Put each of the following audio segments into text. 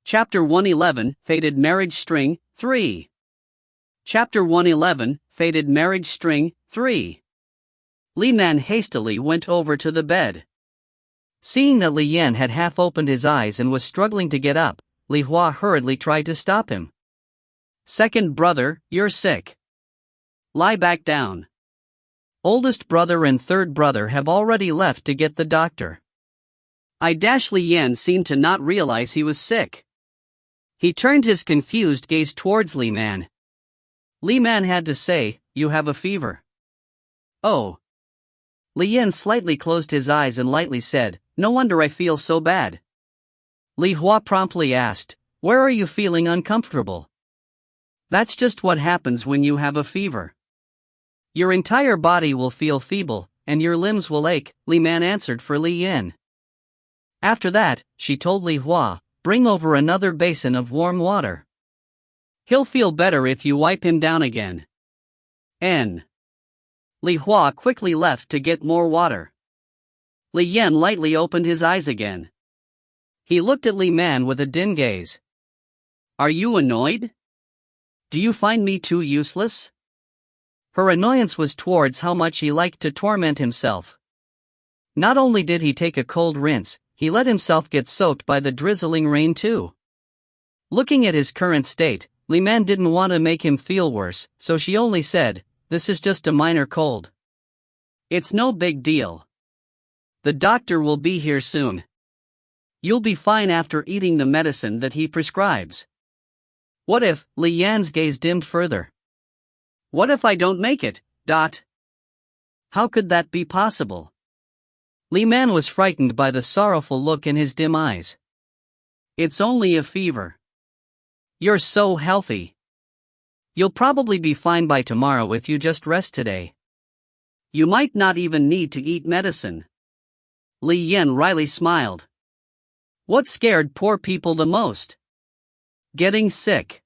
Chapter 111, Faded Marriage String, 3. Chapter 111, Faded Marriage String, 3. Li Man hastily went over to the bed. Seeing that Li Yan had half opened his eyes and was struggling to get up, Li Hua hurriedly tried to stop him. Second brother, you're sick. Lie back down. Oldest brother and third brother have already left to get the doctor. Li Yan seemed to not realize he was sick. He turned his confused gaze towards Li Man. Li Man had to say, "You have a fever." Oh. Li Yan slightly closed his eyes and lightly said, "No wonder I feel so bad." Li Hua promptly asked, "Where are you feeling uncomfortable?" "That's just what happens when you have a fever. Your entire body will feel feeble, and your limbs will ache," Li Man answered for Li Yan. After that, she told Li Hua, "Bring over another basin of warm water. He'll feel better if you wipe him down again." Li Hua quickly left to get more water. Li Yan lightly opened his eyes again. He looked at Li Man with a dim gaze. "Are you annoyed? Do you find me too useless?" Her annoyance was towards how much he liked to torment himself. Not only did he take a cold rinse, he let himself get soaked by the drizzling rain too. Looking at his current state, Li Man didn't want to make him feel worse, so she only said, "This is just a minor cold. It's no big deal. The doctor will be here soon. You'll be fine after eating the medicine that he prescribes." "What if?" Li Yan's gaze dimmed further. "What if I don't make it, Dot? How could that be possible?" Li Man was frightened by the sorrowful look in his dim eyes. "It's only a fever. You're so healthy. You'll probably be fine by tomorrow if you just rest today. You might not even need to eat medicine." Li Yan wryly smiled. What scared poor people the most? Getting sick.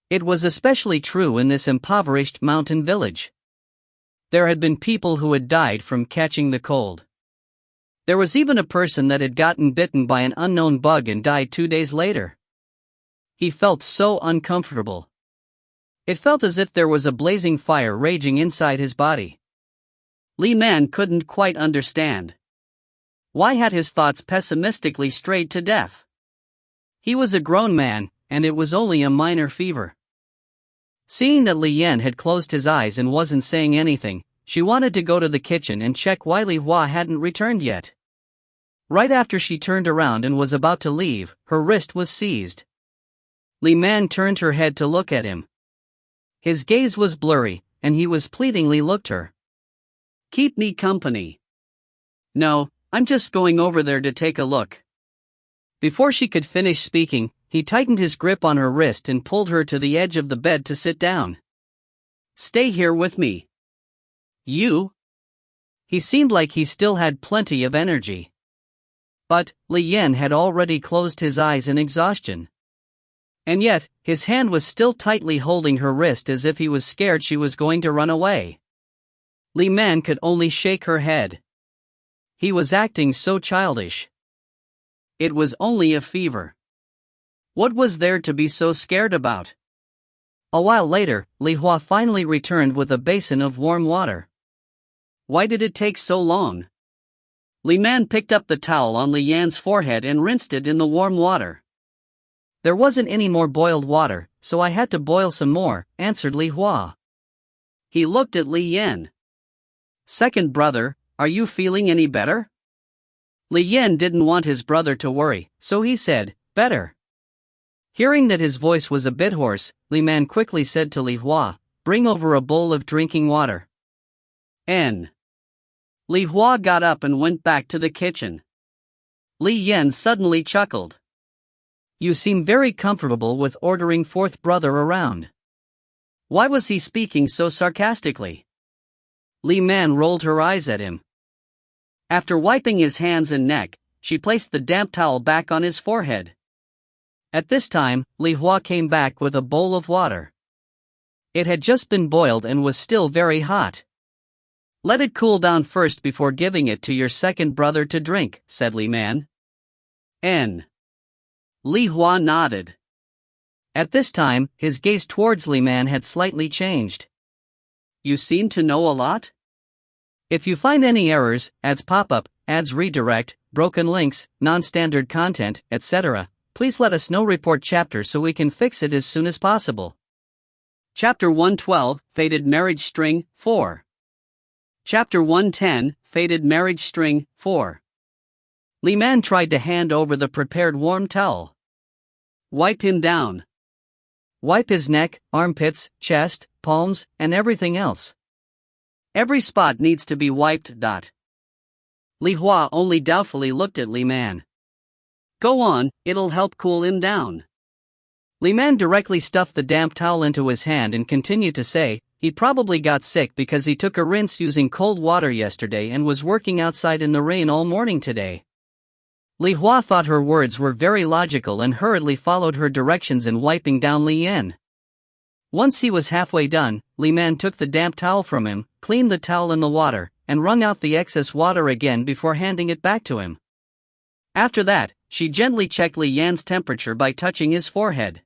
It was especially true in this impoverished mountain village. There had been people who had died from catching the cold. There was even a person that had gotten bitten by an unknown bug and died 2 days later. He felt so uncomfortable. It felt as if there was a blazing fire raging inside his body. Li Man couldn't quite understand. Why had his thoughts pessimistically strayed to death? He was a grown man, and it was only a minor fever. Seeing that Li Yan had closed his eyes and wasn't saying anything, she wanted to go to the kitchen and check why Li Hua hadn't returned yet. Right after she turned around and was about to leave, her wrist was seized. Li Man turned her head to look at him. His gaze was blurry, and he was pleadingly looked her. "Keep me company." "No, I'm just going over there to take a look." Before she could finish speaking, he tightened his grip on her wrist and pulled her to the edge of the bed to sit down. "Stay here with me." "You?" He seemed like he still had plenty of energy. But Li Yan had already closed his eyes in exhaustion. And yet, his hand was still tightly holding her wrist as if he was scared she was going to run away. Li Man could only shake her head. He was acting so childish. It was only a fever. What was there to be so scared about? A while later, Li Hua finally returned with a basin of warm water. Why did it take so long? Li Man picked up the towel on Li Yan's forehead and rinsed it in the warm water. "There wasn't any more boiled water, so I had to boil some more," answered Li Hua. He looked at Li Yan. "Second brother, are you feeling any better?" Li Yan didn't want his brother to worry, so he said, "Better." Hearing that his voice was a bit hoarse, Li Man quickly said to Li Hua, "Bring over a bowl of drinking water." Li Hua got up and went back to the kitchen. Li Yan suddenly chuckled. "You seem very comfortable with ordering fourth brother around." Why was he speaking so sarcastically? Li Man rolled her eyes at him. After wiping his hands and neck, she placed the damp towel back on his forehead. At this time, Li Hua came back with a bowl of water. It had just been boiled and was still very hot. "Let it cool down first before giving it to your second brother to drink," said Li Man. Li Hua nodded. At this time, his gaze towards Li Man had slightly changed. You seem to know a lot? If you find any errors, ads pop up, ads redirect, broken links, non-standard content, etc., please let us know. Report chapter so we can fix it as soon as possible. Chapter 112, Faded Marriage String, 4. Chapter 110, Faded Marriage String, 4. Li Man tried to hand over the prepared warm towel. Wipe him down. Wipe his neck, armpits, chest, palms, and everything else. Every spot needs to be wiped. Li Hua only doubtfully looked at Li Man. Go on, it'll help cool him down. Li Man directly stuffed the damp towel into his hand and continued to say, he probably got sick because he took a rinse using cold water yesterday and was working outside in the rain all morning today. Li Hua thought her words were very logical and hurriedly followed her directions in wiping down Li Yan. Once he was halfway done, Li Man took the damp towel from him, cleaned the towel in the water, and wrung out the excess water again before handing it back to him. After that, she gently checked Li Yan's temperature by touching his forehead.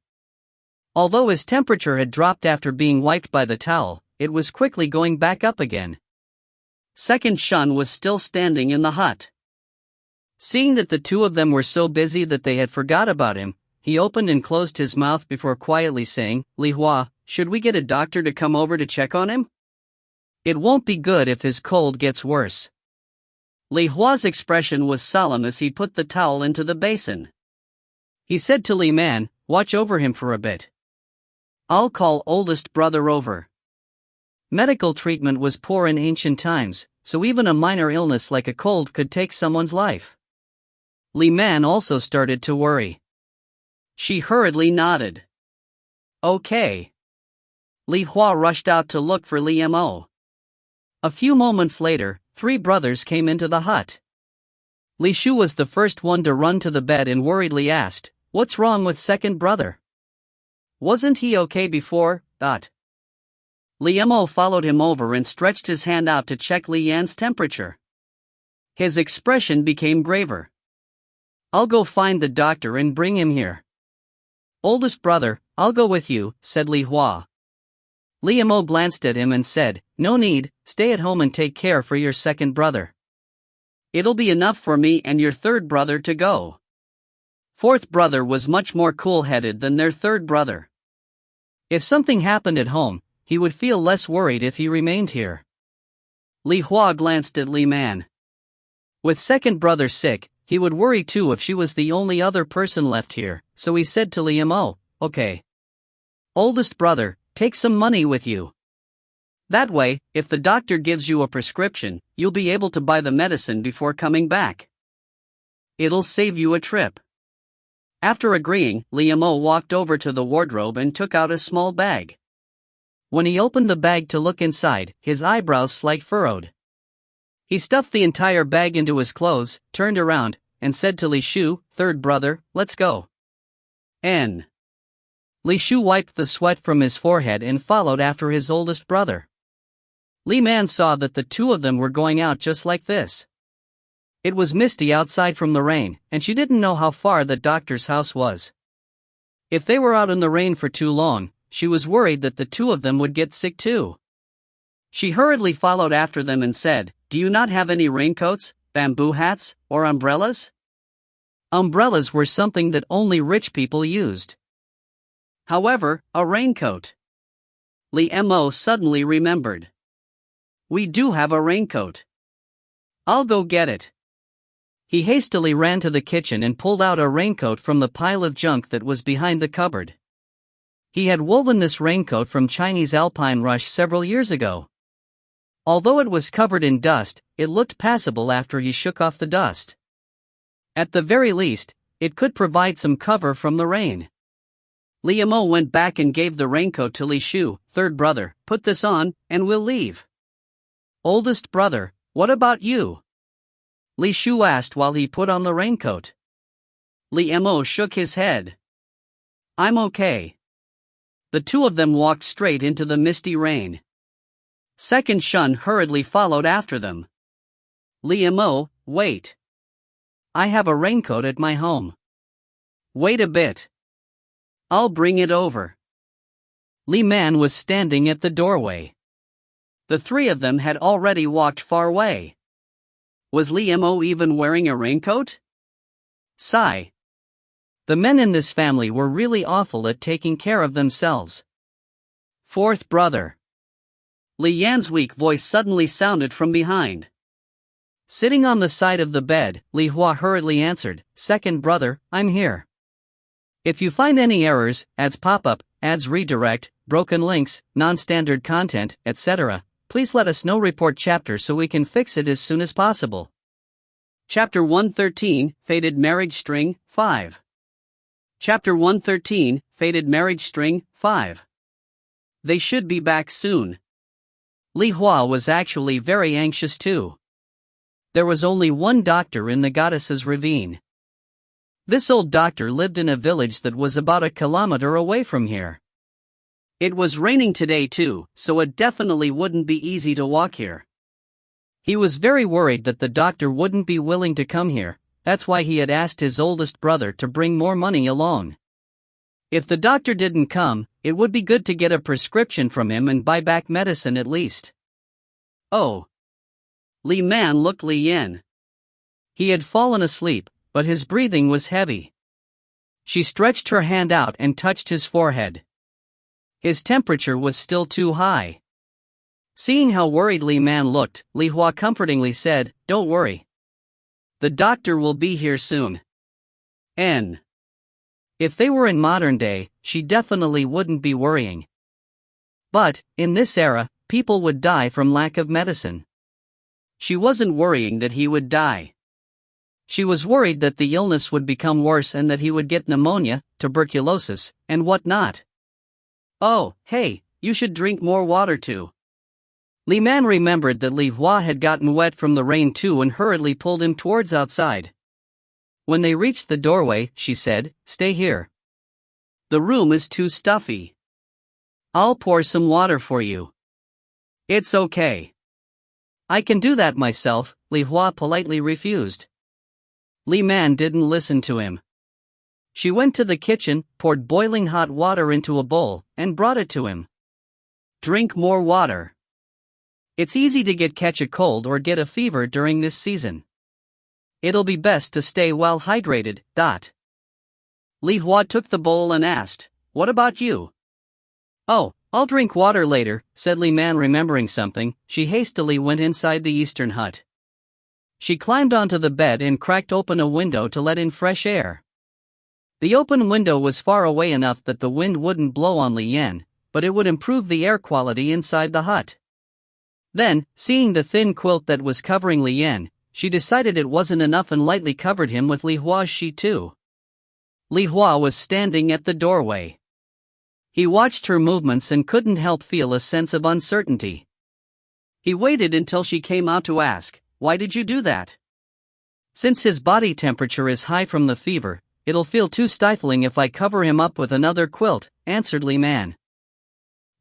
Although his temperature had dropped after being wiped by the towel, it was quickly going back up again. Second Shun was still standing in the hut. Seeing that the two of them were so busy that they had forgot about him, he opened and closed his mouth before quietly saying, Li Hua, should we get a doctor to come over to check on him? It won't be good if his cold gets worse. Li Hua's expression was solemn as he put the towel into the basin. He said to Li Man, watch over him for a bit. I'll call oldest brother over. Medical treatment was poor in ancient times, so even a minor illness like a cold could take someone's life. Li Man also started to worry. She hurriedly nodded. Okay. Li Hua rushed out to look for Li Mo. A few moments later, 3 brothers came into the hut. Li Shu was the first one to run to the bed and worriedly asked, what's wrong with second brother? Wasn't he okay before? Li Mo followed him over and stretched his hand out to check Li Yan's temperature. His expression became graver. I'll go find the doctor and bring him here. Oldest brother, I'll go with you, said Li Hua. Li Mo glanced at him and said, no need, stay at home and take care for your second brother. It'll be enough for me and your third brother to go. Fourth brother was much more cool-headed than their third brother. If something happened at home, he would feel less worried if he remained here. Li Hua glanced at Li Man. With second brother sick, he would worry too if she was the only other person left here, so he said to Li Mo, okay. Oldest brother, take some money with you. That way, if the doctor gives you a prescription, you'll be able to buy the medicine before coming back. It'll save you a trip. After agreeing, Li Mo walked over to the wardrobe and took out a small bag. When he opened the bag to look inside, his eyebrows slight furrowed. He stuffed the entire bag into his clothes, turned around, and said to Li Shu, third brother, let's go. Li Shu wiped the sweat from his forehead and followed after his oldest brother. Li Man saw that the two of them were going out just like this. It was misty outside from the rain, and she didn't know how far the doctor's house was. If they were out in the rain for too long, she was worried that the two of them would get sick too. She hurriedly followed after them and said, do you not have any raincoats, bamboo hats, or umbrellas? Umbrellas were something that only rich people used. However, a raincoat. Li Mo suddenly remembered. We do have a raincoat. I'll go get it. He hastily ran to the kitchen and pulled out a raincoat from the pile of junk that was behind the cupboard. He had woven this raincoat from Chinese alpine rush several years ago. Although it was covered in dust, it looked passable after he shook off the dust. At the very least, it could provide some cover from the rain. Li Mo went back and gave the raincoat to Li Shu, third brother, put this on, and we'll leave. Oldest brother, what about you? Li Shu asked while he put on the raincoat. Li Mo shook his head. I'm okay. The two of them walked straight into the misty rain. Second Shun hurriedly followed after them. Li Mo, wait. I have a raincoat at my home. Wait a bit. I'll bring it over. Li Man was standing at the doorway. The three of them had already walked far away. Was Li Mo even wearing a raincoat? Sigh. The men in this family were really awful at taking care of themselves. Fourth brother. Li Yan's weak voice suddenly sounded from behind. Sitting on the side of the bed, Li Hua hurriedly answered, "Second brother, I'm here. If you find any errors, ads pop up, ads redirect, broken links, non-standard content, etc., please let us know. Report chapter so we can fix it as soon as possible." Chapter 113, Fated Marriage String, 5. Chapter 113, Fated Marriage String, 5. They should be back soon. Li Hua was actually very anxious too. There was only one doctor in the goddess's ravine. This old doctor lived in a village that was about 1 kilometer away from here. It was raining today too, so it definitely wouldn't be easy to walk here. He was very worried that the doctor wouldn't be willing to come here. That's why he had asked his oldest brother to bring more money along. If the doctor didn't come, it would be good to get a prescription from him and buy back medicine at least. Oh. Li Man looked Li Yan. He had fallen asleep, but his breathing was heavy. She stretched her hand out and touched his forehead. His temperature was still too high. Seeing how worried Li Man looked, Li Hua comfortingly said, "Don't worry. The doctor will be here soon." If they were in modern day, she definitely wouldn't be worrying. But, in this era, people would die from lack of medicine. She wasn't worrying that he would die. She was worried that the illness would become worse and that he would get pneumonia, tuberculosis, and whatnot. "Oh, hey, you should drink more water too." Li Man remembered that Li Hua had gotten wet from the rain too and hurriedly pulled him towards outside. When they reached the doorway, she said, "Stay here. The room is too stuffy. I'll pour some water for you." "It's okay. I can do that myself," Li Hua politely refused. Li Man didn't listen to him. She went to the kitchen, poured boiling hot water into a bowl, and brought it to him. "Drink more water. It's easy to catch a cold or get a fever during this season. It'll be best to stay well hydrated." Li Hua took the bowl and asked, "What about you?" "Oh, I'll drink water later," said Li Man, remembering something. She hastily went inside the eastern hut. She climbed onto the bed and cracked open a window to let in fresh air. The open window was far away enough that the wind wouldn't blow on Li Yan, but it would improve the air quality inside the hut. Then, seeing the thin quilt that was covering Li Yan, she decided it wasn't enough and lightly covered him with Li Hua's sheet too. Li Hua was standing at the doorway. He watched her movements and couldn't help feel a sense of uncertainty. He waited until she came out to ask, "Why did you do that?" "Since his body temperature is high from the fever, it'll feel too stifling if I cover him up with another quilt," answered Li Man.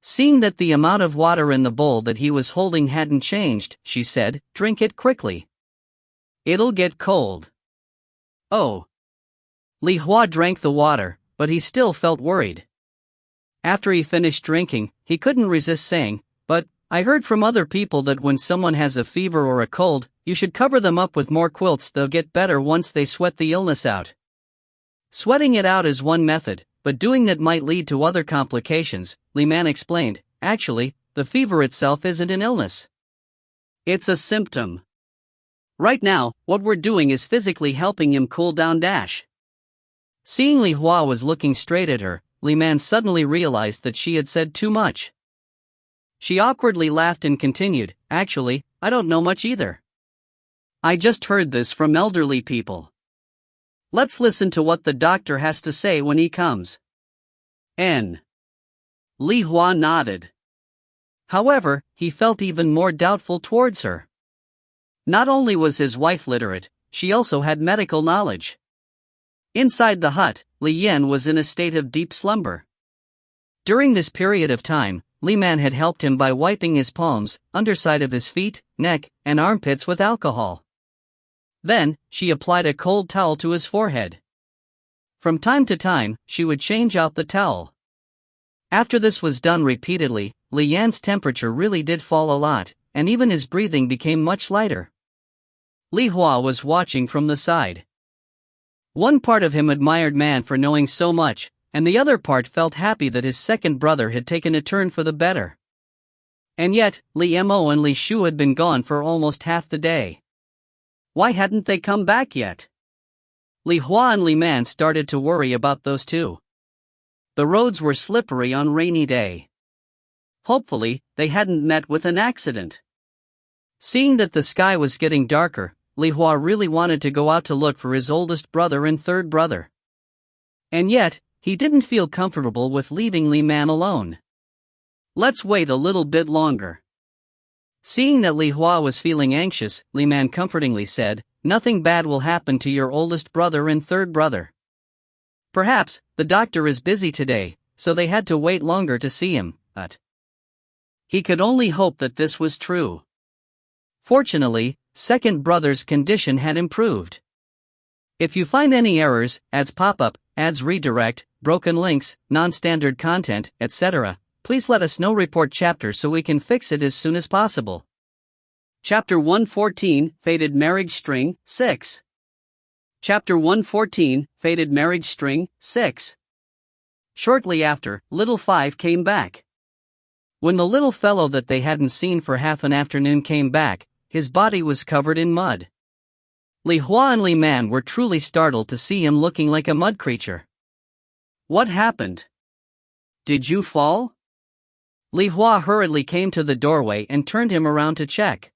Seeing that the amount of water in the bowl that he was holding hadn't changed, she said, "Drink it quickly. It'll get cold." "Oh." Li Hua drank the water, but he still felt worried. After he finished drinking, he couldn't resist saying, "But I heard from other people that when someone has a fever or a cold, you should cover them up with more quilts. They'll get better once they sweat the illness out." Sweating it out is one method, but doing that might lead to other complications, Li Man explained. "Actually, the fever itself isn't an illness. It's a symptom. Right now, what we're doing is physically helping him cool down." Seeing Li Hua was looking straight at her, Li Man suddenly realized that she had said too much. She awkwardly laughed and continued, "Actually, I don't know much either. I just heard this from elderly people. Let's listen to what the doctor has to say when he comes." Li Hua nodded. However, he felt even more doubtful towards her. Not only was his wife literate, she also had medical knowledge. Inside the hut, Li Yan was in a state of deep slumber. During this period of time, Li Man had helped him by wiping his palms, underside of his feet, neck, and armpits with alcohol. Then, she applied a cold towel to his forehead. From time to time, she would change out the towel. After this was done repeatedly, Li Yan's temperature really did fall a lot, and even his breathing became much lighter. Li Hua was watching from the side. One part of him admired Man for knowing so much, and the other part felt happy that his second brother had taken a turn for the better. And yet, Li Mo and Li Shu had been gone for almost half the day. Why hadn't they come back yet? Li Hua and Li Man started to worry about those two. The roads were slippery on rainy day. Hopefully, they hadn't met with an accident. Seeing that the sky was getting darker, Li Hua really wanted to go out to look for his oldest brother and third brother. And yet, he didn't feel comfortable with leaving Li Man alone. Let's wait a little bit longer. Seeing that Li Hua was feeling anxious, Li Man comfortingly said, "Nothing bad will happen to your oldest brother and third brother. Perhaps, the doctor is busy today, so they had to wait longer to see him, but..." He could only hope that this was true. Fortunately, second brother's condition had improved. If you find any errors, ads pop up, ads redirect, broken links, non-standard content, etc., please let us know. Report chapter so we can fix it as soon as possible. Chapter 114, Faded Marriage String, 6. Chapter 114, Faded Marriage String, 6. Shortly after, Little Five came back. When the little fellow that they hadn't seen for half an afternoon came back, his body was covered in mud. Li Hua and Li Man were truly startled to see him looking like a mud creature. What happened? Did you fall? Li Hua hurriedly came to the doorway and turned him around to check.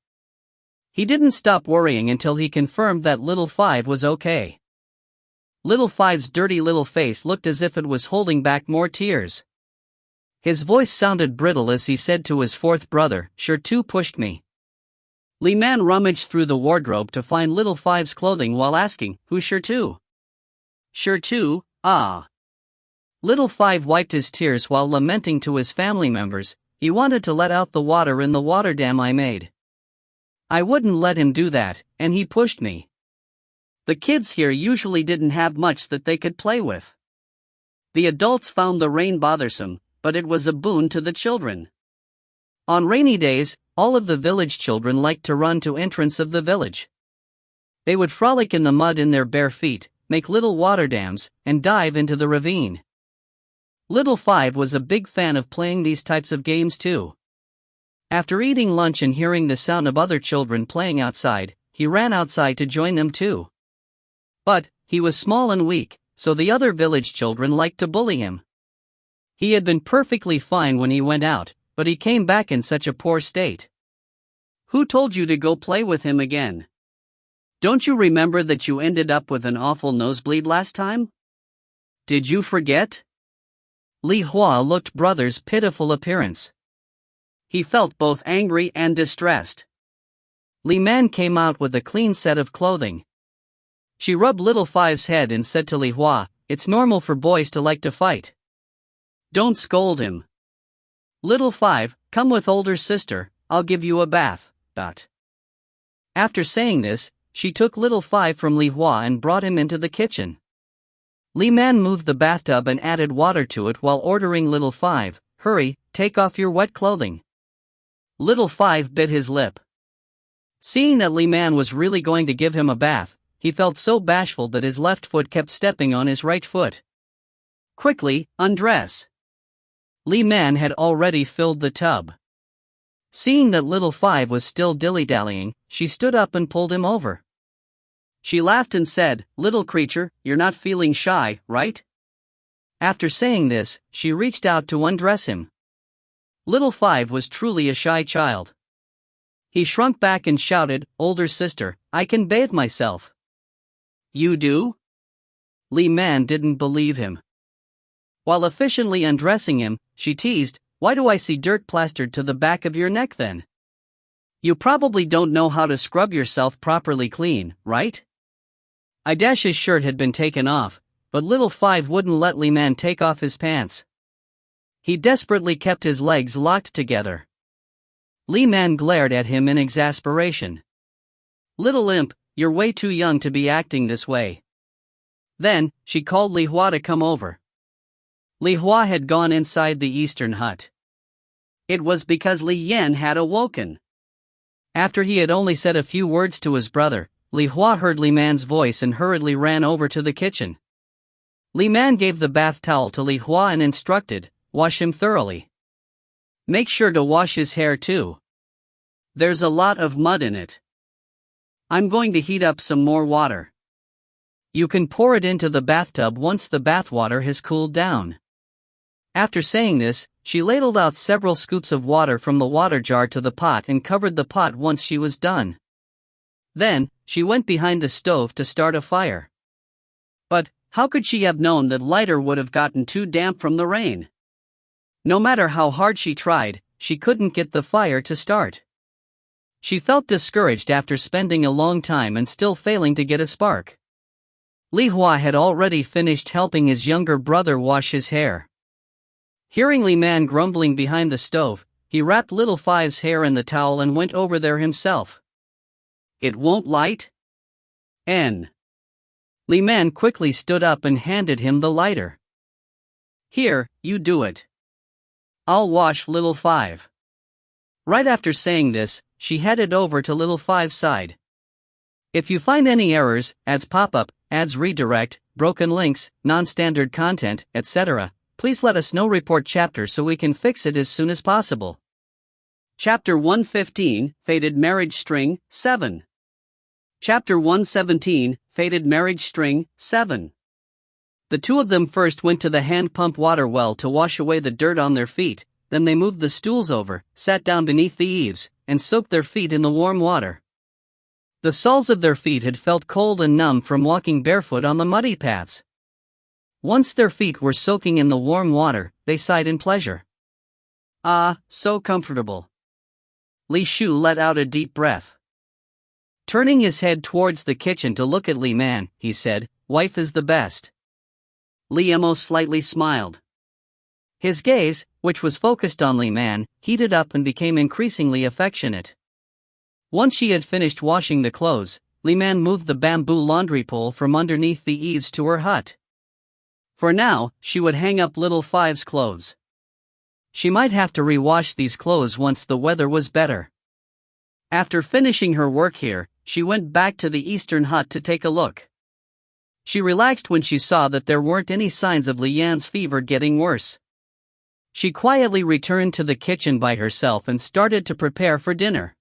He didn't stop worrying until he confirmed that Little Five was okay. Little Five's dirty little face looked as if it was holding back more tears. His voice sounded brittle as he said to his fourth brother, "Sure two pushed me." Li Man rummaged through the wardrobe to find Little Five's clothing while asking, "Who's Sure two?" "Sure two, ah." Little Five wiped his tears while lamenting to his family members, "He wanted to let out the water in the water dam I made. I wouldn't let him do that, and he pushed me." The kids here usually didn't have much that they could play with. The adults found the rain bothersome, but it was a boon to the children. On rainy days, all of the village children liked to run to entrance of the village. They would frolic in the mud in their bare feet, make little water dams, and dive into the ravine. Little Five was a big fan of playing these types of games too. After eating lunch and hearing the sound of other children playing outside, he ran outside to join them too. But, he was small and weak, so the other village children liked to bully him. He had been perfectly fine when he went out, but he came back in such a poor state. "Who told you to go play with him again? Don't you remember that you ended up with an awful nosebleed last time? Did you forget?" Li Hua looked brother's pitiful appearance. He felt both angry and distressed. Li Man came out with a clean set of clothing. She rubbed Little Five's head and said to Li Hua, "It's normal for boys to like to fight. Don't scold him. Little Five, come with older sister, I'll give you a bath." After saying this, she took Little Five from Li Hua and brought him into the kitchen. Li Man moved the bathtub and added water to it while ordering Little Five, "Hurry, take off your wet clothing." Little Five bit his lip. Seeing that Li Man was really going to give him a bath, he felt so bashful that his left foot kept stepping on his right foot. "Quickly, undress." Li Man had already filled the tub. Seeing that Little Five was still dilly-dallying, she stood up and pulled him over. She laughed and said, "Little creature, you're not feeling shy, right?" After saying this, she reached out to undress him. Little Five was truly a shy child. He shrunk back and shouted, "Older sister, I can bathe myself." "You do?" Li Man didn't believe him. While efficiently undressing him, she teased, "Why do I see dirt plastered to the back of your neck then? You probably don't know how to scrub yourself properly clean, right?" His shirt had been taken off, but Little Five wouldn't let Li Man take off his pants. He desperately kept his legs locked together. Li Man glared at him in exasperation. "Little imp, you're way too young to be acting this way. Then, she called Li Hua to come over. Li Hua had gone inside the eastern hut. It was because Li Yan had awoken. After he had only said a few words to his brother, Li Hua heard Li Man's voice and hurriedly ran over to the kitchen. Li Man gave the bath towel to Li Hua and instructed, "Wash him thoroughly. Make sure to wash his hair too. There's a lot of mud in it. I'm going to heat up some more water. You can pour it into the bathtub once the bath water has cooled down." After saying this, she ladled out several scoops of water from the water jar to the pot and covered the pot once she was done. Then, she went behind the stove to start a fire. But, how could she have known that lighter would have gotten too damp from the rain? No matter how hard she tried, she couldn't get the fire to start. She felt discouraged after spending a long time and still failing to get a spark. Li Hua had already finished helping his younger brother wash his hair. Hearing Li Man grumbling behind the stove, he wrapped Little Five's hair in the towel and went over there himself. "It won't light?" Li Man quickly stood up and handed him the lighter. "Here, you do it. I'll wash Little Five." Right after saying this, she headed over to Little Five's side. If you find any errors, ads pop up, ads redirect, broken links, non-standard content, etc., please let us know. Report chapter so we can fix it as soon as possible. Chapter 115, Faded Marriage String, 7. Chapter 117, Faded Marriage String, 7. The two of them first went to the hand-pump water well to wash away the dirt on their feet, then they moved the stools over, sat down beneath the eaves, and soaked their feet in the warm water. The soles of their feet had felt cold and numb from walking barefoot on the muddy paths. Once their feet were soaking in the warm water, they sighed in pleasure. "Ah, so comfortable." Li Shu let out a deep breath. Turning his head towards the kitchen to look at Li Man, he said, "Wife is the best." Li Mo slightly smiled. His gaze, which was focused on Li Man, heated up and became increasingly affectionate. Once she had finished washing the clothes, Li Man moved the bamboo laundry pole from underneath the eaves to her hut. For now, she would hang up Little Five's clothes. She might have to rewash these clothes once the weather was better. After finishing her work here, she went back to the eastern hut to take a look. She relaxed when she saw that there weren't any signs of Li Yan's fever getting worse. She quietly returned to the kitchen by herself and started to prepare for dinner.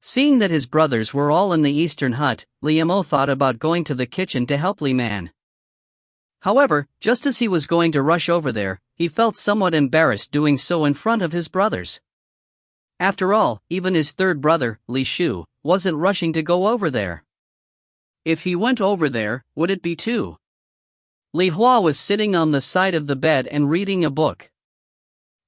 Seeing that his brothers were all in the eastern hut, Li Mo thought about going to the kitchen to help Li Man. However, just as he was going to rush over there, he felt somewhat embarrassed doing so in front of his brothers. After all, even his third brother, Li Shu, wasn't rushing to go over there. If he went over there, would it be too? Li Hua was sitting on the side of the bed and reading a book.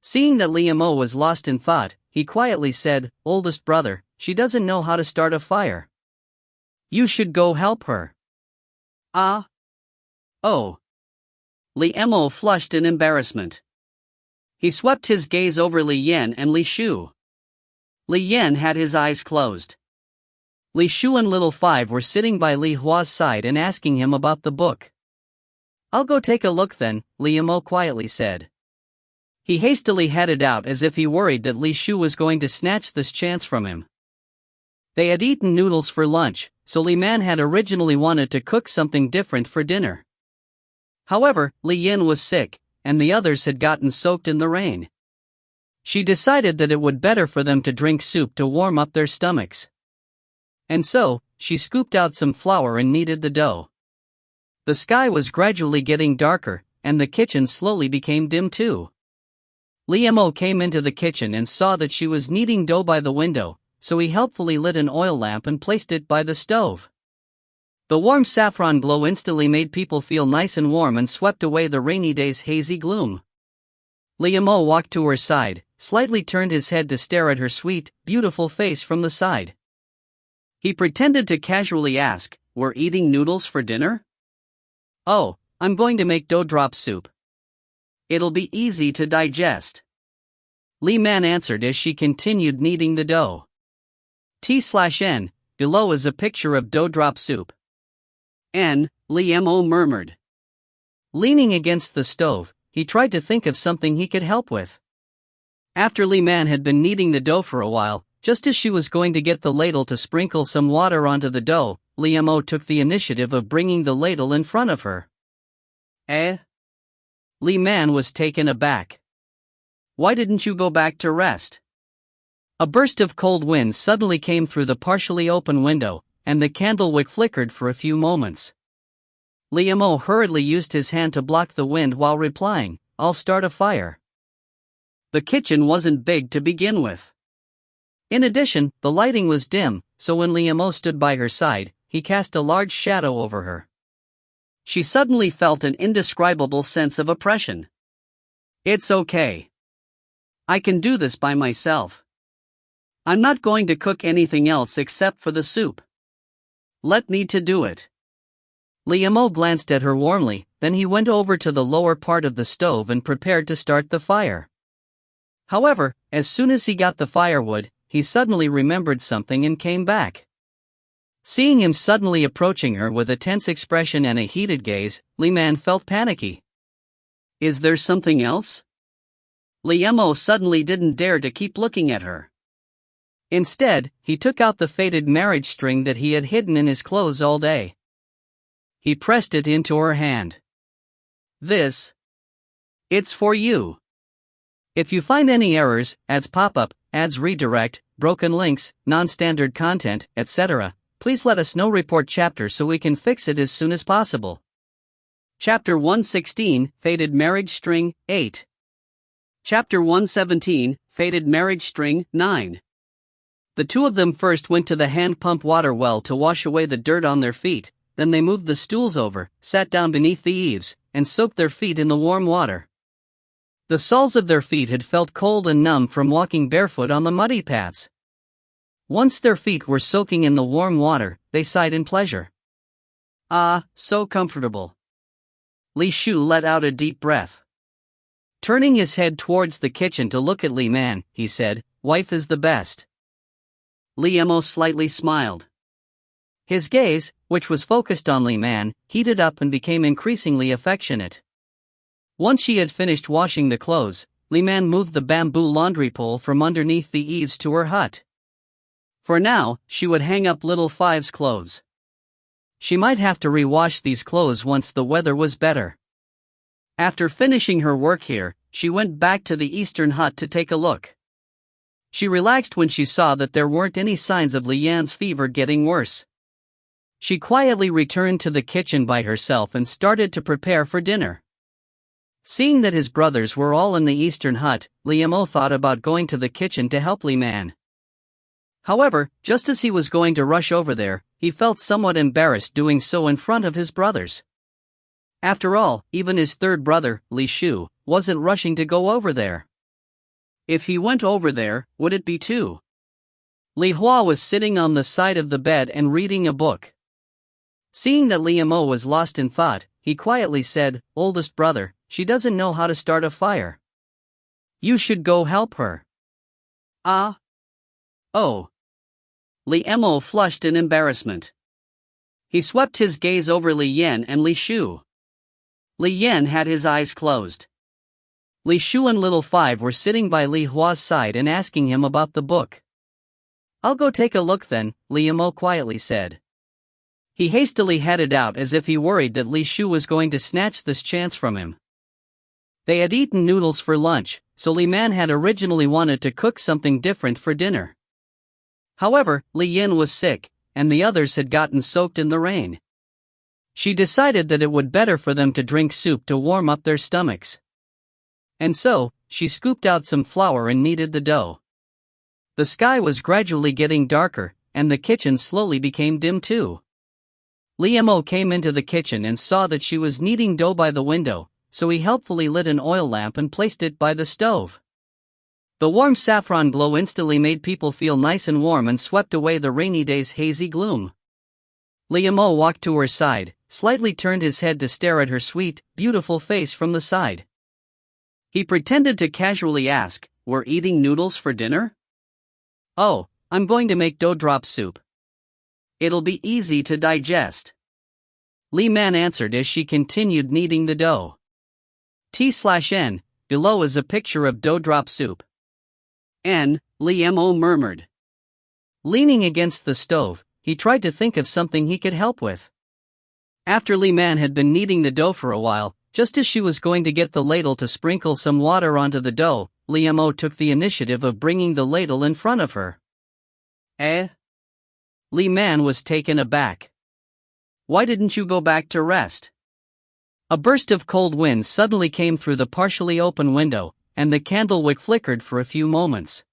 Seeing that Li Mo was lost in thought, he quietly said, "Oldest brother, she doesn't know how to start a fire. You should go help her." "Ah? Oh." Li Mo flushed in embarrassment. He swept his gaze over Li Yan and Li Shu. Li Yan had his eyes closed. Li Shu and Little Five were sitting by Li Hua's side and asking him about the book. "I'll go take a look then," Li Mo quietly said. He hastily headed out as if he worried that Li Shu was going to snatch this chance from him. They had eaten noodles for lunch, so Li Man had originally wanted to cook something different for dinner. However, Li Yan was sick, and the others had gotten soaked in the rain. She decided that it would be better for them to drink soup to warm up their stomachs. And so, she scooped out some flour and kneaded the dough. The sky was gradually getting darker, and the kitchen slowly became dim too. Li Mo came into the kitchen and saw that she was kneading dough by the window, so he helpfully lit an oil lamp and placed it by the stove. The warm saffron glow instantly made people feel nice and warm and swept away the rainy day's hazy gloom. Li Mo walked to her side, slightly turned his head to stare at her sweet, beautiful face from the side. He pretended to casually ask, "We're eating noodles for dinner?" "Oh, I'm going to make dough drop soup. It'll be easy to digest." Li Man answered as she continued kneading the dough. T/N, below is a picture of dough drop soup. N, Li Mo murmured. Leaning against the stove, he tried to think of something he could help with. After Li Man had been kneading the dough for a while, just as she was going to get the ladle to sprinkle some water onto the dough, Li Mo took the initiative of bringing the ladle in front of her. Eh? Li Man was taken aback. Why didn't you go back to rest? A burst of cold wind suddenly came through the partially open window, and the candle wick flickered for a few moments. Li Mo hurriedly used his hand to block the wind while replying, "I'll start a fire." The kitchen wasn't big to begin with. In addition, the lighting was dim, so when Li Mo stood by her side, he cast a large shadow over her. She suddenly felt an indescribable sense of oppression. It's okay. I can do this by myself. I'm not going to cook anything else except for the soup. Let me to do it. Li Mo glanced at her warmly, then he went over to the lower part of the stove and prepared to start the fire. However, as soon as he got the firewood, he suddenly remembered something and came back. Seeing him suddenly approaching her with a tense expression and a heated gaze, Li Man felt panicky. Is there something else? Li Mo suddenly didn't dare to keep looking at her. Instead, he took out the faded marriage string that he had hidden in his clothes all day. He pressed it into her hand. It's for you. If you find any errors, ads pop-up, ads redirect, broken links, non-standard content, etc., please let us know. Report chapter so we can fix it as soon as possible. Chapter 116, Faded Marriage String, 8. Chapter 117, Faded Marriage String, 9. The two of them first went to the hand-pump water well to wash away the dirt on their feet, then they moved the stools over, sat down beneath the eaves, and soaked their feet in the warm water. The soles of their feet had felt cold and numb from walking barefoot on the muddy paths. Once their feet were soaking in the warm water, they sighed in pleasure. Ah, so comfortable. Li Shu let out a deep breath. Turning his head towards the kitchen to look at Li Man, he said, "Wife is the best." Li Mo slightly smiled. His gaze, which was focused on Li Man, heated up and became increasingly affectionate. Once she had finished washing the clothes, Li Man moved the bamboo laundry pole from underneath the eaves to her hut. For now, she would hang up little Five's clothes. She might have to rewash these clothes once the weather was better. After finishing her work here, she went back to the eastern hut to take a look. She relaxed when she saw that there weren't any signs of Li Yan's fever getting worse. She quietly returned to the kitchen by herself and started to prepare for dinner. Seeing that his brothers were all in the eastern hut, Li Mo thought about going to the kitchen to help Li Man. However, just as he was going to rush over there, he felt somewhat embarrassed doing so in front of his brothers. After all, even his third brother, Li Shu, wasn't rushing to go over there. If he went over there, would it be too? Li Hua was sitting on the side of the bed and reading a book. Seeing that Li Mo was lost in thought, he quietly said, "Oldest brother, she doesn't know how to start a fire. You should go help her." Ah? Oh. Li Mo flushed in embarrassment. He swept his gaze over Li Yan and Li Shu. Li Yan had his eyes closed. Li Shu and little Five were sitting by Li Hua's side and asking him about the book. "I'll go take a look then," Li Mo quietly said. He hastily headed out as if he worried that Li Shu was going to snatch this chance from him. They had eaten noodles for lunch, so Li Man had originally wanted to cook something different for dinner. However, Li Yan was sick, and the others had gotten soaked in the rain. She decided that it would be better for them to drink soup to warm up their stomachs. And so, she scooped out some flour and kneaded the dough. The sky was gradually getting darker, and the kitchen slowly became dim too. Li Mo came into the kitchen and saw that she was kneading dough by the window, so he helpfully lit an oil lamp and placed it by the stove. The warm saffron glow instantly made people feel nice and warm and swept away the rainy day's hazy gloom. Li Mo walked to her side, slightly turned his head to stare at her sweet, beautiful face from the side. He pretended to casually ask, "We're eating noodles for dinner?" "Oh, I'm going to make dough drop soup. It'll be easy to digest." Li Man answered as she continued kneading the dough. T/N, below is a picture of dough drop soup. N, Li Mo murmured. Leaning against the stove, he tried to think of something he could help with. After Li Man had been kneading the dough for a while, just as she was going to get the ladle to sprinkle some water onto the dough, Li Mo took the initiative of bringing the ladle in front of her. Eh? Li Man was taken aback. Why didn't you go back to rest? A burst of cold wind suddenly came through the partially open window, and the candle wick flickered for a few moments.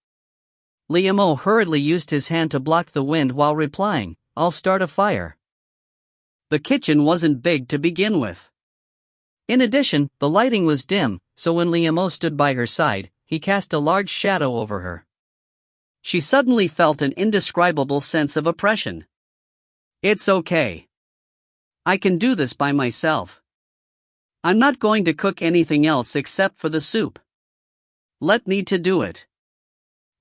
Li Mo hurriedly used his hand to block the wind while replying, "I'll start a fire." The kitchen wasn't big to begin with. In addition, the lighting was dim, so when Li Mo stood by her side, he cast a large shadow over her. She suddenly felt an indescribable sense of oppression. It's okay. I can do this by myself. I'm not going to cook anything else except for the soup. Let me to do it.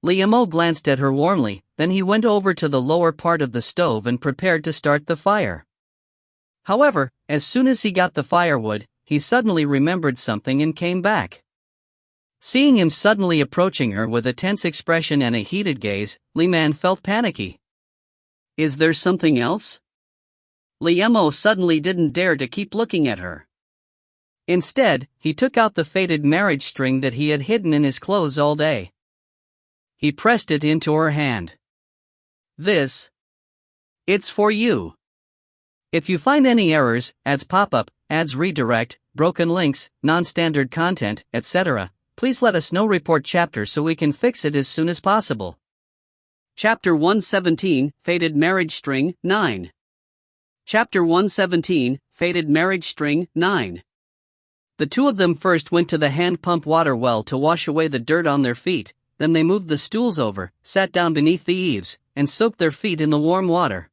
Li Mo glanced at her warmly, then he went over to the lower part of the stove and prepared to start the fire. However, as soon as he got the firewood, he suddenly remembered something and came back. Seeing him suddenly approaching her with a tense expression and a heated gaze, Li Man felt panicky. Is there something else? Li Mo suddenly didn't dare to keep looking at her. Instead, he took out the faded marriage string that he had hidden in his clothes all day. He pressed it into her hand. It's for you. If you find any errors, ads pop-up, ads redirect, broken links, non-standard content, etc., please let us know. Report chapter so we can fix it as soon as possible. Chapter 117, Faded Marriage String, 9. Chapter 117, Faded Marriage String, 9. The two of them first went to the hand pump water well to wash away the dirt on their feet, then they moved the stools over, sat down beneath the eaves, and soaked their feet in the warm water.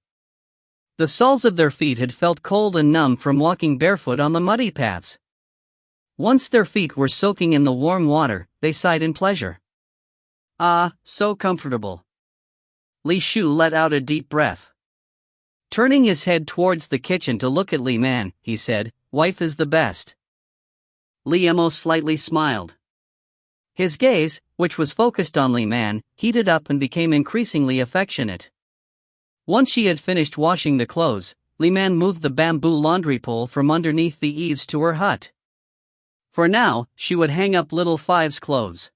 The soles of their feet had felt cold and numb from walking barefoot on the muddy paths. Once their feet were soaking in the warm water, they sighed in pleasure. Ah, so comfortable. Li Shu let out a deep breath. Turning his head towards the kitchen to look at Li Man, he said, "Wife is the best." Li Mo slightly smiled. His gaze, which was focused on Li Man, heated up and became increasingly affectionate. Once she had finished washing the clothes, Li Man moved the bamboo laundry pole from underneath the eaves to her hut. For now, she would hang up little Five's clothes.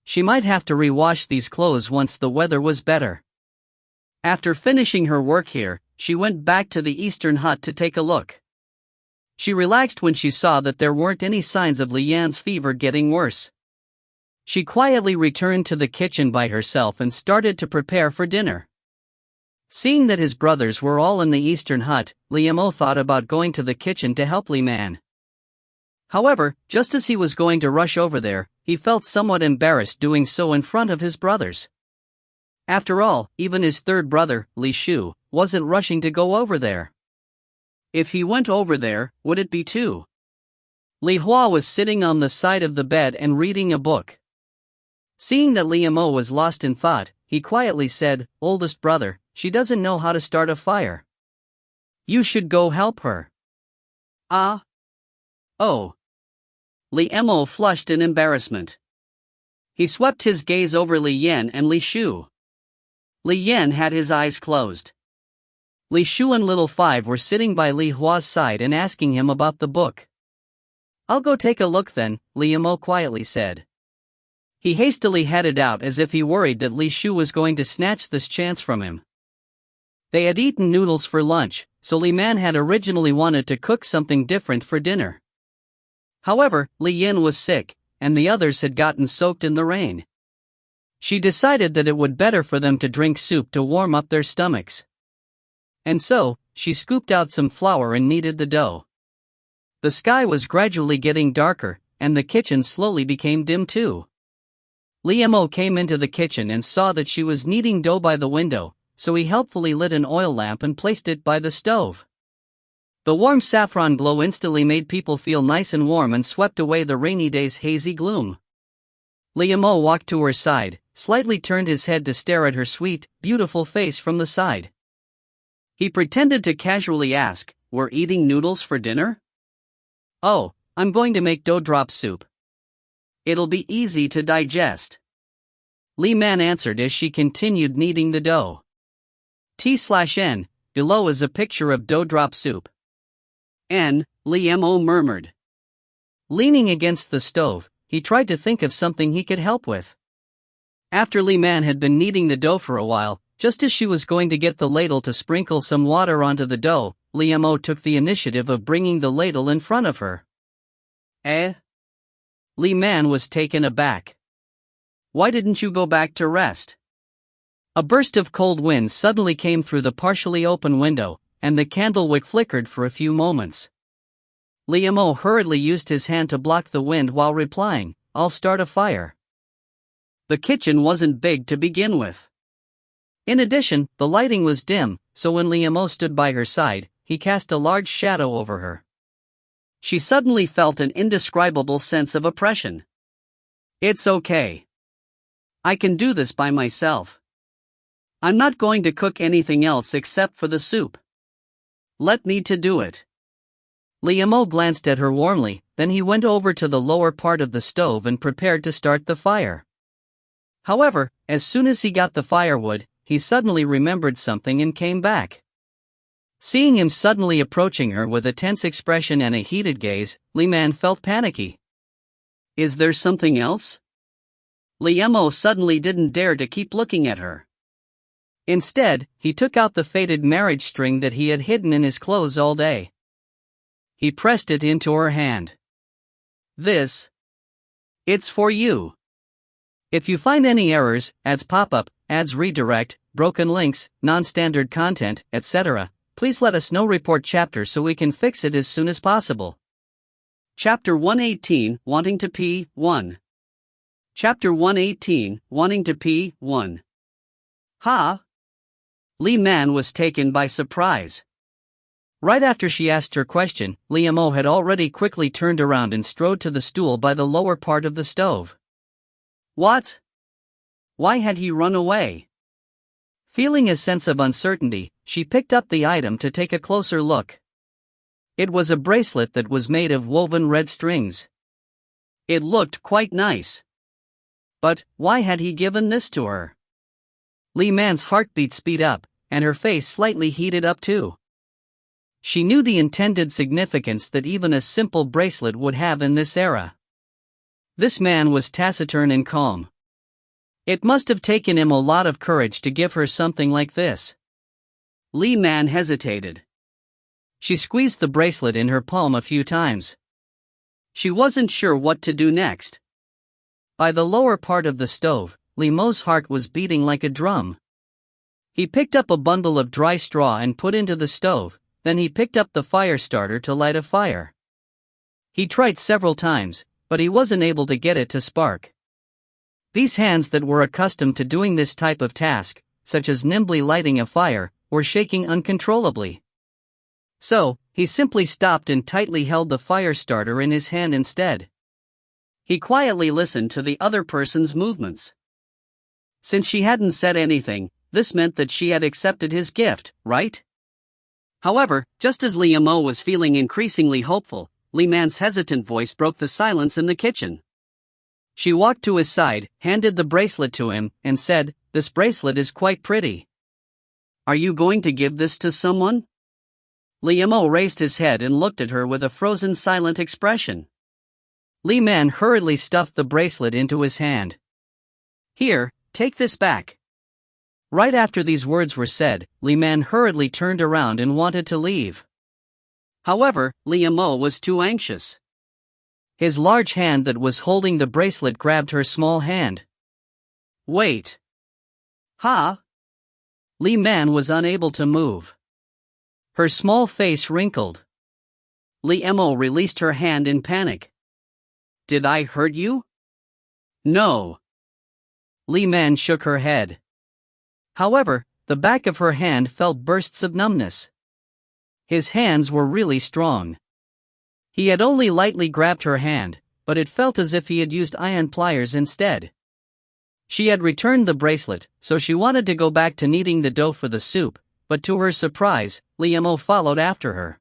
She might have to rewash these clothes once the weather was better. After finishing her work here, she went back to the eastern hut to take a look. She relaxed when she saw that there weren't any signs of Li Yan's fever getting worse. She quietly returned to the kitchen by herself and started to prepare for dinner. Seeing that his brothers were all in the eastern hut, Li Mo thought about going to the kitchen to help Li Man. However, just as he was going to rush over there, he felt somewhat embarrassed doing so in front of his brothers. After all, even his third brother, Li Shu, wasn't rushing to go over there. If he went over there, would it be too? Li Hua was sitting on the side of the bed and reading a book. Seeing that Li Mo was lost in thought, he quietly said, "Oldest brother, she doesn't know how to start a fire. You should go help her." Ah? Oh. Li Mo flushed in embarrassment. He swept his gaze over Li Yan and Li Shu. Li Yan had his eyes closed. Li Shu and Little Five were sitting by Li Hua's side and asking him about the book. "I'll go take a look then," Li Mo quietly said. He hastily headed out as if he worried that Li Shu was going to snatch this chance from him. They had eaten noodles for lunch, so Li Man had originally wanted to cook something different for dinner. However, Li Yan was sick, and the others had gotten soaked in the rain. She decided that it would be better for them to drink soup to warm up their stomachs. And so, she scooped out some flour and kneaded the dough. The sky was gradually getting darker, and the kitchen slowly became dim too. Li Mo came into the kitchen and saw that she was kneading dough by the window, so he helpfully lit an oil lamp and placed it by the stove. The warm saffron glow instantly made people feel nice and warm and swept away the rainy day's hazy gloom. Li Mo walked to her side, slightly turned his head to stare at her sweet, beautiful face from the side. He pretended to casually ask, we're eating noodles for dinner? Oh, I'm going to make dough drop soup. It'll be easy to digest. Li Man answered as she continued kneading the dough. T/N, below is a picture of dough drop soup. N, Li Mo murmured. Leaning against the stove, he tried to think of something he could help with. After Li Man had been kneading the dough for a while, just as she was going to get the ladle to sprinkle some water onto the dough, Li Mo took the initiative of bringing the ladle in front of her. Eh? Li Man was taken aback. Why didn't you go back to rest? A burst of cold wind suddenly came through the partially open window, and the candle wick flickered for a few moments. Li Mo hurriedly used his hand to block the wind while replying, I'll start a fire. The kitchen wasn't big to begin with. In addition, the lighting was dim, so when Li Mo stood by her side, he cast a large shadow over her. She suddenly felt an indescribable sense of oppression. It's okay. I can do this by myself. I'm not going to cook anything else except for the soup. Let me to do it. Li Mo glanced at her warmly, then he went over to the lower part of the stove and prepared to start the fire. However, as soon as he got the firewood, he suddenly remembered something and came back. Seeing him suddenly approaching her with a tense expression and a heated gaze, Li Man felt panicky. Is there something else? Li Mo suddenly didn't dare to keep looking at her. Instead, he took out the faded marriage string that he had hidden in his clothes all day. He pressed it into her hand. It's for you. If you find any errors, ads pop-up, ads redirect, broken links, non-standard content, etc., please let us know. Report chapter so we can fix it as soon as possible. Chapter 118, Wanting to P1. Chapter 118, Wanting to P1. Ha! Li Man was taken by surprise. Right after she asked her question, Li Mo had already quickly turned around and strode to the stool by the lower part of the stove. What? Why had he run away? Feeling a sense of uncertainty, she picked up the item to take a closer look. It was a bracelet that was made of woven red strings. It looked quite nice. But why had he given this to her? Li Man's heartbeat speed up, and her face slightly heated up too. She knew the intended significance that even a simple bracelet would have in this era. This man was taciturn and calm. It must have taken him a lot of courage to give her something like this. Li Man hesitated. She squeezed the bracelet in her palm a few times. She wasn't sure what to do next. By the lower part of the stove, Li Mo's heart was beating like a drum. He picked up a bundle of dry straw and put into the stove, then he picked up the fire starter to light a fire. He tried several times, but he wasn't able to get it to spark. These hands that were accustomed to doing this type of task, such as nimbly lighting a fire, were shaking uncontrollably. So, he simply stopped and tightly held the fire starter in his hand instead. He quietly listened to the other person's movements. Since she hadn't said anything, this meant that she had accepted his gift, right? However, just as Li Mo was feeling increasingly hopeful, Li Man's hesitant voice broke the silence in the kitchen. She walked to his side, handed the bracelet to him, and said, "This bracelet is quite pretty. Are you going to give this to someone?" Li Mo raised his head and looked at her with a frozen silent expression. Li Man hurriedly stuffed the bracelet into his hand. "Here, take this back." Right after these words were said, Li Man hurriedly turned around and wanted to leave. However, Li Mo was too anxious. His large hand that was holding the bracelet grabbed her small hand. Wait. Ha? Li Man was unable to move. Her small face wrinkled. Li Mo released her hand in panic. Did I hurt you? No. Li Man shook her head. However, the back of her hand felt bursts of numbness. His hands were really strong. He had only lightly grabbed her hand, but it felt as if he had used iron pliers instead. She had returned the bracelet, so she wanted to go back to kneading the dough for the soup, but to her surprise, Li Mo followed after her.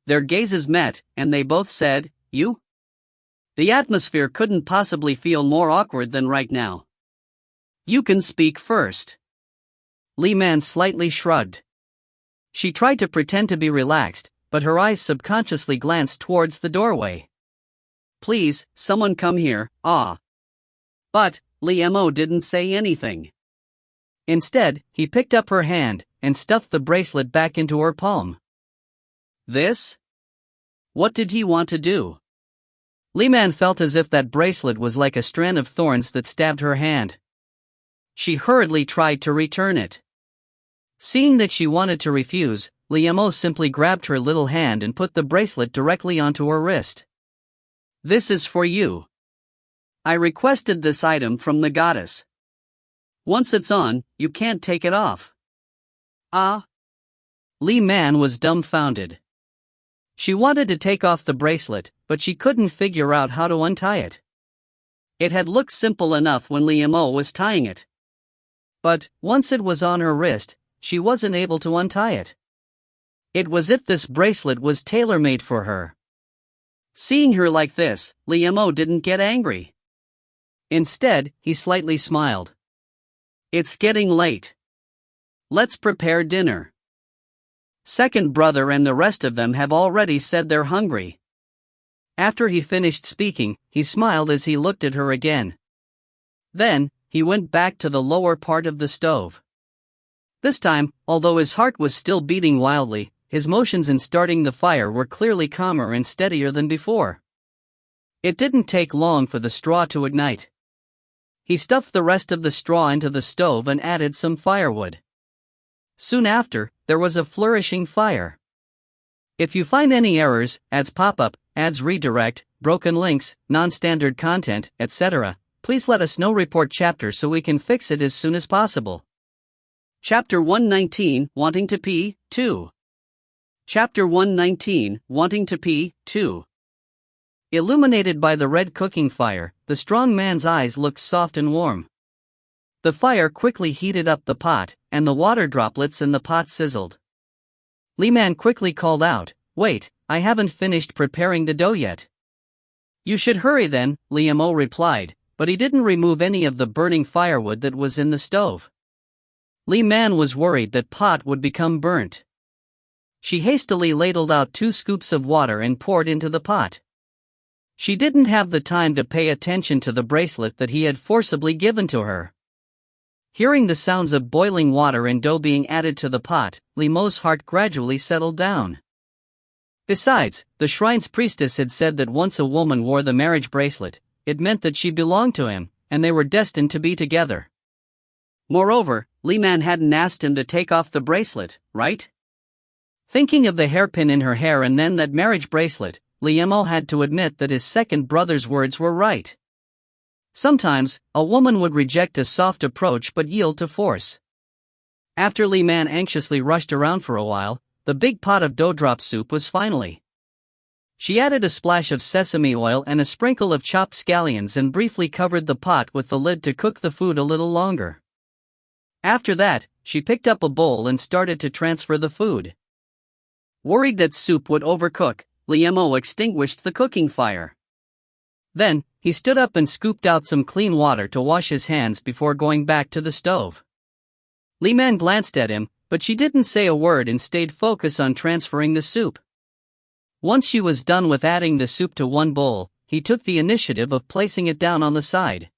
Their gazes met, and they both said, "You?" The atmosphere couldn't possibly feel more awkward than right now. "You can speak first." Li Man slightly shrugged. She tried to pretend to be relaxed, but her eyes subconsciously glanced towards the doorway. "Please, someone come here, ah." But Li Mo didn't say anything. Instead, he picked up her hand and stuffed the bracelet back into her palm. This? What did he want to do? Li Man felt as if that bracelet was like a strand of thorns that stabbed her hand. She hurriedly tried to return it. Seeing that she wanted to refuse, Li Mo simply grabbed her little hand and put the bracelet directly onto her wrist. "This is for you. I requested this item from the goddess. Once it's on, you can't take it off." Ah? Li Man was dumbfounded. She wanted to take off the bracelet, but she couldn't figure out how to untie it. It had looked simple enough when Li Mo was tying it. But once it was on her wrist, she wasn't able to untie it. It was as if this bracelet was tailor-made for her. Seeing her like this, Li Mo didn't get angry. Instead, he slightly smiled. "It's getting late. Let's prepare dinner. Second brother and the rest of them have already said they're hungry." After he finished speaking, he smiled as he looked at her again. Then, he went back to the lower part of the stove. This time, although his heart was still beating wildly, his motions in starting the fire were clearly calmer and steadier than before. It didn't take long for the straw to ignite. He stuffed the rest of the straw into the stove and added some firewood. Soon after, there was a flourishing fire. If you find any errors, ads pop up, ads redirect, broken links, non-standard content, etc., please let us know. Report chapter so we can fix it as soon as possible. Chapter 119, Wanting to Pee, 2. Chapter 119, Wanting to Pee, 2. Illuminated by the red cooking fire, the strong man's eyes looked soft and warm. The fire quickly heated up the pot, and the water droplets in the pot sizzled. Li Man quickly called out, "Wait, I haven't finished preparing the dough yet." "You should hurry then," Li Mo replied, but he didn't remove any of the burning firewood that was in the stove. Li Man was worried that pot would become burnt. She hastily ladled out 2 scoops of water and poured into the pot. She didn't have the time to pay attention to the bracelet that he had forcibly given to her. Hearing the sounds of boiling water and dough being added to the pot, Li Mo's heart gradually settled down. Besides, the shrine's priestess had said that once a woman wore the marriage bracelet, it meant that she belonged to him, and they were destined to be together. Moreover, Li Man hadn't asked him to take off the bracelet, right? Thinking of the hairpin in her hair and then that marriage bracelet, Li Mo had to admit that his second brother's words were right. Sometimes, a woman would reject a soft approach but yield to force. After Li Man anxiously rushed around for a while, the big pot of dough drop soup was finally. She added a splash of sesame oil and a sprinkle of chopped scallions and briefly covered the pot with the lid to cook the food a little longer. After that, she picked up a bowl and started to transfer the food. Worried that soup would overcook, Li Mo extinguished the cooking fire. Then, he stood up and scooped out some clean water to wash his hands before going back to the stove. Li Man glanced at him, but she didn't say a word and stayed focused on transferring the soup. Once she was done with adding the soup to one bowl, he took the initiative of placing it down on the side.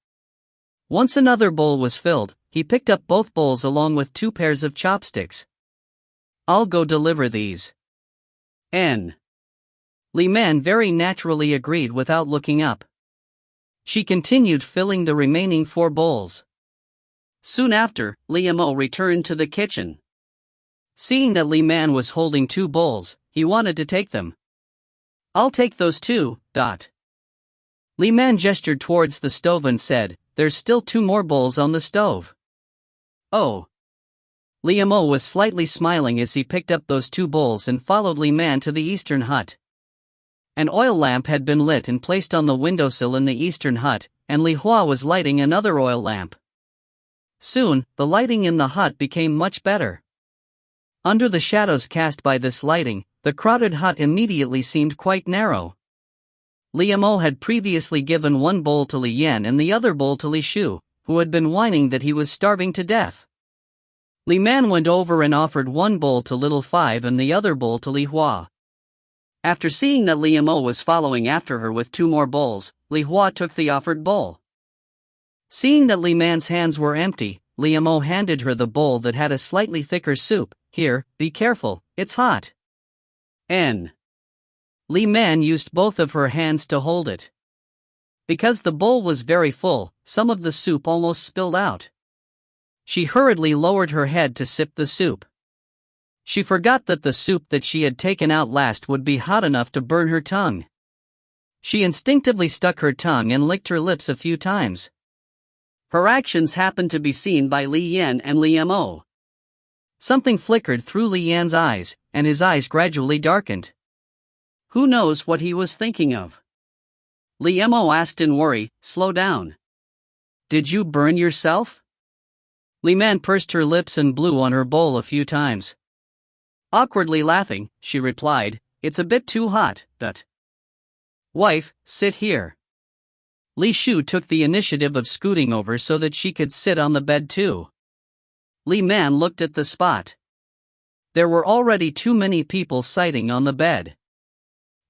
Once another bowl was filled, he picked up both bowls along with 2 pairs of chopsticks. "I'll go deliver these." Li Man very naturally agreed without looking up. She continued filling the remaining 4 bowls. Soon after, Li Mo returned to the kitchen. Seeing that Li Man was holding 2 bowls, he wanted to take them. "I'll take those too." Li Man gestured towards the stove and said, "There's still 2 more bowls on the stove." "Oh." Li Mo was slightly smiling as he picked up those 2 bowls and followed Li Man to the eastern hut. An oil lamp had been lit and placed on the windowsill in the eastern hut, and Li Hua was lighting another oil lamp. Soon, the lighting in the hut became much better. Under the shadows cast by this lighting, the the crowded hut immediately seemed quite narrow. Li Mo had previously given one bowl to Li Yan and the other bowl to Li Shu, who had been whining that he was starving to death. Li Man went over and offered one bowl to Little Five and the other bowl to Li Hua. After seeing that Li Mo was following after her with 2 more bowls, Li Hua took the offered bowl. Seeing that Li Man's hands were empty, Li Mo handed her the bowl that had a slightly thicker soup. "Here, be careful, it's hot." Li Man used both of her hands to hold it. Because the bowl was very full, some of the soup almost spilled out. She hurriedly lowered her head to sip the soup. She forgot that the soup that she had taken out last would be hot enough to burn her tongue. She instinctively stuck her tongue and licked her lips a few times. Her actions happened to be seen by Li Yan and Li Mo. Something flickered through Li Yan's eyes, and his eyes gradually darkened. Who knows what he was thinking of? Li Mo asked in worry, "Slow down. Did you burn yourself?" Li Man pursed her lips and blew on her bowl a few times. Awkwardly laughing, she replied, "It's a bit too hot, but..." "Wife, sit here." Li Shu took the initiative of scooting over so that she could sit on the bed too. Li Man looked at the spot. There were already too many people sitting on the bed.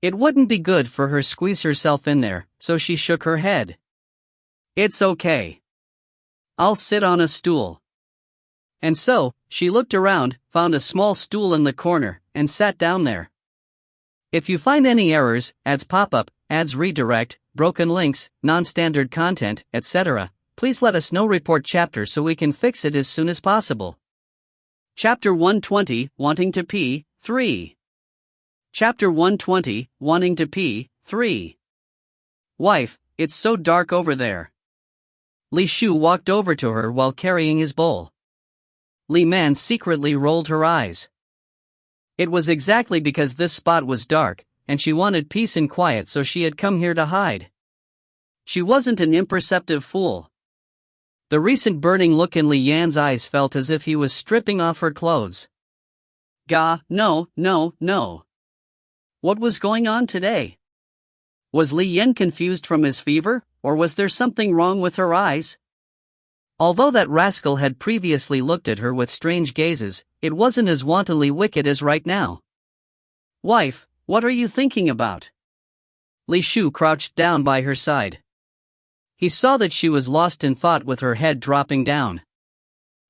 It wouldn't be good for her to squeeze herself in there, so she shook her head. "It's okay. I'll sit on a stool." And so, she looked around, found a small stool in the corner, and sat down there. If you find any errors, ads pop up, ads redirect, broken links, non-standard content, etc., please let us know. Report chapter so we can fix it as soon as possible. Chapter 120, Wanting to Pee, 3. Chapter 120, Wanting to Pee, 3. "Wife, it's so dark over there." Li Shu walked over to her while carrying his bowl. Li Man secretly rolled her eyes. It was exactly because this spot was dark, and she wanted peace and quiet, so she had come here to hide. She wasn't an imperceptive fool. The recent burning look in Li Yan's eyes felt as if he was stripping off her clothes. No. What was going on today? Was Li Yan confused from his fever, or was there something wrong with her eyes? Although that rascal had previously looked at her with strange gazes, it wasn't as wantonly wicked as right now. "Wife, what are you thinking about?" Li Shu crouched down by her side. He saw that she was lost in thought with her head dropping down.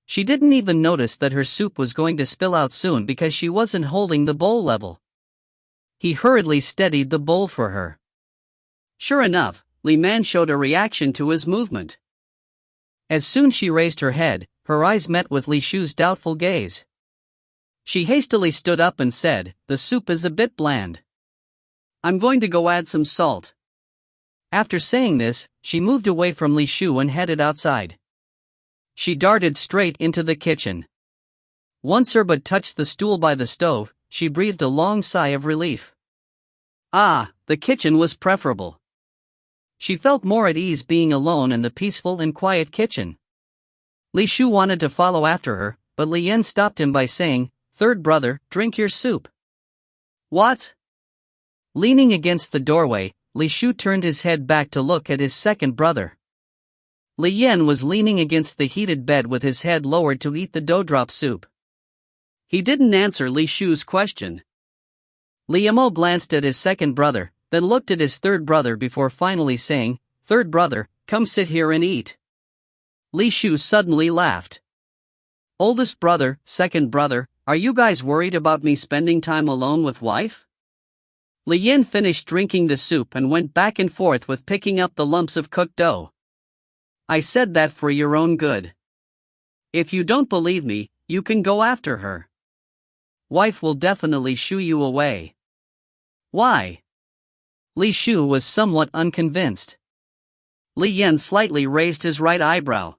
She didn't even notice that her soup was going to spill out soon because she wasn't holding the bowl level. He hurriedly steadied the bowl for her. Sure enough, Li Man showed a reaction to his movement. As soon as she raised her head, her eyes met with Li Shu's doubtful gaze. She hastily stood up and said, "The soup is a bit bland. I'm going to go add some salt." After saying this, she moved away from Li Shu and headed outside. She darted straight into the kitchen. Once her butt touched the stool by the stove, she breathed a long sigh of relief. The kitchen was preferable. She felt more at ease being alone in the peaceful and quiet kitchen. Li Shu wanted to follow after her, but Li Yan stopped him by saying, "Third brother, drink your soup." "What?" Leaning against the doorway, Li Shu turned his head back to look at his second brother. Li Yan was leaning against the heated bed with his head lowered to eat the dough-drop soup. He didn't answer Li Shu's question. Li Mo glanced at his second brother, then looked at his third brother before finally saying, "Third brother, come sit here and eat." Li Shu suddenly laughed. "Oldest brother, second brother, are you guys worried about me spending time alone with wife?" Li Yan finished drinking the soup and went back and forth with picking up the lumps of cooked dough. "I said that for your own good. If you don't believe me, you can go after her. Wife will definitely shoo you away." "Why?" Li Shu was somewhat unconvinced. Li Yan slightly raised his right eyebrow.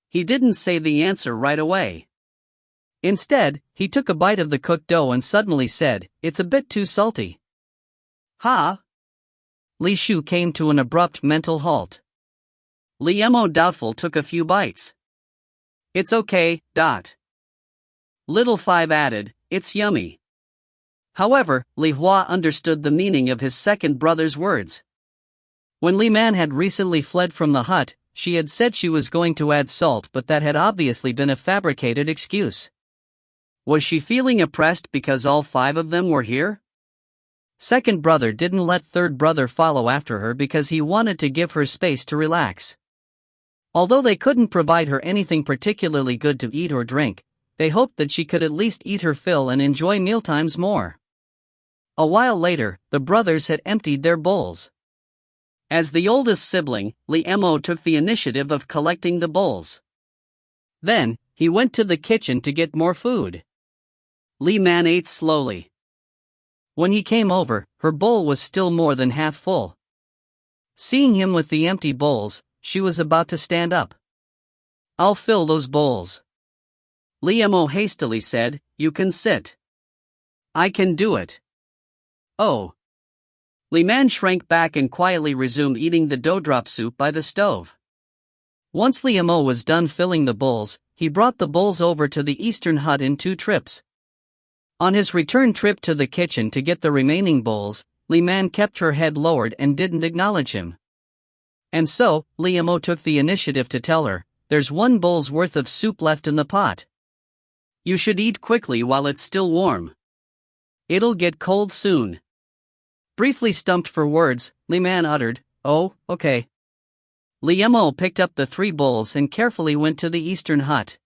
He didn't say the answer right away. Instead, he took a bite of the cooked dough and suddenly said, "It's a bit too salty." "Huh?" Li Shu came to an abrupt mental halt. Li Mo doubtful took a few bites. "It's okay, Little Five added, "It's yummy." However, Li Hua understood the meaning of his second brother's words. When Li Man had recently fled from the hut, she had said she was going to add salt, but that had obviously been a fabricated excuse. Was she feeling oppressed because all 5 of them were here? Second brother didn't let third brother follow after her because he wanted to give her space to relax. Although they couldn't provide her anything particularly good to eat or drink, they hoped that she could at least eat her fill and enjoy mealtimes more. A while later, the brothers had emptied their bowls. As the oldest sibling, Li Mo took the initiative of collecting the bowls. Then, he went to the kitchen to get more food. Li Man ate slowly. When he came over, her bowl was still more than half full. Seeing him with the empty bowls, she was about to stand up. "I'll fill those bowls." Li Mo hastily said, "You can sit." "I can do it." "Oh." Li Man shrank back and quietly resumed eating the dewdrop soup by the stove. Once Li Mo was done filling the bowls, he brought the bowls over to the eastern hut in 2 trips. On his return trip to the kitchen to get the remaining bowls, Li Man kept her head lowered and didn't acknowledge him. And so, Li Mo took the initiative to tell her, "There's 1 bowl's worth of soup left in the pot. You should eat quickly while it's still warm. It'll get cold soon." Briefly stumped for words, Li Man uttered, "Oh, okay." Li Mo picked up the 3 bowls and carefully went to the eastern hut.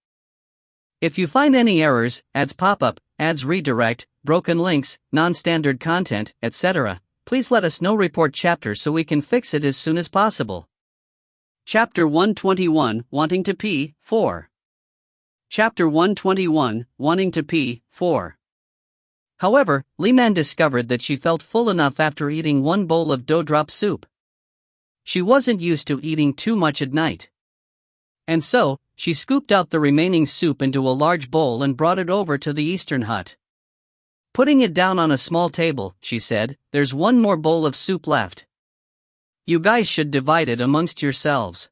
If you find any errors, ads pop up, ads redirect, broken links, non-standard content, etc., please let us know. Report chapter so we can fix it as soon as possible. Chapter 121, Wanting to Pee, 4. Chapter 121, Wanting to Pee, 4. However, Li Man discovered that she felt full enough after eating 1 bowl of dewdrop soup. She wasn't used to eating too much at night. And so, she scooped out the remaining soup into a large bowl and brought it over to the eastern hut. Putting it down on a small table, she said, "There's 1 more bowl of soup left. You guys should divide it amongst yourselves.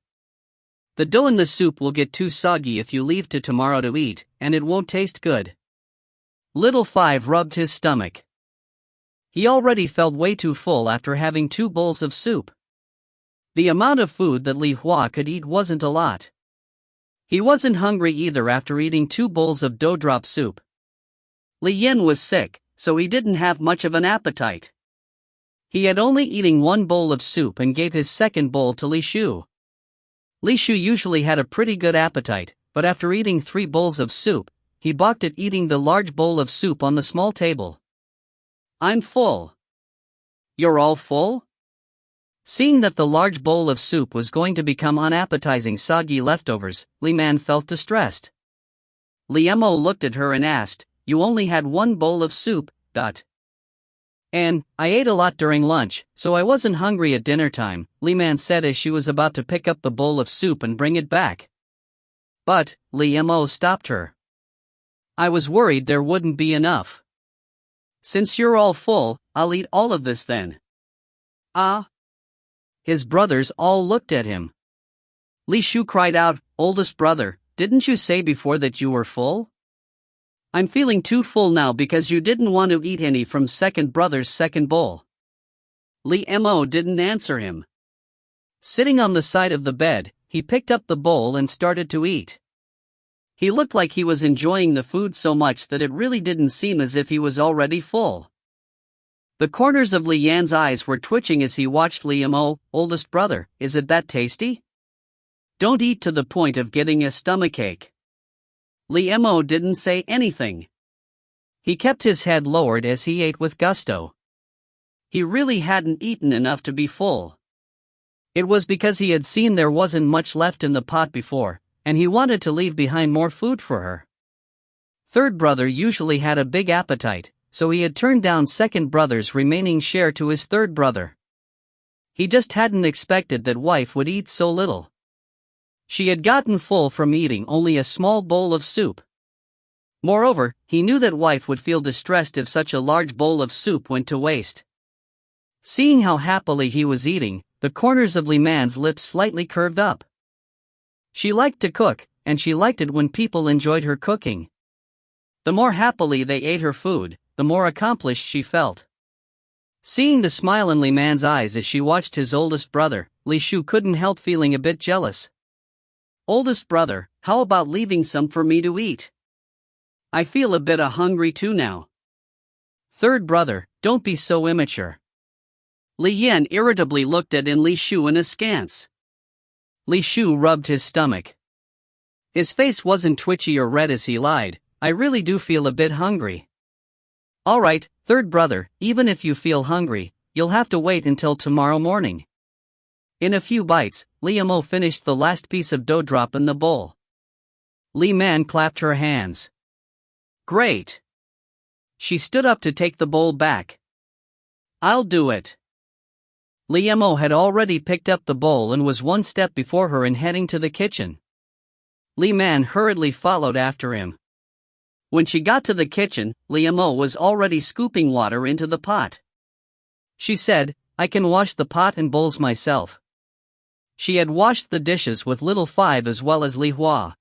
The dough in the soup will get too soggy if you leave to tomorrow to eat, and it won't taste good." Little 5 rubbed his stomach. He already felt way too full after having 2 bowls of soup. The amount of food that Li Hua could eat wasn't a lot. He wasn't hungry either after eating 2 bowls of dewdrop soup. Li Yan was sick, so he didn't have much of an appetite. He had only eaten 1 bowl of soup and gave his second bowl to Li Shu. Li Shu usually had a pretty good appetite, but after eating 3 bowls of soup, he balked at eating the large bowl of soup on the small table. "I'm full." "You're all full?" Seeing that the large bowl of soup was going to become unappetizing soggy leftovers, Li Man felt distressed. Li Mo looked at her and asked, "You only had 1 bowl of soup, And I ate a lot during lunch, so I wasn't hungry at dinner time," Li Man said as she was about to pick up the bowl of soup and bring it back. But, Li Mo stopped her. "I was worried there wouldn't be enough." "Since you're all full, I'll eat all of this then." "Ah?" His brothers all looked at him. Li Shu cried out, "Oldest brother, didn't you say before that you were full? I'm feeling too full now because you didn't want to eat any from second brother's second bowl." Li Mo didn't answer him. Sitting on the side of the bed, he picked up the bowl and started to eat. He looked like he was enjoying the food so much that it really didn't seem as if he was already full. The corners of Li Yan's eyes were twitching as he watched Li Mo. "Oldest brother, is it that tasty? Don't eat to the point of getting a stomachache." Li Mo didn't say anything. He kept his head lowered as he ate with gusto. He really hadn't eaten enough to be full. It was because he had seen there wasn't much left in the pot before, and he wanted to leave behind more food for her. Third brother usually had a big appetite, so he had turned down second brother's remaining share to his third brother. He just hadn't expected that wife would eat so little. She had gotten full from eating only a small bowl of soup. Moreover, he knew that wife would feel distressed if such a large bowl of soup went to waste. Seeing how happily he was eating, the corners of Li Man's lips slightly curved up. She liked to cook, and she liked it when people enjoyed her cooking. The more happily they ate her food, the more accomplished she felt. Seeing the smile in Li Man's eyes as she watched his oldest brother, Li Shu couldn't help feeling a bit jealous. "Oldest brother, how about leaving some for me to eat? I feel a bit hungry too now." "Third brother, don't be so immature." Li Yan irritably looked at Li Shu in askance. Li Shu rubbed his stomach. His face wasn't twitchy or red as he lied, "I really do feel a bit hungry." "Alright, third brother, even if you feel hungry, you'll have to wait until tomorrow morning." In a few bites, Li Mo finished the last piece of dough drop in the bowl. Li Man clapped her hands. "Great." She stood up to take the bowl back. "I'll do it." Li Mo had already picked up the bowl and was one step before her in heading to the kitchen. Li Man hurriedly followed after him. When she got to the kitchen, Li Mo was already scooping water into the pot. She said, "I can wash the pot and bowls myself." She had washed the dishes with little Five as well as Li Hua.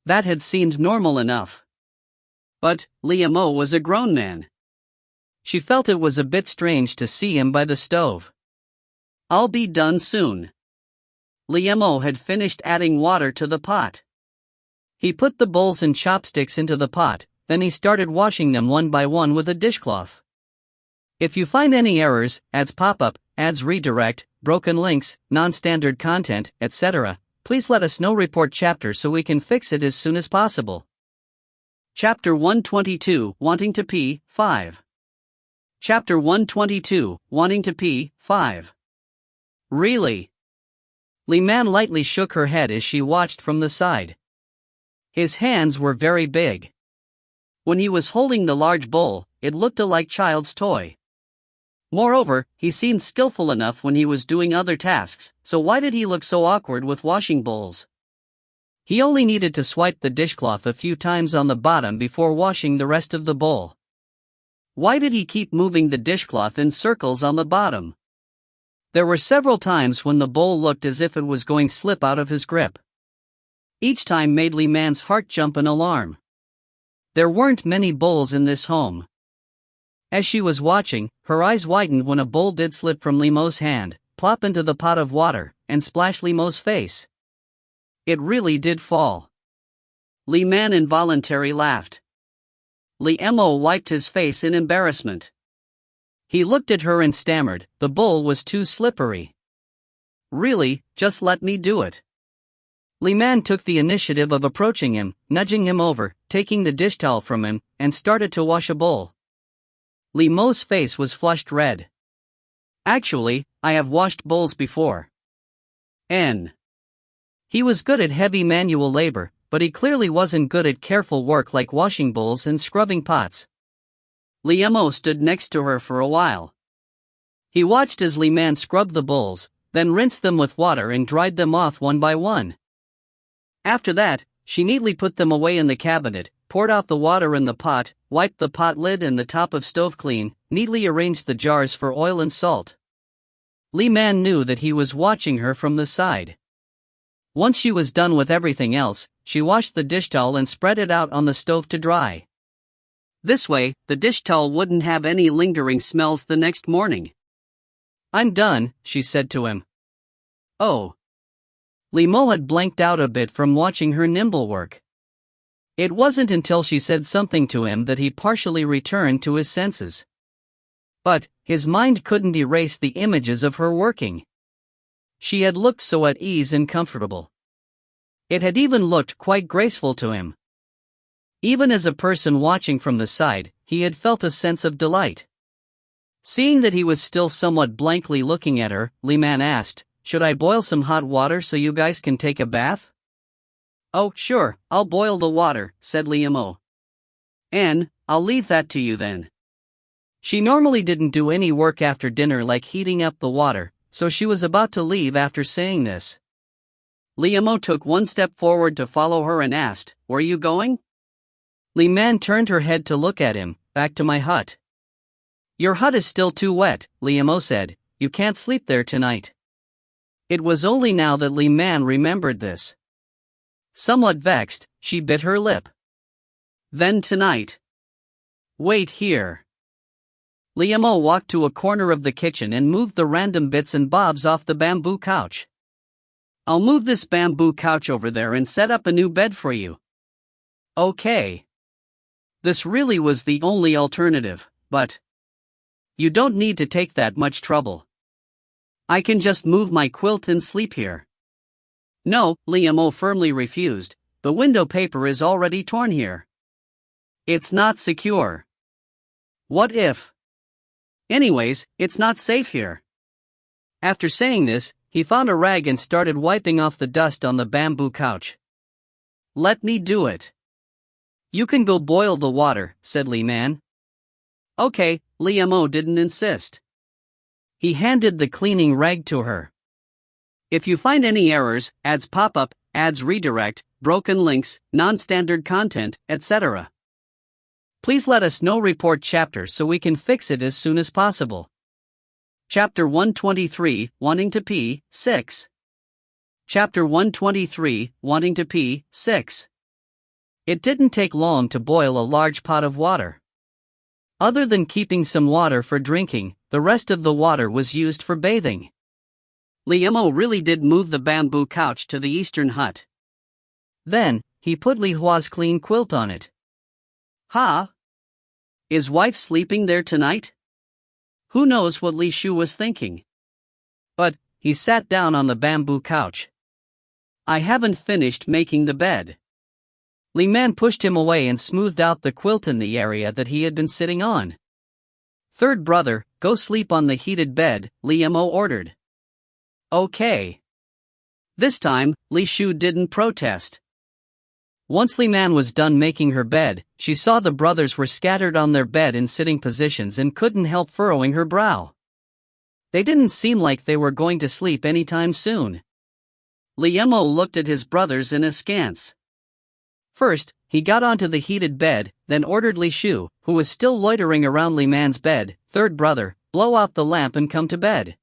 That had seemed normal enough. But Li Mo was a grown man. She felt it was a bit strange to see him by the stove. "I'll be done soon." Li Mo had finished adding water to the pot. He put the bowls and chopsticks into the pot, then he started washing them one by one with a dishcloth. If you find any errors, ads pop up, ads redirect, broken links, non-standard content, etc., please let us know. Report chapter so we can fix it as soon as possible. Chapter 122, Wanting to pee, 5. Chapter 122, Wanting to pee, 5. Really? Li Man lightly shook her head as she watched from the side. His hands were very big. When he was holding the large bowl, it looked like child's toy. Moreover, he seemed skillful enough when he was doing other tasks, so why did he look so awkward with washing bowls? He only needed to swipe the dishcloth a few times on the bottom before washing the rest of the bowl. Why did he keep moving the dishcloth in circles on the bottom? There were several times when the bowl looked as if it was going to slip out of his grip. Each time made Li Man's heart jump in alarm. There weren't many bowls in this home. As she was watching, her eyes widened when a bowl did slip from Li Mo's hand, plop into the pot of water, and splash Li Mo's face. It really did fall. Li Man involuntarily laughed. Li Mo wiped his face in embarrassment. He looked at her and stammered, "The bowl was too slippery." "Really, just let me do it." Li Man took the initiative of approaching him, nudging him over, taking the dish towel from him, and started to wash a bowl. Li Mo's face was flushed red. "Actually, I have washed bowls before." He was good at heavy manual labor, but he clearly wasn't good at careful work like washing bowls and scrubbing pots. Li Mo stood next to her for a while. He watched as Li Man scrubbed the bowls, then rinsed them with water and dried them off one by one. After that, she neatly put them away in the cabinet, poured out the water in the pot, wiped the pot lid and the top of stove clean, neatly arranged the jars for oil and salt. Li Man knew that he was watching her from the side. Once she was done with everything else, she washed the dish towel and spread it out on the stove to dry. This way, the dish towel wouldn't have any lingering smells the next morning. "I'm done," she said to him. "Oh." Li Mo had blanked out a bit from watching her nimble work. It wasn't until she said something to him that he partially returned to his senses. But his mind couldn't erase the images of her working. She had looked so at ease and comfortable. It had even looked quite graceful to him. Even as a person watching from the side, he had felt a sense of delight. Seeing that he was still somewhat blankly looking at her, Li Man asked, "Should I boil some hot water so you guys can take a bath?" "Oh, sure, I'll boil the water," said Li Mo. "I'll leave that to you then." She normally didn't do any work after dinner like heating up the water, so she was about to leave after saying this. Li Mo took one step forward to follow her and asked, "Where you going?" Li Man turned her head to look at him. "Back to my hut." "Your hut is still too wet," Li Mo said. "You can't sleep there tonight." It was only now that Li Man remembered this. Somewhat vexed, she bit her lip. "Then tonight." Wait here. Li Mo walked to a corner of the kitchen and moved the random bits and bobs off the bamboo couch. I'll move this bamboo couch over there and set up a new bed for you. Okay. This really was the only alternative, but you don't need to take that much trouble. I can just move my quilt and sleep here. No, Li Mo firmly refused. The window paper is already torn here. It's not secure. What if? Anyways, it's not safe here. After saying this, he found a rag and started wiping off the dust on the bamboo couch. Let me do it. You can go boil the water, said Li Man. Okay, Li Mo didn't insist. He handed the cleaning rag to her. If you find any errors, ads pop up, ads redirect, broken links, non-standard content, etc. Please let us know. Report chapter so we can fix it as soon as possible. Chapter 123, Wanting to Pee, 6. Chapter 123, Wanting to Pee, 6. It didn't take long to boil a large pot of water. Other than keeping some water for drinking, the rest of the water was used for bathing. Li Mo really did move the bamboo couch to the eastern hut. Then, he put Li Hua's clean quilt on it. Ha! Is wife sleeping there tonight? Who knows what Li Shu was thinking? But, he sat down on the bamboo couch. I haven't finished making the bed. Li Man pushed him away and smoothed out the quilt in the area that he had been sitting on. Third brother, go sleep on the heated bed, Li Mo ordered. Okay. This time, Li Shu didn't protest. Once Li Man was done making her bed, she saw the brothers were scattered on their bed in sitting positions and couldn't help furrowing her brow. They didn't seem like they were going to sleep anytime soon. Li Mo looked at his brothers in askance. First, he got onto the heated bed, then ordered Li Shu, who was still loitering around Li Man's bed, "Third brother, blow out the lamp and come to bed."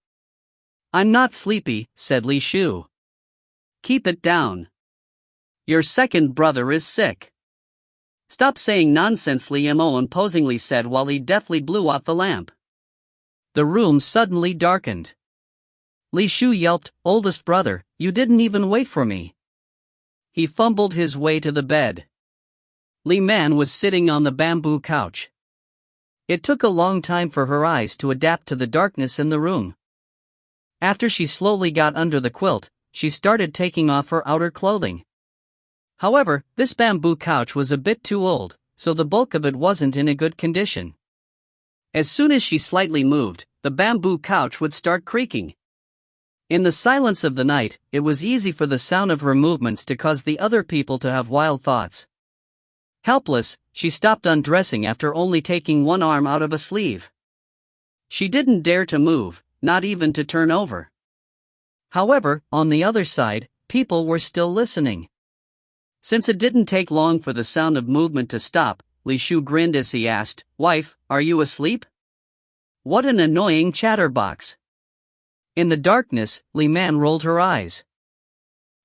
"I'm not sleepy," said Li Shu. "Keep it down. Your second brother is sick." "Stop saying nonsense," Li Mo imposingly said while he deftly blew out the lamp. The room suddenly darkened. Li Shu yelped, "Oldest brother, you didn't even wait for me." He fumbled his way to the bed. Li Man was sitting on the bamboo couch. It took a long time for her eyes to adapt to the darkness in the room. After she slowly got under the quilt, she started taking off her outer clothing. However, this bamboo couch was a bit too old, so the bulk of it wasn't in a good condition. As soon as she slightly moved, the bamboo couch would start creaking. In the silence of the night, it was easy for the sound of her movements to cause the other people to have wild thoughts. Helpless, she stopped undressing after only taking one arm out of a sleeve. She didn't dare to move, not even to turn over. However, on the other side, people were still listening. Since it didn't take long for the sound of movement to stop, Li Shu grinned as he asked, "Wife, are you asleep?" What an annoying chatterbox. In the darkness, Li Man rolled her eyes.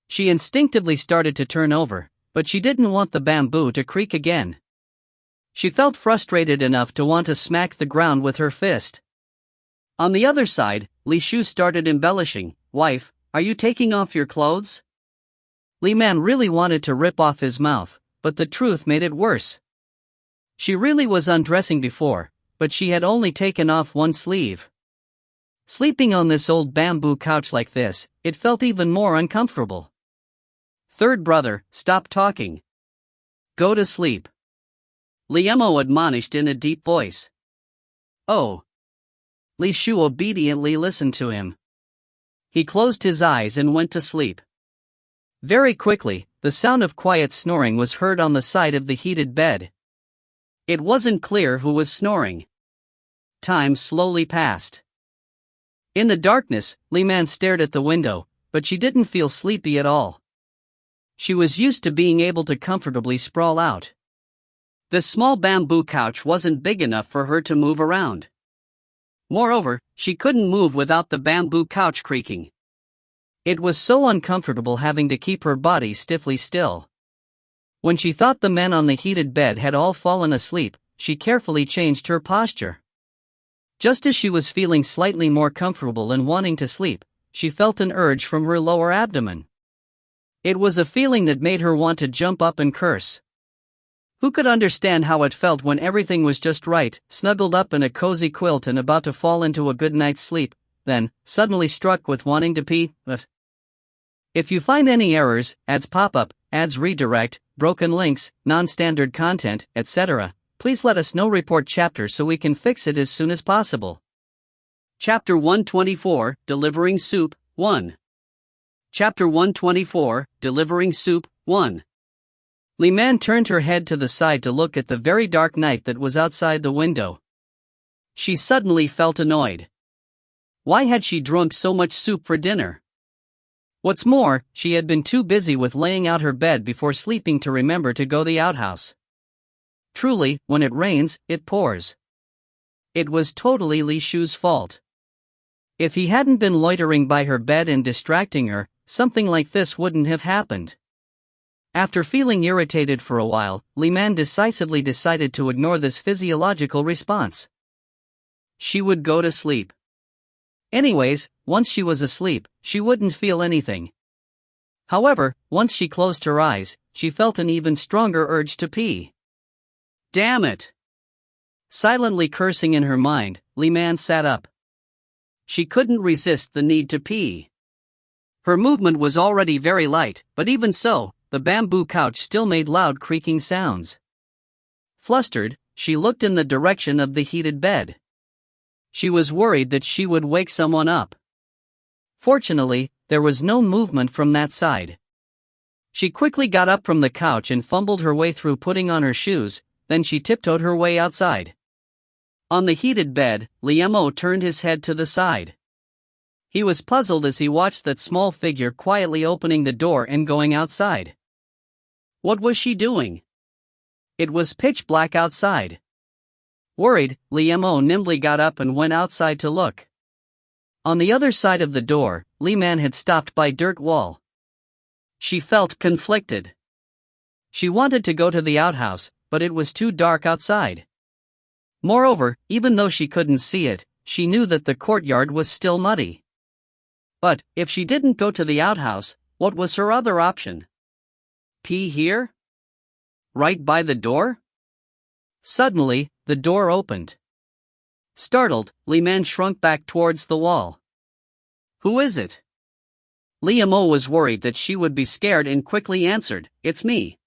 She instinctively started to turn over, but she didn't want the bamboo to creak again. She felt frustrated enough to want to smack the ground with her fist. On the other side, Li Shu started embellishing, "Wife, are you taking off your clothes?" Li Man really wanted to rip off his mouth, but the truth made it worse. She really was undressing before, but she had only taken off one sleeve. Sleeping on this old bamboo couch like this, it felt even more uncomfortable. "Third brother, stop talking. Go to sleep," Li Mo admonished in a deep voice. "Oh." Li Shu obediently listened to him. He closed his eyes and went to sleep. Very quickly, the sound of quiet snoring was heard on the side of the heated bed. It wasn't clear who was snoring. Time slowly passed. In the darkness, Li Man stared at the window, but she didn't feel sleepy at all. She was used to being able to comfortably sprawl out. The small bamboo couch wasn't big enough for her to move around. Moreover, she couldn't move without the bamboo couch creaking. It was so uncomfortable having to keep her body stiffly still. When she thought the men on the heated bed had all fallen asleep, she carefully changed her posture. Just as she was feeling slightly more comfortable and wanting to sleep, she felt an urge from her lower abdomen. It was a feeling that made her want to jump up and curse. Who could understand how it felt when everything was just right, snuggled up in a cozy quilt and about to fall into a good night's sleep, then, suddenly struck with wanting to pee? If you find any errors, ads pop up, ads redirect, broken links, non-standard content, etc., please let us know. Report chapter so we can fix it as soon as possible. Chapter 124, Delivering Soup, 1. Chapter 124, Delivering Soup, 1. Li Man turned her head to the side to look at the very dark night that was outside the window. She suddenly felt annoyed. Why had she drunk so much soup for dinner? What's more, she had been too busy with laying out her bed before sleeping to remember to go to the outhouse. Truly, when it rains, it pours. It was totally Li Shu's fault. If he hadn't been loitering by her bed and distracting her, something like this wouldn't have happened. After feeling irritated for a while, Li Man decisively decided to ignore this physiological response. She would go to sleep. Anyways, once she was asleep, she wouldn't feel anything. However, once she closed her eyes, she felt an even stronger urge to pee. Damn it! Silently cursing in her mind, Li Man sat up. She couldn't resist the need to pee. Her movement was already very light, but even so, the bamboo couch still made loud creaking sounds. Flustered, she looked in the direction of the heated bed. She was worried that she would wake someone up. Fortunately, there was no movement from that side. She quickly got up from the couch and fumbled her way through putting on her shoes, then she tiptoed her way outside. On the heated bed, Li Mo turned his head to the side. He was puzzled as he watched that small figure quietly opening the door and going outside. What was she doing? It was pitch black outside. Worried, Li Mo nimbly got up and went outside to look. On the other side of the door, Li Man had stopped by dirt wall. She felt conflicted. She wanted to go to the outhouse, but it was too dark outside. Moreover, even though she couldn't see it, she knew that the courtyard was still muddy. But, if she didn't go to the outhouse, what was her other option? Pee here? Right by the door? Suddenly, the door opened. Startled, Li Man shrunk back towards the wall. Who is it? Li Mo was worried that she would be scared and quickly answered, "It's me."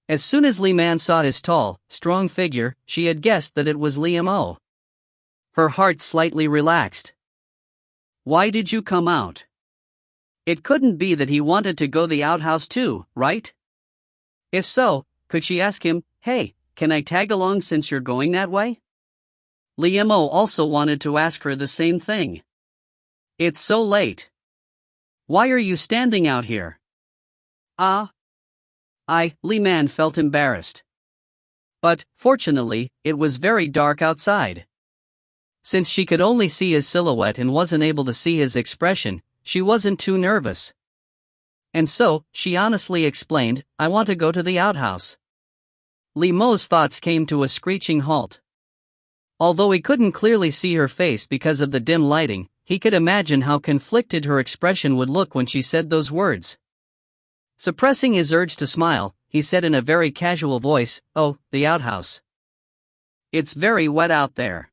As soon as Li Man saw his tall, strong figure, she had guessed that it was Li Mo. Her heart slightly relaxed. Why did you come out? It couldn't be that he wanted to go to the outhouse too, right? If so, could she ask him, "Hey, can I tag along since you're going that way?" Li Mo also wanted to ask her the same thing. It's so late. Why are you standing out here? Li Man felt embarrassed. But, fortunately, it was very dark outside. Since she could only see his silhouette and wasn't able to see his expression, she wasn't too nervous. And so, she honestly explained, "I want to go to the outhouse." Li Mo's thoughts came to a screeching halt. Although he couldn't clearly see her face because of the dim lighting, he could imagine how conflicted her expression would look when she said those words. Suppressing his urge to smile, he said in a very casual voice, "Oh, the outhouse. It's very wet out there.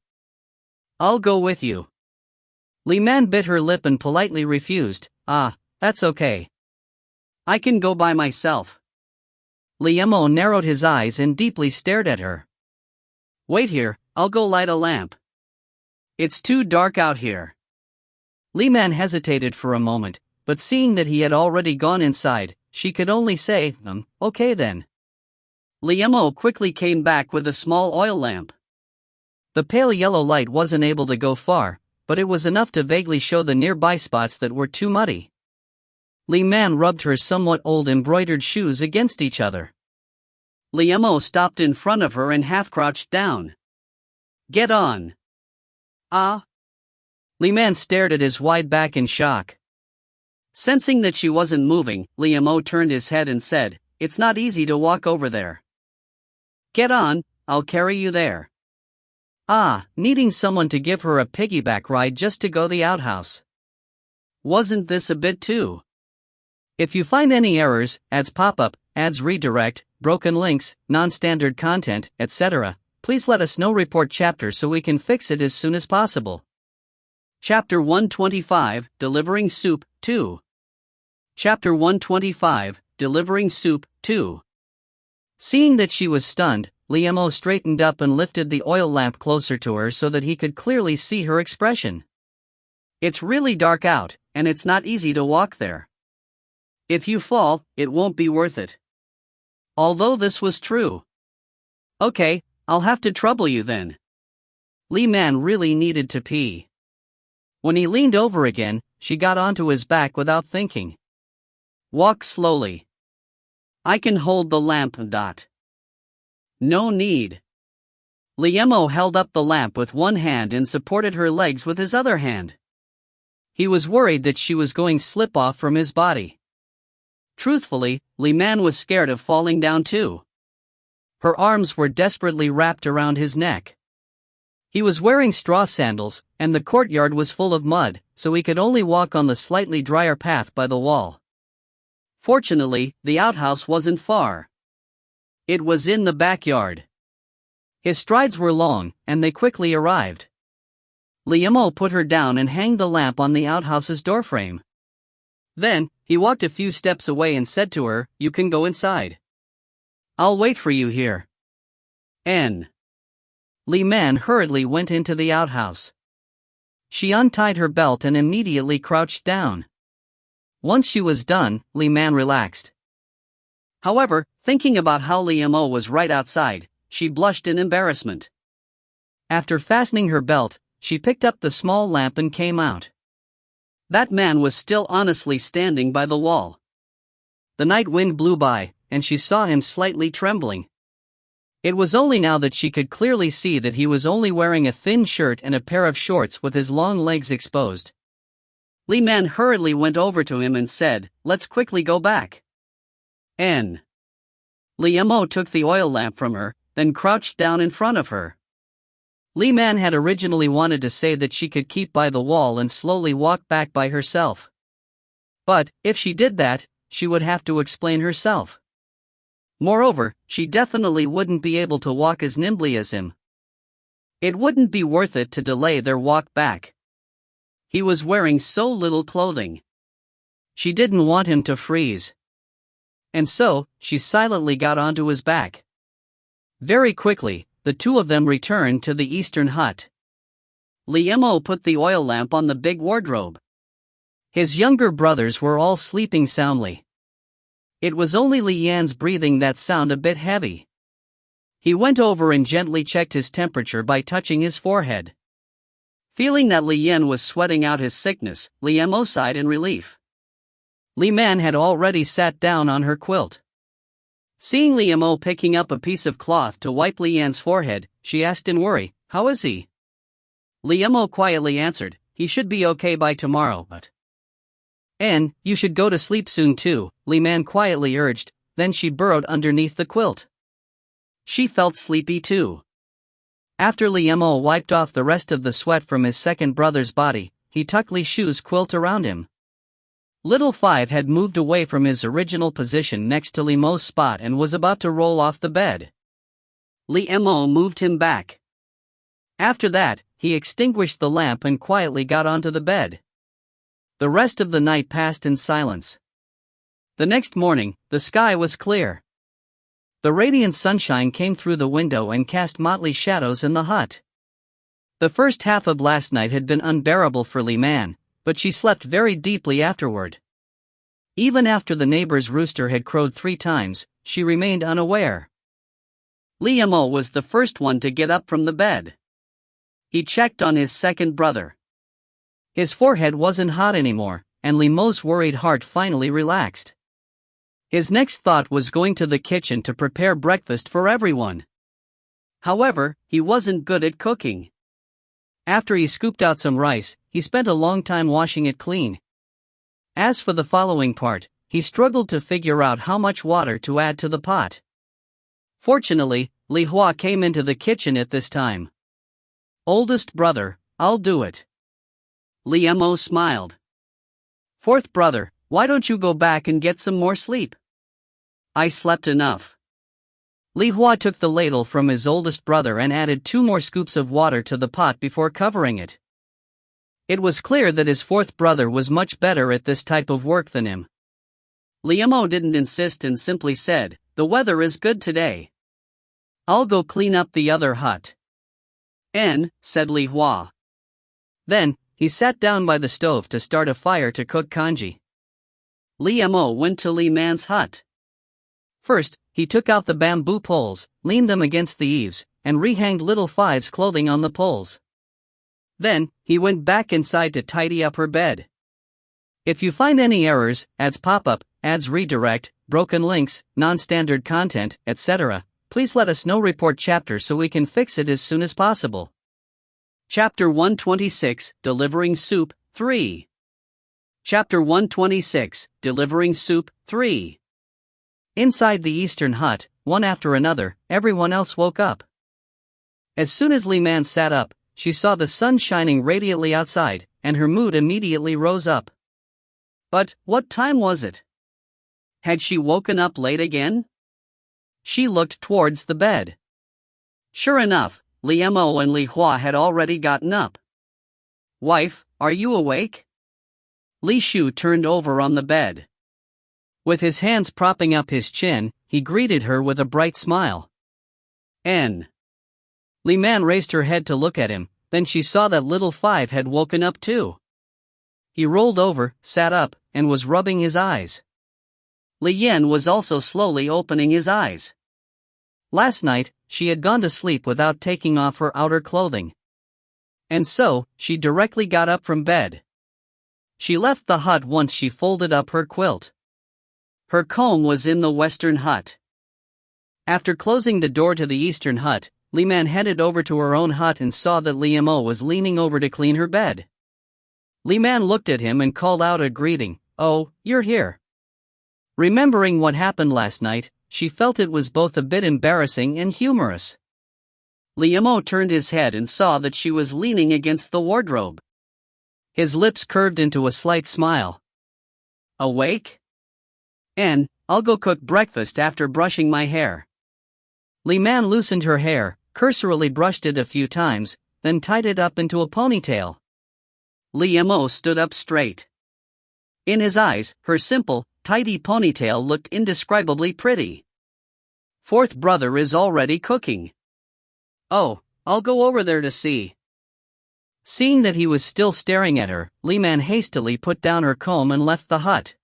I'll go with you." Li Man bit her lip and politely refused, "That's okay. I can go by myself." Li Mo narrowed his eyes and deeply stared at her. "Wait here, I'll go light a lamp. It's too dark out here." Li Man hesitated for a moment, but seeing that he had already gone inside, she could only say, "Okay then." Li Mo quickly came back with a small oil lamp. The pale yellow light wasn't able to go far, but it was enough to vaguely show the nearby spots that were too muddy. Li Man rubbed her somewhat old embroidered shoes against each other. Li Mo stopped in front of her and half-crouched down. "Get on." Li Man stared at his wide back in shock. Sensing that she wasn't moving, Li Mo turned his head and said, "It's not easy to walk over there." "Get on, I'll carry you there. Ah, needing someone to give her a piggyback ride just to go the outhouse. Wasn't this a bit too? If you find any errors, ads pop up, ads redirect, broken links, non-standard content, etc., please let us know. Report chapter so we can fix it as soon as possible. Chapter 125, Delivering Soup, 2. Chapter 125, Delivering Soup, 2. Seeing that she was stunned, Li Shu straightened up and lifted the oil lamp closer to her so that he could clearly see her expression. It's really dark out, and it's not easy to walk there. If you fall, it won't be worth it. Although this was true. Okay, I'll have to trouble you then. Li Man really needed to pee. When he leaned over again, she got onto his back without thinking. Walk slowly. I can hold the lamp. No need. Li Shu held up the lamp with one hand and supported her legs with his other hand. He was worried that she was going to slip off from his body. Truthfully, Li Man was scared of falling down too. Her arms were desperately wrapped around his neck. He was wearing straw sandals, and the courtyard was full of mud, so he could only walk on the slightly drier path by the wall. Fortunately, the outhouse wasn't far. It was in the backyard. His strides were long, and they quickly arrived. Li Shu put her down and hanged the lamp on the outhouse's doorframe. Then, he walked a few steps away and said to her, "You can go inside. I'll wait for you here." Li Man hurriedly went into the outhouse. She untied her belt and immediately crouched down. Once she was done, Li Man relaxed. However, thinking about how Li Shu was right outside, she blushed in embarrassment. After fastening her belt, she picked up the small lamp and came out. That man was still honestly standing by the wall. The night wind blew by, and she saw him slightly trembling. It was only now that she could clearly see that he was only wearing a thin shirt and a pair of shorts with his long legs exposed. Li Man hurriedly went over to him and said, "Let's quickly go back." Li Shu took the oil lamp from her, then crouched down in front of her. Li Man had originally wanted to say that she could keep by the wall and slowly walk back by herself. But, if she did that, she would have to explain herself. Moreover, she definitely wouldn't be able to walk as nimbly as him. It wouldn't be worth it to delay their walk back. He was wearing so little clothing. She didn't want him to freeze. And so, she silently got onto his back. Very quickly, the two of them returned to the eastern hut. Li Shu put the oil lamp on the big wardrobe. His younger brothers were all sleeping soundly. It was only Li Yan's breathing that sounded a bit heavy. He went over and gently checked his temperature by touching his forehead. Feeling that Li Yan was sweating out his sickness, Li Shu sighed in relief. Li Man had already sat down on her quilt. Seeing Li Shu picking up a piece of cloth to wipe Li Yan's forehead, she asked in worry, "How is he?" Li Shu quietly answered, "He should be okay by tomorrow, but..." You should go to sleep soon too," Li Man quietly urged, then she burrowed underneath the quilt. She felt sleepy too. After Li Shu wiped off the rest of the sweat from his second brother's body, he tucked Li Shu's quilt around him. Little Five had moved away from his original position next to Li Mo's spot and was about to roll off the bed. Li Shu moved him back. After that, he extinguished the lamp and quietly got onto the bed. The rest of the night passed in silence. The next morning, the sky was clear. The radiant sunshine came through the window and cast motley shadows in the hut. The first half of last night had been unbearable for Li Man, but she slept very deeply afterward. Even after the neighbor's rooster had crowed 3 times, she remained unaware. Li Shu was the first one to get up from the bed. He checked on his second brother. His forehead wasn't hot anymore, and Li Mo's worried heart finally relaxed. His next thought was going to the kitchen to prepare breakfast for everyone. However, he wasn't good at cooking. After he scooped out some rice, he spent a long time washing it clean. As for the following part, he struggled to figure out how much water to add to the pot. Fortunately, Li Hua came into the kitchen at this time. Oldest brother, I'll do it. Li Mo smiled. Fourth brother, why don't you go back and get some more sleep? I slept enough. Li Hua took the ladle from his oldest brother and added 2 more scoops of water to the pot before covering it. It was clear that his fourth brother was much better at this type of work than him. Li Mo didn't insist and simply said, the weather is good today. I'll go clean up the other hut. Said Li Hua. Then, he sat down by the stove to start a fire to cook congee. Li Mo went to Li Man's hut. First, he took out the bamboo poles, leaned them against the eaves, and rehanged little Five's clothing on the poles. Then, he went back inside to tidy up her bed. If you find any errors, ads pop up, ads redirect, broken links, non-standard content, etc., please let us know. Report chapter so we can fix it as soon as possible. Chapter 126, Delivering Soup, 3. Chapter 126, Delivering Soup, 3. Inside the eastern hut, one after another, everyone else woke up. As soon as Li Man sat up, she saw the sun shining radiantly outside, and her mood immediately rose up. But, what time was it? Had she woken up late again? She looked towards the bed. Sure enough, Li Mo and Li Hua had already gotten up. Wife, are you awake? Li Shu turned over on the bed. With his hands propping up his chin, he greeted her with a bright smile. Li Man raised her head to look at him, then she saw that little Five had woken up too. He rolled over, sat up, and was rubbing his eyes. Li Yan was also slowly opening his eyes. Last night, she had gone to sleep without taking off her outer clothing. And so, she directly got up from bed. She left the hut once she folded up her quilt. Her comb was in the western hut. After closing the door to the eastern hut, Li Man headed over to her own hut and saw that Li Mo was leaning over to clean her bed. Li Man looked at him and called out a greeting, "Oh, you're here." Remembering what happened last night, she felt it was both a bit embarrassing and humorous. Li Mo turned his head and saw that she was leaning against the wardrobe. His lips curved into a slight smile. Awake? I'll go cook breakfast after brushing my hair. Li Man loosened her hair, cursorily brushed it a few times, then tied it up into a ponytail. Li Mo stood up straight. In his eyes, her simple, tidy ponytail looked indescribably pretty. Fourth brother is already cooking. Oh, I'll go over there to see. Seeing that he was still staring at her, Li Man hastily put down her comb and left the hut.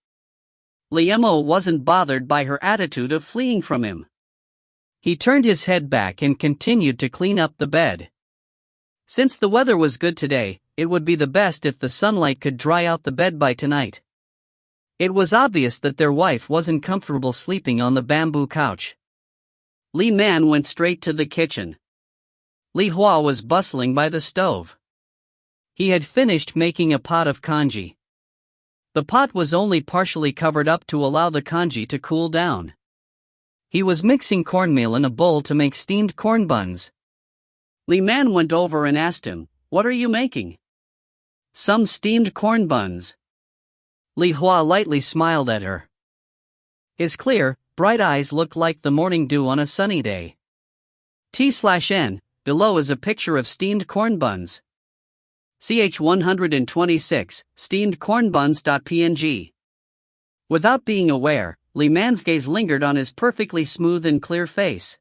Li Mo wasn't bothered by her attitude of fleeing from him. He turned his head back and continued to clean up the bed. Since the weather was good today, it would be the best if the sunlight could dry out the bed by tonight. It was obvious that their wife wasn't comfortable sleeping on the bamboo couch. Li Man went straight to the kitchen. Li Hua was bustling by the stove. He had finished making a pot of congee. The pot was only partially covered up to allow the congee to cool down. He was mixing cornmeal in a bowl to make steamed corn buns. Li Man went over and asked him, "What are you making?" "Some steamed corn buns." Li Hua lightly smiled at her. His clear, bright eyes looked like the morning dew on a sunny day. T/N, below is a picture of steamed corn buns. Ch 126, steamedcornbuns.png. Without being aware, Li Man's gaze lingered on his perfectly smooth and clear face.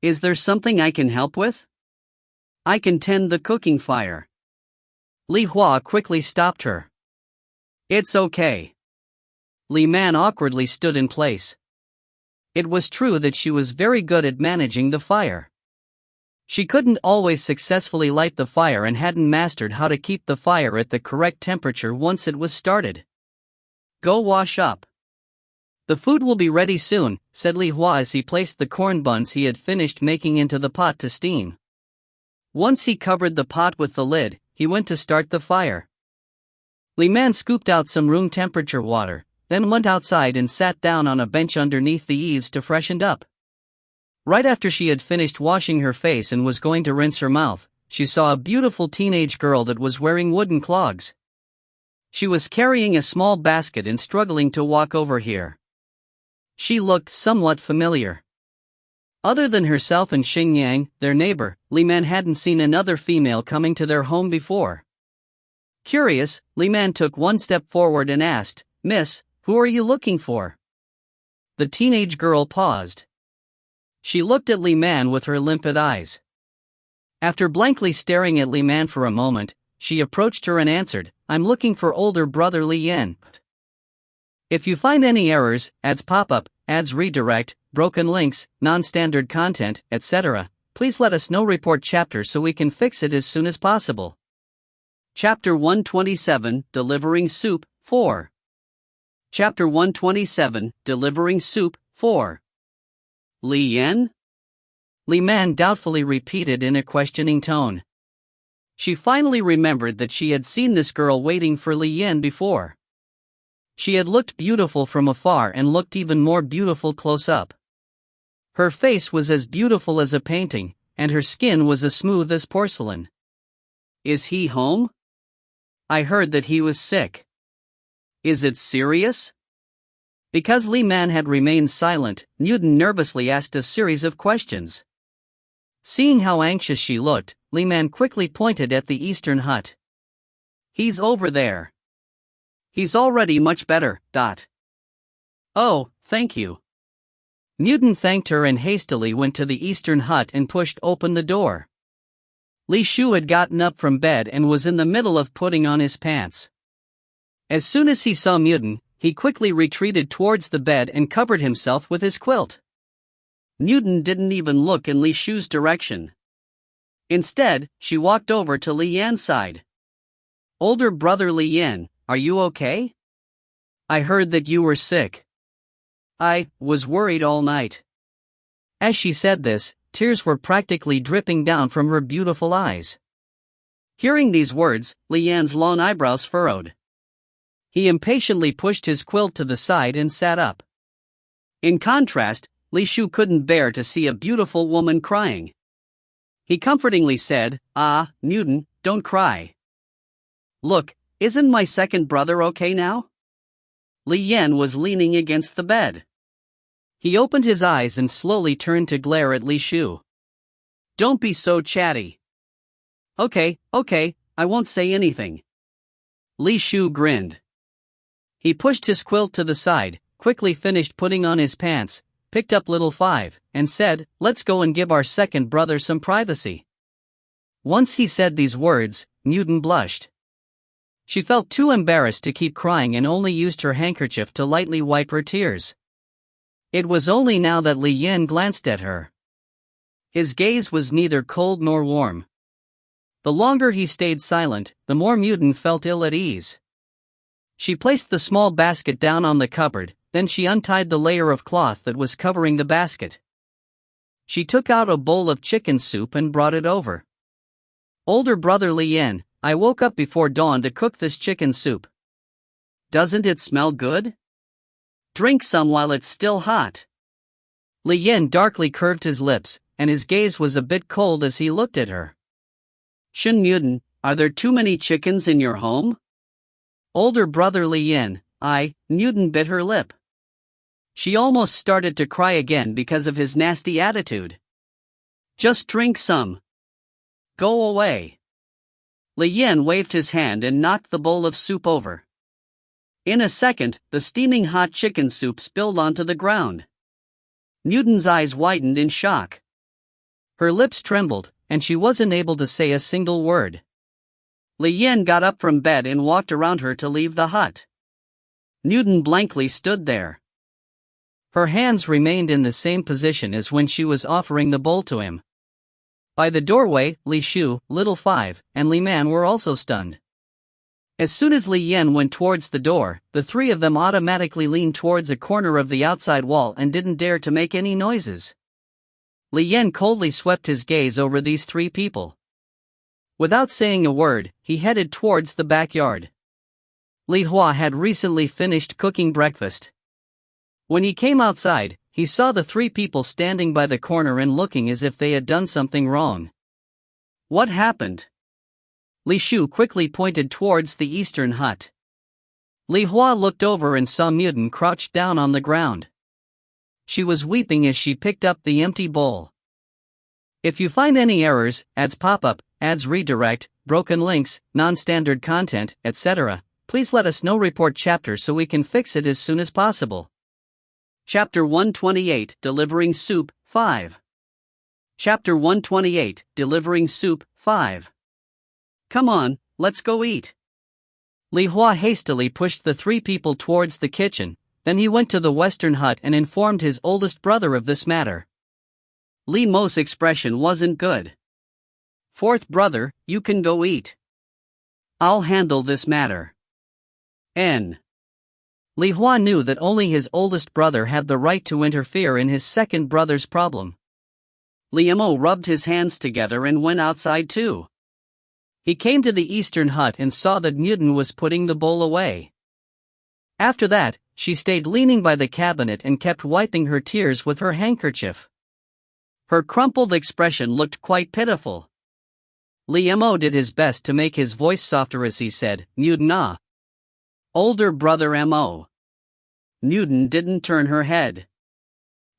"Is there something I can help with? I can tend the cooking fire." Li Hua quickly stopped her. "It's okay." Li Man awkwardly stood in place. It was true that she was very good at managing the fire. She couldn't always successfully light the fire and hadn't mastered how to keep the fire at the correct temperature once it was started. "Go wash up. The food will be ready soon," said Li Hua as he placed the corn buns he had finished making into the pot to steam. Once he covered the pot with the lid, he went to start the fire. Li Man scooped out some room temperature water, then went outside and sat down on a bench underneath the eaves to freshen up. Right after she had finished washing her face and was going to rinse her mouth, she saw a beautiful teenage girl that was wearing wooden clogs. She was carrying a small basket and struggling to walk over here. She looked somewhat familiar. Other than herself and Xingyang, their neighbor, Li Man hadn't seen another female coming to their home before. Curious, Li Man took one step forward and asked, "Miss, who are you looking for?" The teenage girl paused. She looked at Li Man with her limpid eyes. After blankly staring at Li Man for a moment, she approached her and answered, "I'm looking for older brother Li Yan. If you find any errors, ads pop-up, ads redirect, broken links, non-standard content, etc., please let us know. Report chapter so we can fix it as soon as possible." Chapter 127, Delivering Soup, 4. Chapter 127, Delivering Soup, 4. Li Yan? Li Man doubtfully repeated in a questioning tone. She finally remembered that she had seen this girl waiting for Li Yan before. She had looked beautiful from afar and looked even more beautiful close up. Her face was as beautiful as a painting, and her skin was as smooth as porcelain. "Is he home? I heard that he was sick. Is it serious?" Because Li Man had remained silent, Newton nervously asked a series of questions. Seeing how anxious she looked, Li Man quickly pointed at the eastern hut. "He's over there. He's already much better. Oh, thank you." Newton thanked her and hastily went to the eastern hut and pushed open the door. Li Shu had gotten up from bed and was in the middle of putting on his pants. As soon as he saw Newton, he quickly retreated towards the bed and covered himself with his quilt. Newton didn't even look in Li Shu's direction. Instead, she walked over to Li Yan's side. "Older brother Li Yan, are you okay? I heard that you were sick. I was worried all night." As she said this, tears were practically dripping down from her beautiful eyes. Hearing these words, Li Yan's long eyebrows furrowed. He impatiently pushed his quilt to the side and sat up. In contrast, Li Shu couldn't bear to see a beautiful woman crying. He comfortingly said, "Newton, don't cry. Look, isn't my second brother okay now?" Li Yan was leaning against the bed. He opened his eyes and slowly turned to glare at Li Shu. "Don't be so chatty." Okay, I won't say anything." Li Shu grinned. He pushed his quilt to the side, quickly finished putting on his pants, picked up little 5, and said, "Let's go and give our second brother some privacy." Once he said these words, Newton blushed. She felt too embarrassed to keep crying and only used her handkerchief to lightly wipe her tears. It was only now that Li Yan glanced at her. His gaze was neither cold nor warm. The longer he stayed silent, the more Newton felt ill at ease. She placed the small basket down on the cupboard, then she untied the layer of cloth that was covering the basket. She took out a bowl of chicken soup and brought it over. "Older brother Li Yan, I woke up before dawn to cook this chicken soup. Doesn't it smell good? Drink some while it's still hot." Li Yan darkly curved his lips, and his gaze was a bit cold as he looked at her. "Shun Newton, are there too many chickens in your home?" "Older brother Li Yan, Newton bit her lip. She almost started to cry again because of his nasty attitude. "Just drink some. Go away." Li Yan waved his hand and knocked the bowl of soup over. In a second, the steaming hot chicken soup spilled onto the ground. Newton's eyes widened in shock. Her lips trembled, and she wasn't able to say a single word. Li Yan got up from bed and walked around her to leave the hut. Newton blankly stood there. Her hands remained in the same position as when she was offering the bowl to him. By the doorway, Li Shu, little 5, and Li Man were also stunned. As soon as Li Yan went towards the door, the three of them automatically leaned towards a corner of the outside wall and didn't dare to make any noises. Li Yan coldly swept his gaze over these three people. Without saying a word, he headed towards the backyard. Li Hua had recently finished cooking breakfast. When he came outside, he saw the three people standing by the corner and looking as if they had done something wrong. What happened? Li Shu quickly pointed towards the eastern hut. Li Hua looked over and saw Muden crouched down on the ground. She was weeping as she picked up the empty bowl. If you find any errors, ads pop up, ads redirect, broken links, non-standard content, etc., please let us know. Report chapter so we can fix it as soon as possible. Chapter 128, Delivering Soup, 5. Chapter 128, Delivering Soup, 5. Come on, let's go eat. Li Hua hastily pushed the three people towards the kitchen, then he went to the western hut and informed his oldest brother of this matter. Li Mo's expression wasn't good. Fourth brother, you can go eat. I'll handle this matter. Li Hua knew that only his oldest brother had the right to interfere in his second brother's problem. Li Mo rubbed his hands together and went outside too. He came to the eastern hut and saw that Muden was putting the bowl away. After that, she stayed leaning by the cabinet and kept wiping her tears with her handkerchief. Her crumpled expression looked quite pitiful. Li Mo did his best to make his voice softer as he said, Muden ah. Older brother Mo. Muden didn't turn her head.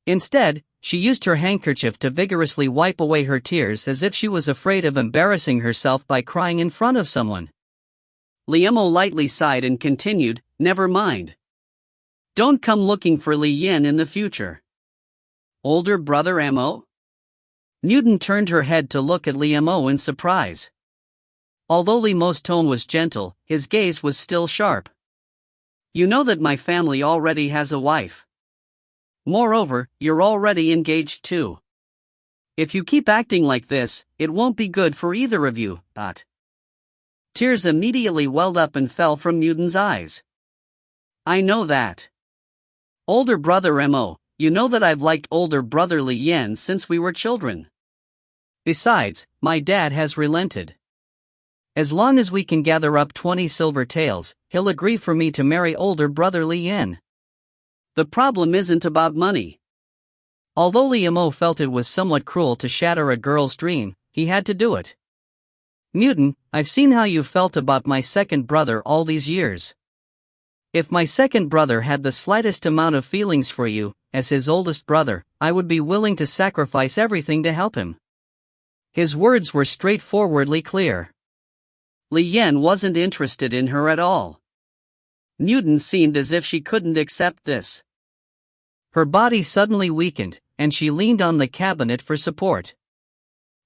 Instead, she used her handkerchief to vigorously wipe away her tears as if she was afraid of embarrassing herself by crying in front of someone. Li Mo lightly sighed and continued, never mind. Don't come looking for Li Yin in the future. Older brother Mo? Muden turned her head to look at Li Mo in surprise. Although Li Mo's tone was gentle, his gaze was still sharp. You know that my family already has a wife. Moreover, you're already engaged too. If you keep acting like this, it won't be good for either of you, but. Tears immediately welled up and fell from Muden's eyes. I know that. Older brother Mo, you know that I've liked older brother Li Yan since we were children. Besides, my dad has relented. As long as we can gather up 20 silver taels, he'll agree for me to marry older brother Li Yan. The problem isn't about money. Although Li Mo felt it was somewhat cruel to shatter a girl's dream, he had to do it. Muden, I've seen how you felt about my second brother all these years. If my second brother had the slightest amount of feelings for you, as his oldest brother, I would be willing to sacrifice everything to help him. His words were straightforwardly clear. Li Yan wasn't interested in her at all. Muden seemed as if she couldn't accept this. Her body suddenly weakened, and she leaned on the cabinet for support.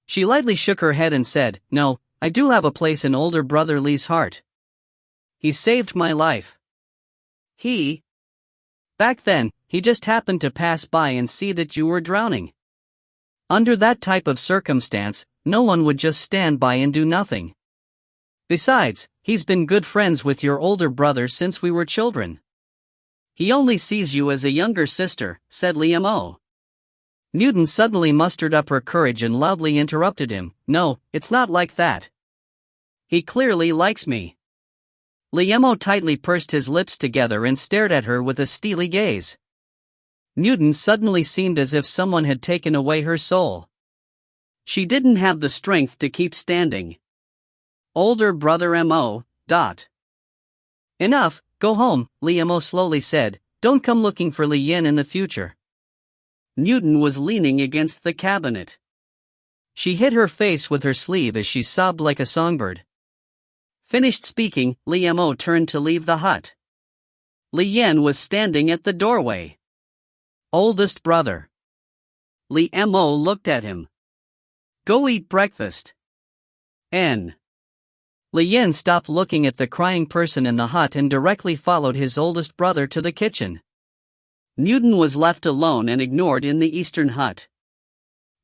She lightly shook her head and said, No, I do have a place in older brother Li's heart. He saved my life. Back then, he just happened to pass by and see that you were drowning. Under that type of circumstance, no one would just stand by and do nothing. Besides, he's been good friends with your older brother since we were children. He only sees you as a younger sister, said Li Mo. Muden suddenly mustered up her courage and loudly interrupted him, No, it's not like that. He clearly likes me. Li Mo tightly pursed his lips together and stared at her with a steely gaze. Muden suddenly seemed as if someone had taken away her soul. She didn't have the strength to keep standing. Older brother Mo. Enough, go home, Li Mo slowly said, don't come looking for Li Yin in the future. Muden was leaning against the cabinet. She hid her face with her sleeve as she sobbed like a songbird. Finished speaking, Li Mo turned to leave the hut. Li Yin was standing at the doorway. Oldest brother. Li Mo looked at him. Go eat breakfast. Li Yin stopped looking at the crying person in the hut and directly followed his oldest brother to the kitchen. Muden was left alone and ignored in the eastern hut.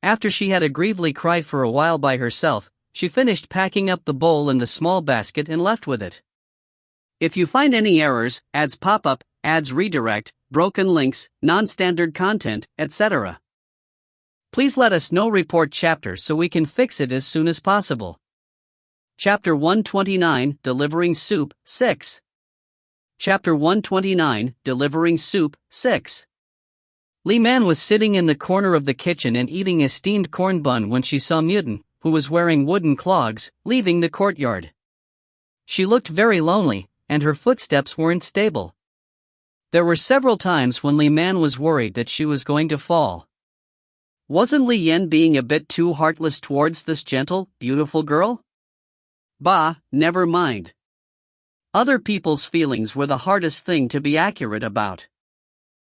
After she had aggrievedly cried for a while by herself, she finished packing up the bowl in the small basket and left with it. If you find any errors, ads pop up, ads redirect, broken links, non-standard content, etc., please let us know. Report chapter so we can fix it as soon as possible. Chapter 129, Delivering Soup, 6. Chapter 129, Delivering Soup, 6. Li Man was sitting in the corner of the kitchen and eating a steamed corn bun when she saw Mutin, who was wearing wooden clogs, leaving the courtyard. She looked very lonely, and her footsteps weren't stable. There were several times when Li Man was worried that she was going to fall. Wasn't Li Yan being a bit too heartless towards this gentle, beautiful girl? Bah, never mind. Other people's feelings were the hardest thing to be accurate about.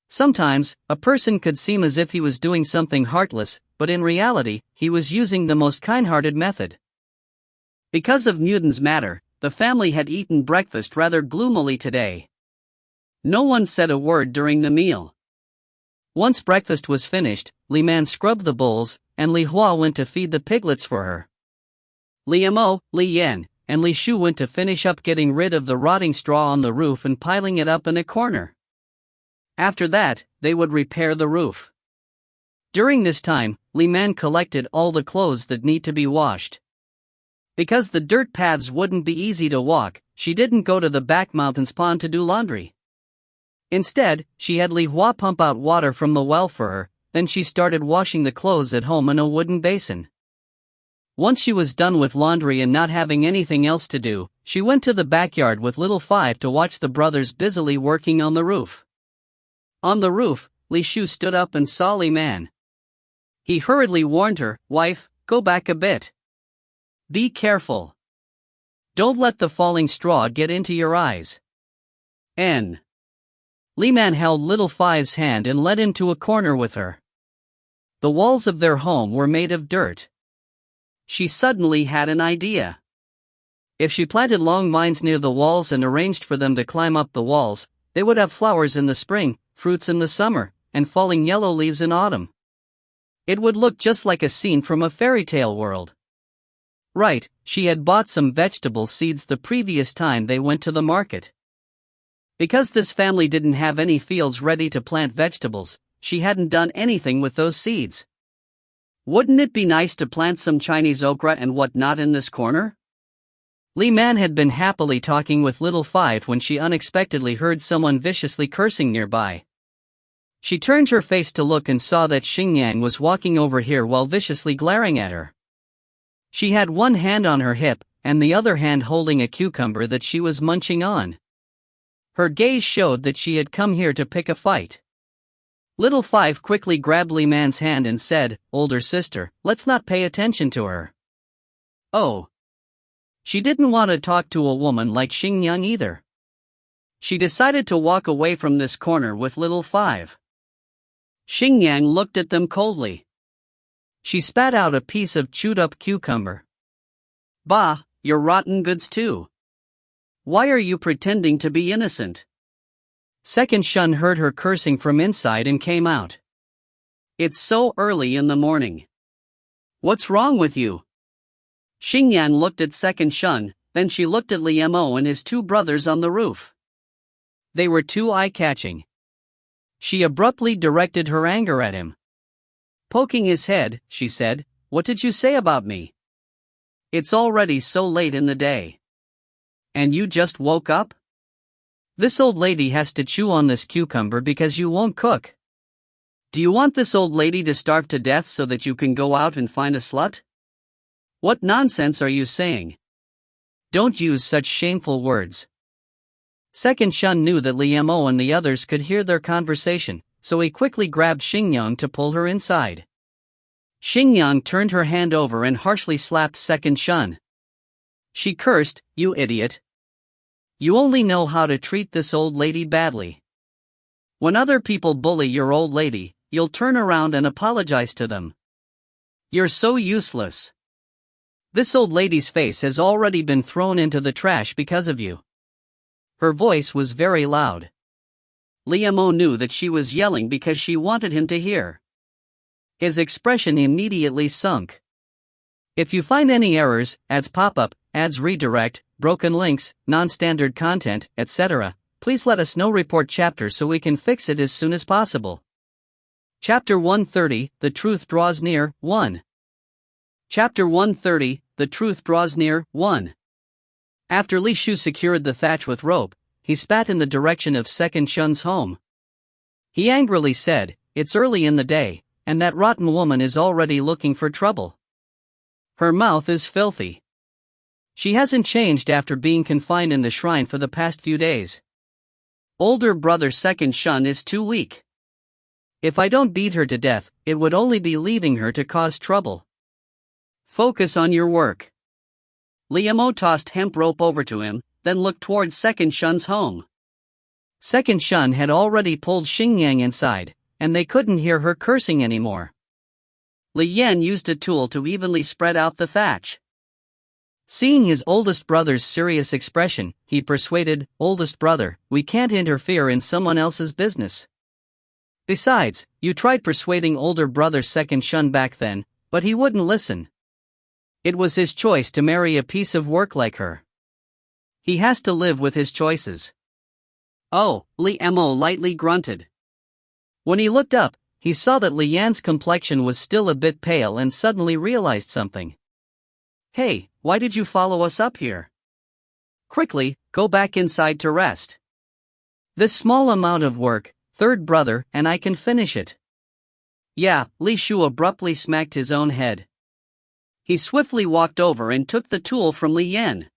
Sometimes, a person could seem as if he was doing something heartless, but in reality, he was using the most kind-hearted method. Because of Mutin's matter, the family had eaten breakfast rather gloomily today. No one said a word during the meal. Once breakfast was finished, Li Man scrubbed the bowls, and Li Hua went to feed the piglets for her. Li Mo, Li Yan, and Li Shu went to finish up getting rid of the rotting straw on the roof and piling it up in a corner. After that, they would repair the roof. During this time, Li Man collected all the clothes that need to be washed. Because the dirt paths wouldn't be easy to walk, she didn't go to the back mountains pond to do laundry. Instead, she had Li Hua pump out water from the well for her, then she started washing the clothes at home in a wooden basin. Once she was done with laundry and not having anything else to do, she went to the backyard with little Five to watch the brothers busily working on the roof. On the roof, Li Shu stood up and saw Li Man. He hurriedly warned her, "Wife, go back a bit. Be careful. Don't let the falling straw get into your eyes." Li Man held little Five's hand and led him to a corner with her. The walls of their home were made of dirt. She suddenly had an idea. If she planted long vines near the walls and arranged for them to climb up the walls, they would have flowers in the spring, fruits in the summer, and falling yellow leaves in autumn. It would look just like a scene from a fairy tale world. Right, she had bought some vegetable seeds the previous time they went to the market. Because this family didn't have any fields ready to plant vegetables, she hadn't done anything with those seeds. Wouldn't it be nice to plant some Chinese okra and whatnot in this corner? Li Man had been happily talking with little Five when she unexpectedly heard someone viciously cursing nearby. She turned her face to look and saw that Xingyang was walking over here while viciously glaring at her. She had one hand on her hip, and the other hand holding a cucumber that she was munching on. Her gaze showed that she had come here to pick a fight. Little Five quickly grabbed Li Man's hand and said, "Older sister, let's not pay attention to her." Oh. She didn't want to talk to a woman like Xingyang either. She decided to walk away from this corner with little Five. Xingyang looked at them coldly. She spat out a piece of chewed-up cucumber. "Bah, you're rotten goods too. Why are you pretending to be innocent?" Second Shun heard her cursing from inside and came out. "It's so early in the morning. What's wrong with you?" Xingyang looked at Second Shun, then she looked at Li Mo and his two brothers on the roof. They were too eye-catching. She abruptly directed her anger at him. Poking his head, she said, "What did you say about me? It's already so late in the day. And you just woke up? This old lady has to chew on this cucumber because you won't cook. Do you want this old lady to starve to death so that you can go out and find a slut? What nonsense are you saying? Don't use such shameful words." Second Shun knew that Li Mo and the others could hear their conversation, so he quickly grabbed Xingyang to pull her inside. Xingyang turned her hand over and harshly slapped Second Shun. She cursed, "You idiot. You only know how to treat this old lady badly. When other people bully your old lady, you'll turn around and apologize to them. You're so useless. This old lady's face has already been thrown into the trash because of you." Her voice was very loud. Li Mo knew that she was yelling because she wanted him to hear. His expression immediately sunk. If you find any errors, ads pop-up, ads redirect, broken links, non-standard content, etc., please let us know. Report chapter so we can fix it as soon as possible. Chapter 130, The Truth Draws Near, 1. Chapter 130, The Truth Draws Near, 1. After Li Shu secured the thatch with rope, he spat in the direction of Second Shun's home. He angrily said, it's early in the day, and that rotten woman is already looking for trouble. Her mouth is filthy. She hasn't changed after being confined in the shrine for the past few days. Older brother second Shun is too weak. If I don't beat her to death, it would only be leaving her to cause trouble. Focus on your work. Liamo tossed hemp rope over to him, then looked towards second Shun's home. Second Shun had already pulled Xingyang inside, and they couldn't hear her cursing anymore. Li Yan used a tool to evenly spread out the thatch. Seeing his oldest brother's serious expression, he persuaded, "Oldest brother, we can't interfere in someone else's business. Besides, you tried persuading older brother second Shun back then, but he wouldn't listen. It was his choice to marry a piece of work like her. He has to live with his choices." "Oh," Li Mo lightly grunted. When he looked up, he saw that Li Yan's complexion was still a bit pale and suddenly realized something. "Hey, why did you follow us up here? Quickly, go back inside to rest. This small amount of work, third brother, and I can finish it." "Yeah," Li Shu abruptly smacked his own head. He swiftly walked over and took the tool from Li Yan.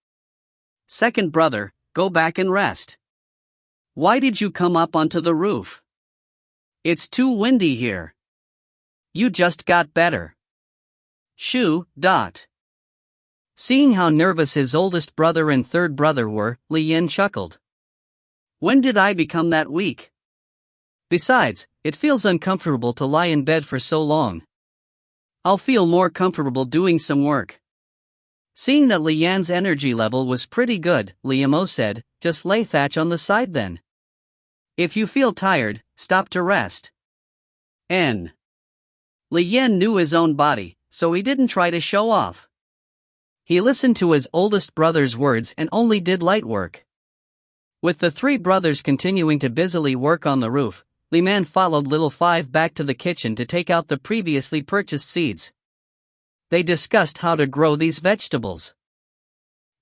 "Second brother, go back and rest. Why did you come up onto the roof? It's too windy here. You just got better." Shu. Seeing how nervous his oldest brother and third brother were, Li Yan chuckled. "When did I become that weak? Besides, it feels uncomfortable to lie in bed for so long. I'll feel more comfortable doing some work." Seeing that Li Yan's energy level was pretty good, Li Mo said, "Just lay thatch on the side then. If you feel tired, stop to rest." Li Yan knew his own body, so he didn't try to show off. He listened to his oldest brother's words and only did light work. With the three brothers continuing to busily work on the roof, Li Man followed Little Five back to the kitchen to take out the previously purchased seeds. They discussed how to grow these vegetables.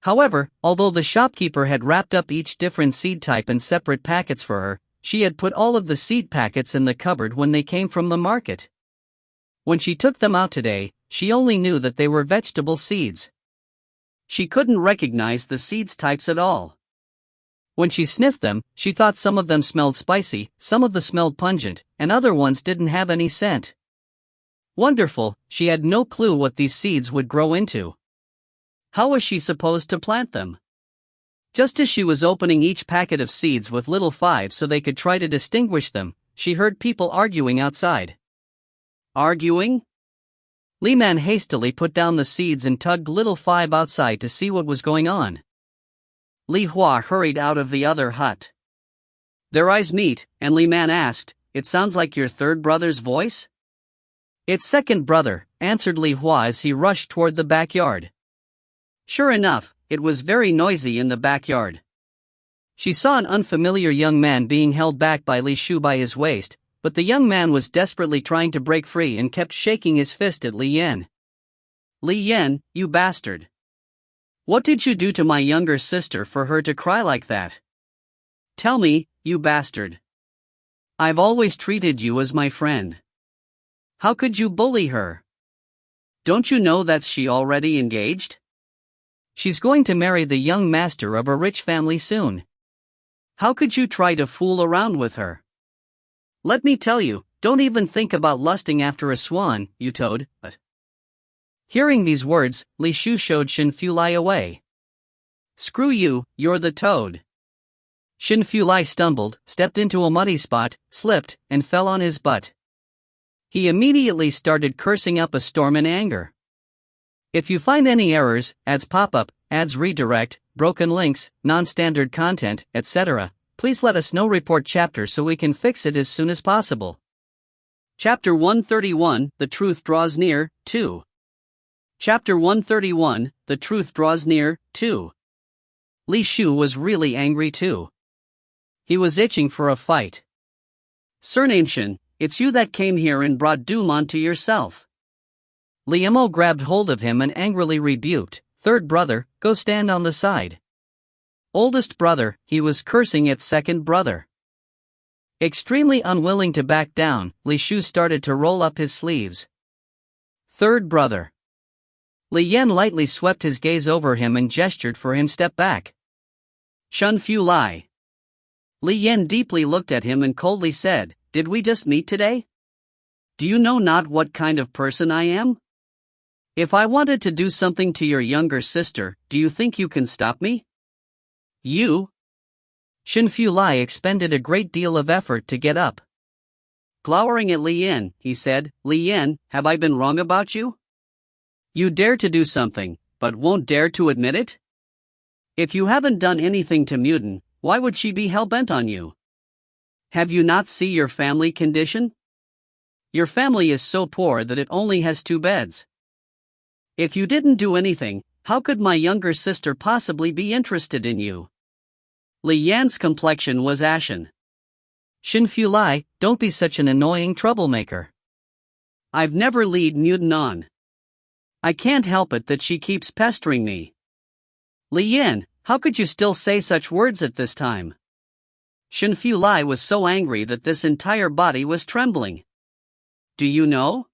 However, although the shopkeeper had wrapped up each different seed type in separate packets for her, she had put all of the seed packets in the cupboard when they came from the market. When she took them out today, she only knew that they were vegetable seeds. She couldn't recognize the seeds types at all. When she sniffed them, she thought some of them smelled spicy, some of them smelled pungent, and other ones didn't have any scent. Wonderful, she had no clue what these seeds would grow into. How was she supposed to plant them? Just as she was opening each packet of seeds with Little Five so they could try to distinguish them, she heard people arguing outside. Arguing? Li Man hastily put down the seeds and tugged Little Five outside to see what was going on. Li Hua hurried out of the other hut. Their eyes meet, and Li Man asked, "It sounds like your third brother's voice?" "It's second brother," answered Li Hua as he rushed toward the backyard. Sure enough, it was very noisy in the backyard. She saw an unfamiliar young man being held back by Li Shu by his waist, but the young man was desperately trying to break free and kept shaking his fist at Li Yan. "Li Yan, you bastard. What did you do to my younger sister for her to cry like that? Tell me, you bastard. I've always treated you as my friend. How could you bully her? Don't you know that she already engaged? She's going to marry the young master of a rich family soon. How could you try to fool around with her? Let me tell you, don't even think about lusting after a swan, you toad." Hearing these words, Li Shu showed Shin Fulai away. "Screw you, you're the toad." Shin Fulai stumbled, stepped into a muddy spot, slipped, and fell on his butt. He immediately started cursing up a storm in anger. If you find any errors, ads pop up, ads redirect, broken links, non-standard content, etc., please let us know. Report chapter so we can fix it as soon as possible. Chapter 131, The Truth Draws Near, 2. Chapter 131, The Truth Draws Near, 2. Li Shu was really angry too. He was itching for a fight. "Surname Shin, it's you that came here and brought doom onto yourself." Li Mo grabbed hold of him and angrily rebuked, "Third brother, go stand on the side." "Oldest brother," he was cursing at second brother. Extremely unwilling to back down, Li Shu started to roll up his sleeves. Third brother. Li Yan lightly swept his gaze over him and gestured for him step back. Shun Fu Lai. Li Yan deeply looked at him and coldly said, "Did we just meet today? Do you know not what kind of person I am? If I wanted to do something to your younger sister, do you think you can stop me? You?" Shun Fu Lai expended a great deal of effort to get up. Glowering at Li Yan, he said, "Li Yan, have I been wrong about you? You dare to do something, but won't dare to admit it? If you haven't done anything to Muten, why would she be hell-bent on you? Have you not seen your family condition? Your family is so poor that it only has 2 beds. If you didn't do anything, how could my younger sister possibly be interested in you?" Li Yan's complexion was ashen. "Shun Fu Lai, don't be such an annoying troublemaker. I've never lead Muten on. I can't help it that she keeps pestering me. Li Yan, how could you still say such words at this time?" Shun Fu Lai was so angry that this entire body was trembling. "Do you know?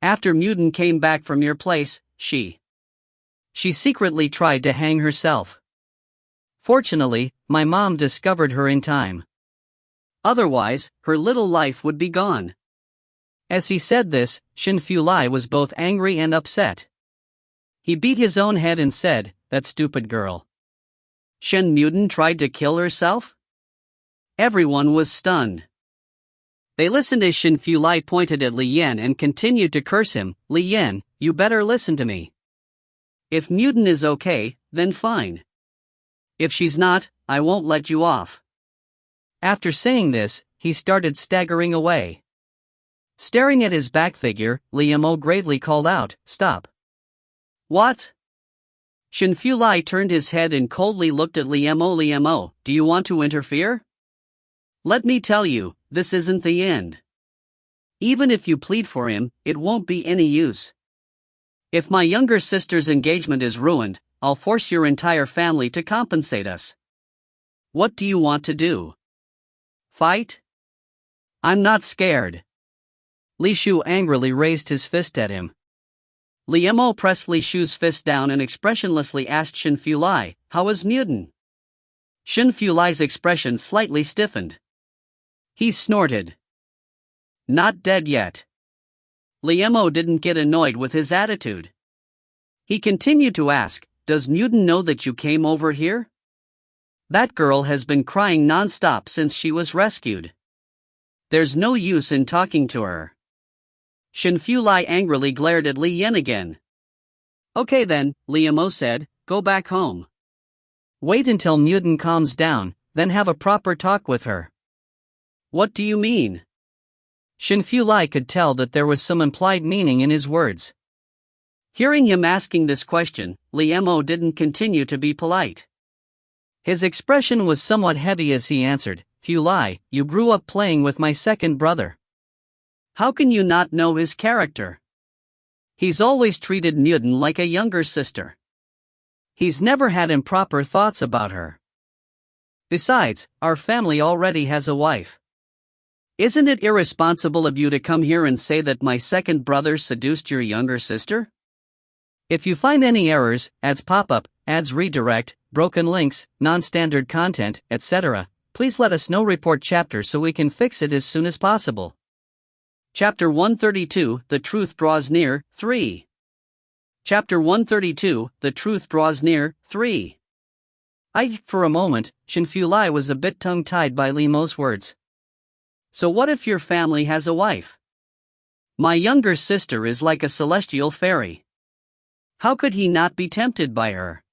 After Muten came back from your place, she secretly tried to hang herself. Fortunately, my mom discovered her in time. Otherwise, her little life would be gone." As he said this, Shun Fu Lai was both angry and upset. He beat his own head and said, "That stupid girl. Shen Muten tried to kill herself?" Everyone was stunned. They listened as Shun Fu Lai pointed at Li Yan and continued to curse him. "Li Yan, you better listen to me. If Muten is okay, then fine. If she's not, I won't let you off." After saying this, he started staggering away. Staring at his back figure, Li Mo gravely called out, "Stop." "What?" Shun Fu Lai turned his head and coldly looked at Li Mo. "Li Mo, do you want to interfere? Let me tell you, this isn't the end. Even if you plead for him, it won't be any use. If my younger sister's engagement is ruined, I'll force your entire family to compensate us. What do you want to do? Fight? I'm not scared." Li Shu angrily raised his fist at him. Li Mo pressed Li Shu's fist down and expressionlessly asked Shun Fu Lai, "How is Muten?" Shun Fu Lai's expression slightly stiffened. He snorted. "Not dead yet." Li Mo didn't get annoyed with his attitude. He continued to ask, "Does Muten know that you came over here? That girl has been crying non-stop since she was rescued. There's no use in talking to her." Shun Fu Lai angrily glared at Li Yan again. "Okay then," Li Mo said, "go back home. Wait until Muten calms down, then have a proper talk with her." "What do you mean?" Shun Fu Lai could tell that there was some implied meaning in his words. Hearing him asking this question, Li Mo didn't continue to be polite. His expression was somewhat heavy as he answered, "Fu Lai, you grew up playing with my second brother. How can you not know his character? He's always treated Muten like a younger sister. He's never had improper thoughts about her. Besides, our family already has a wife. Isn't it irresponsible of you to come here and say that my second brother seduced your younger sister? If you find any errors, ads pop up, ads redirect, broken links, non-standard content, etc., please let us know. Report chapter so we can fix it as soon as possible." Chapter 132, The Truth Draws Near, 3. Chapter 132, The Truth Draws Near, 3. For a moment, Shun Fu Lai was a bit tongue-tied by Li Mo's words. "So what if your family has a wife? My younger sister is like a celestial fairy. How could he not be tempted by her?"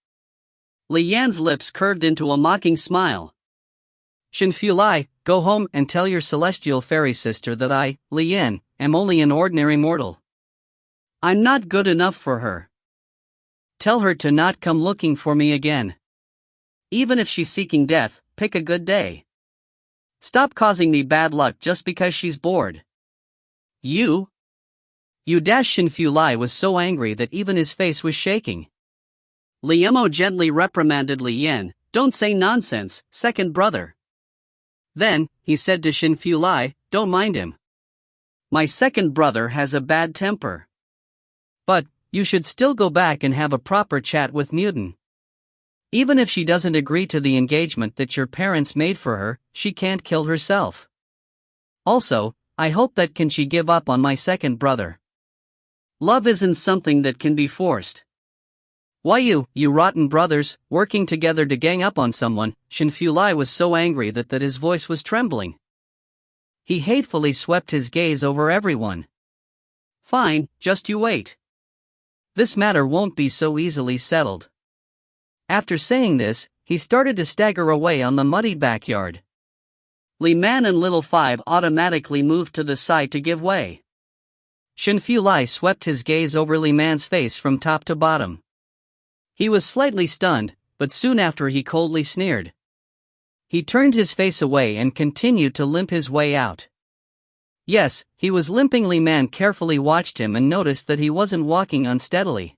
Li Yan's lips curved into a mocking smile. "Shun Fu Lai, go home and tell your celestial fairy sister that I, Li Yan, am only an ordinary mortal. I'm not good enough for her. Tell her to not come looking for me again. Even if she's seeking death, pick a good day. Stop causing me bad luck just because she's bored. You Shun Fu Lai was so angry that even his face was shaking. Li Mo gently reprimanded Li Yan, "Don't say nonsense, second brother. Then, he said to Xin Li, "Don't mind him. My second brother has a bad temper. But, you should still go back and have a proper chat with Muten. Even if she doesn't agree to the engagement that your parents made for her, she can't kill herself. Also, I hope that can she give up on my second brother. Love isn't something that can be forced." "Why you rotten brothers, working together to gang up on someone?" Xin Li was so angry that his voice was trembling. He hatefully swept his gaze over everyone. "Fine, just you wait. This matter won't be so easily settled." After saying this, he started to stagger away on the muddy backyard. Li Man and Little Five automatically moved to the side to give way. Xin Li swept his gaze over Li Man's face from top to bottom. He was slightly stunned, but soon after he coldly sneered. He turned his face away and continued to limp his way out. Yes, he was limping. Li Man carefully watched him and noticed that he wasn't walking unsteadily.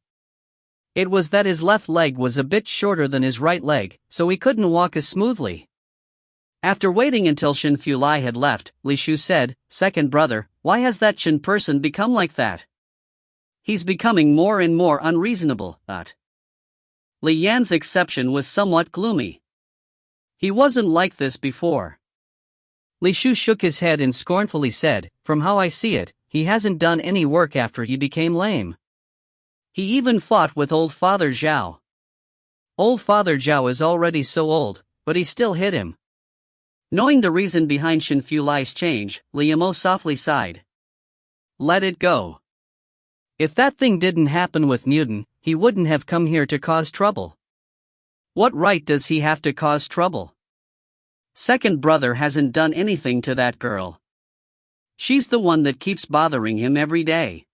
It was that his left leg was a bit shorter than his right leg, so he couldn't walk as smoothly. After waiting until Xin Li had left, Li Shu said, "Second brother, why has that Xin person become like that? He's becoming more and more unreasonable." Li Yan's exception was somewhat gloomy. He wasn't like this before. Li Shu shook his head and scornfully said, "From how I see it, he hasn't done any work after he became lame. He even fought with old Father Zhao. Old Father Zhao is already so old, but he still hit him." Knowing the reason behind Xin Li's change, Li Mo softly sighed. "Let it go. If that thing didn't happen with Muten, he wouldn't have come here to cause trouble. What right does he have to cause trouble? Second brother hasn't done anything to that girl. She's the one that keeps bothering him every day."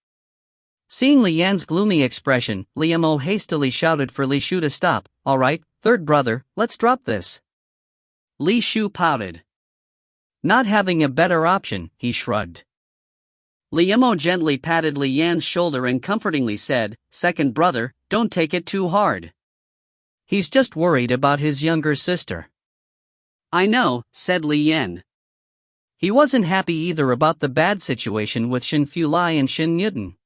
Seeing Li Yan's gloomy expression, Li Mo hastily shouted for Li Shu to stop. "All right, third brother, let's drop this." Li Shu pouted. Not having a better option, he shrugged. Li Mo gently patted Li Yan's shoulder and comfortingly said, "Second brother, don't take it too hard. He's just worried about his younger sister." "I know," said Li Yan. He wasn't happy either about the bad situation with Xin Li and Xin Muten.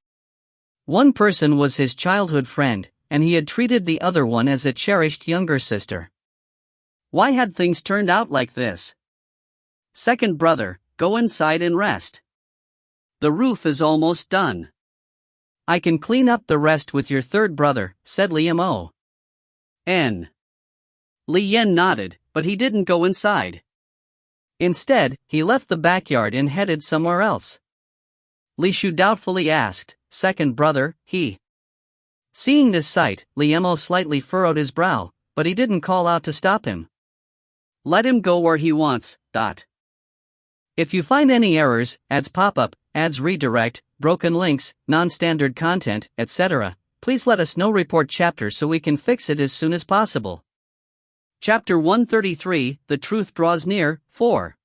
One person was his childhood friend, and he had treated the other one as a cherished younger sister. Why had things turned out like this? "Second brother, go inside and rest. The roof is almost done. I can clean up the rest with your third brother," said Li Mo. Li Yan nodded, but he didn't go inside. Instead, he left the backyard and headed somewhere else. Li Shu doubtfully asked, "Second brother, he?" Seeing this sight, Li Mo slightly furrowed his brow, but he didn't call out to stop him. "Let him go where he wants." If you find any errors, ads pop up, ads redirect, broken links, non-standard content, etc., please let us know. Report chapter so we can fix it as soon as possible. Chapter 133, The Truth Draws Near, 4.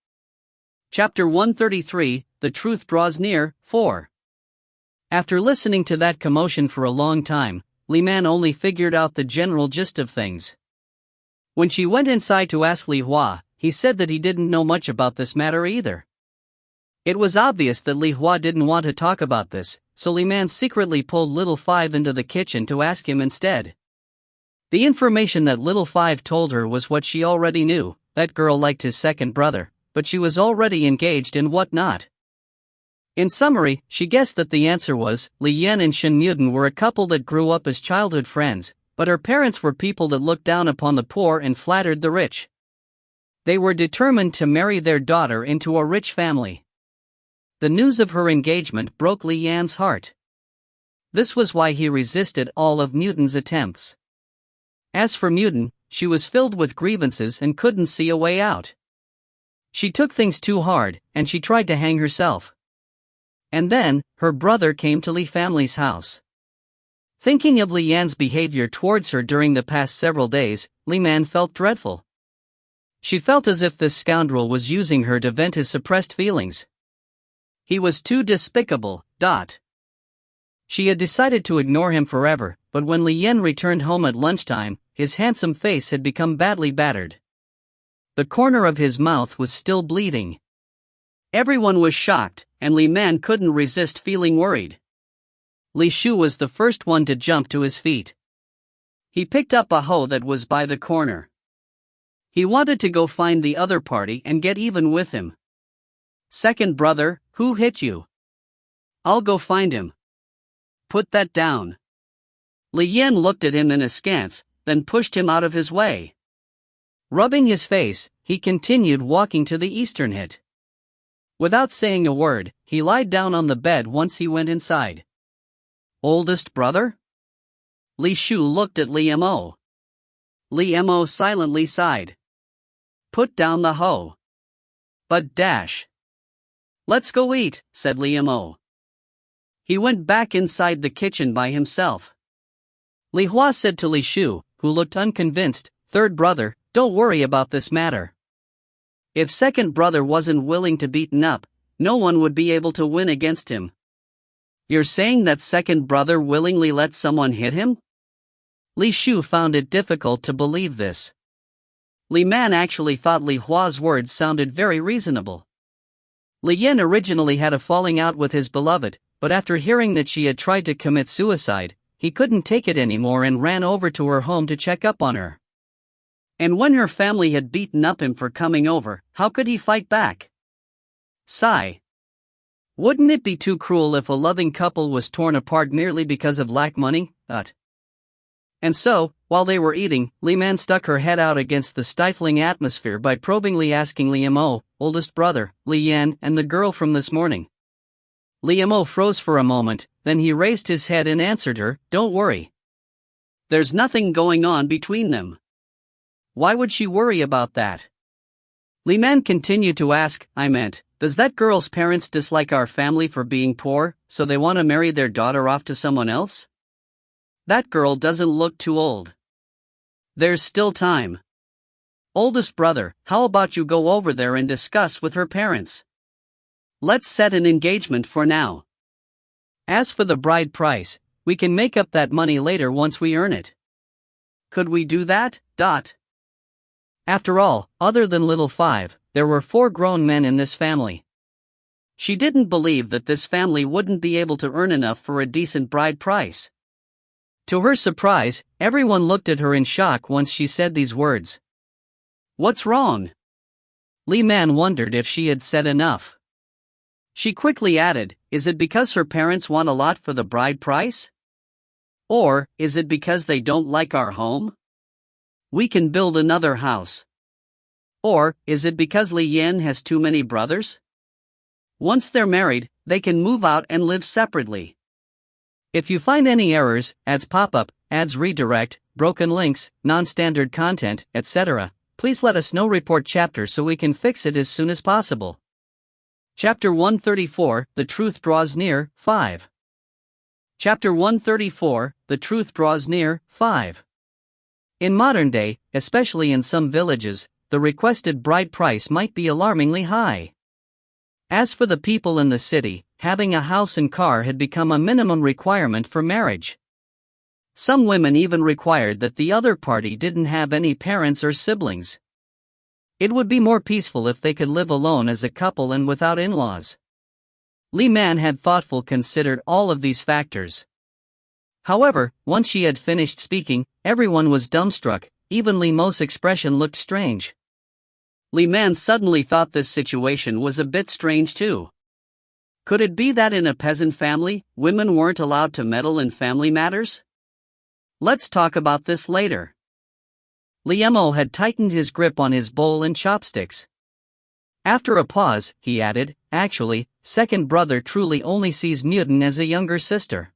Chapter 133, The Truth Draws Near, 4. After listening to that commotion for a long time, Li Man only figured out the general gist of things. When she went inside to ask Li Hua, he said that he didn't know much about this matter either. It was obvious that Li Hua didn't want to talk about this, so Li Man secretly pulled Little Five into the kitchen to ask him instead. The information that Little Five told her was what she already knew: that girl liked his second brother, but she was already engaged and whatnot. In summary, she guessed that the answer was, Li Yan and Xin Muten were a couple that grew up as childhood friends, but her parents were people that looked down upon the poor and flattered the rich. They were determined to marry their daughter into a rich family. The news of her engagement broke Li Yan's heart. This was why he resisted all of Muten's attempts. As for Muten, she was filled with grievances and couldn't see a way out. She took things too hard, and she tried to hang herself. And then, her brother came to Li family's house. Thinking of Li Yan's behavior towards her during the past several days, Li Man felt dreadful. She felt as if this scoundrel was using her to vent his suppressed feelings. He was too despicable. She had decided to ignore him forever, but when Li Yan returned home at lunchtime, his handsome face had become badly battered. The corner of his mouth was still bleeding. Everyone was shocked, and Li Man couldn't resist feeling worried. Li Shu was the first one to jump to his feet. He picked up a hoe that was by the corner. He wanted to go find the other party and get even with him. "Second brother, who hit you?" "I'll go find him." "Put that down." Li Yan looked at him in askance, then pushed him out of his way. Rubbing his face, he continued walking to the eastern hut. Without saying a word, he lied down on the bed once he went inside. "Oldest brother?" Li Shu looked at Li Mo. Li Mo silently sighed. "Put down the hoe." "But dash." "Let's go eat," said Li Mo. He went back inside the kitchen by himself. Li Hua said to Li Shu, who looked unconvinced, "Third brother, don't worry about this matter. If second brother wasn't willing to beaten up, no one would be able to win against him." "You're saying that second brother willingly let someone hit him?" Li Shu found it difficult to believe this. Li Man actually thought Li Hua's words sounded very reasonable. Li Yan originally had a falling out with his beloved, but after hearing that she had tried to commit suicide, he couldn't take it anymore and ran over to her home to check up on her. And when her family had beaten up him for coming over, how could he fight back? Sigh. Wouldn't it be too cruel if a loving couple was torn apart merely because of lack money? And so, while they were eating, Li Man stuck her head out against the stifling atmosphere by probingly asking Li Mo, "Oldest brother, Li Yan, and the girl from this morning?" Li Mo froze for a moment, then he raised his head and answered her, "Don't worry. There's nothing going on between them." Why would she worry about that? Li Man continued to ask, "Does that girl's parents dislike our family for being poor, so they want to marry their daughter off to someone else? That girl doesn't look too old. There's still time. Oldest brother, how about you go over there and discuss with her parents? Let's set an engagement for now. As for the bride price, we can make up that money later once we earn it." Could we do that? After all, other than little Five, there were 4 grown men in this family. She didn't believe that this family wouldn't be able to earn enough for a decent bride price. To her surprise, everyone looked at her in shock once she said these words. "What's wrong?" Li Man wondered if she had said enough. She quickly added, "Is it because her parents want a lot for the bride price? Or is it because they don't like our home? We can build another house. Or is it because Li Yan has too many brothers? Once they're married, they can move out and live separately." If you find any errors, ads pop up, ads redirect, broken links, non-standard content, etc., please let us know. Report chapter so we can fix it as soon as possible. Chapter 134, The Truth Draws Near, 5. Chapter 134, The Truth Draws Near, 5. In modern day, especially in some villages, the requested bride price might be alarmingly high. As for the people in the city, having a house and car had become a minimum requirement for marriage. Some women even required that the other party didn't have any parents or siblings. It would be more peaceful if they could live alone as a couple and without in-laws. Li Man had thoughtfully considered all of these factors. However, once she had finished speaking, everyone was dumbstruck. Even Li Mo's expression looked strange. Li Man suddenly thought this situation was a bit strange too. Could it be that in a peasant family, women weren't allowed to meddle in family matters? Let's talk about this later. Li Mo had tightened his grip on his bowl and chopsticks. After a pause, he added, "Actually, second brother truly only sees Mutin as a younger sister."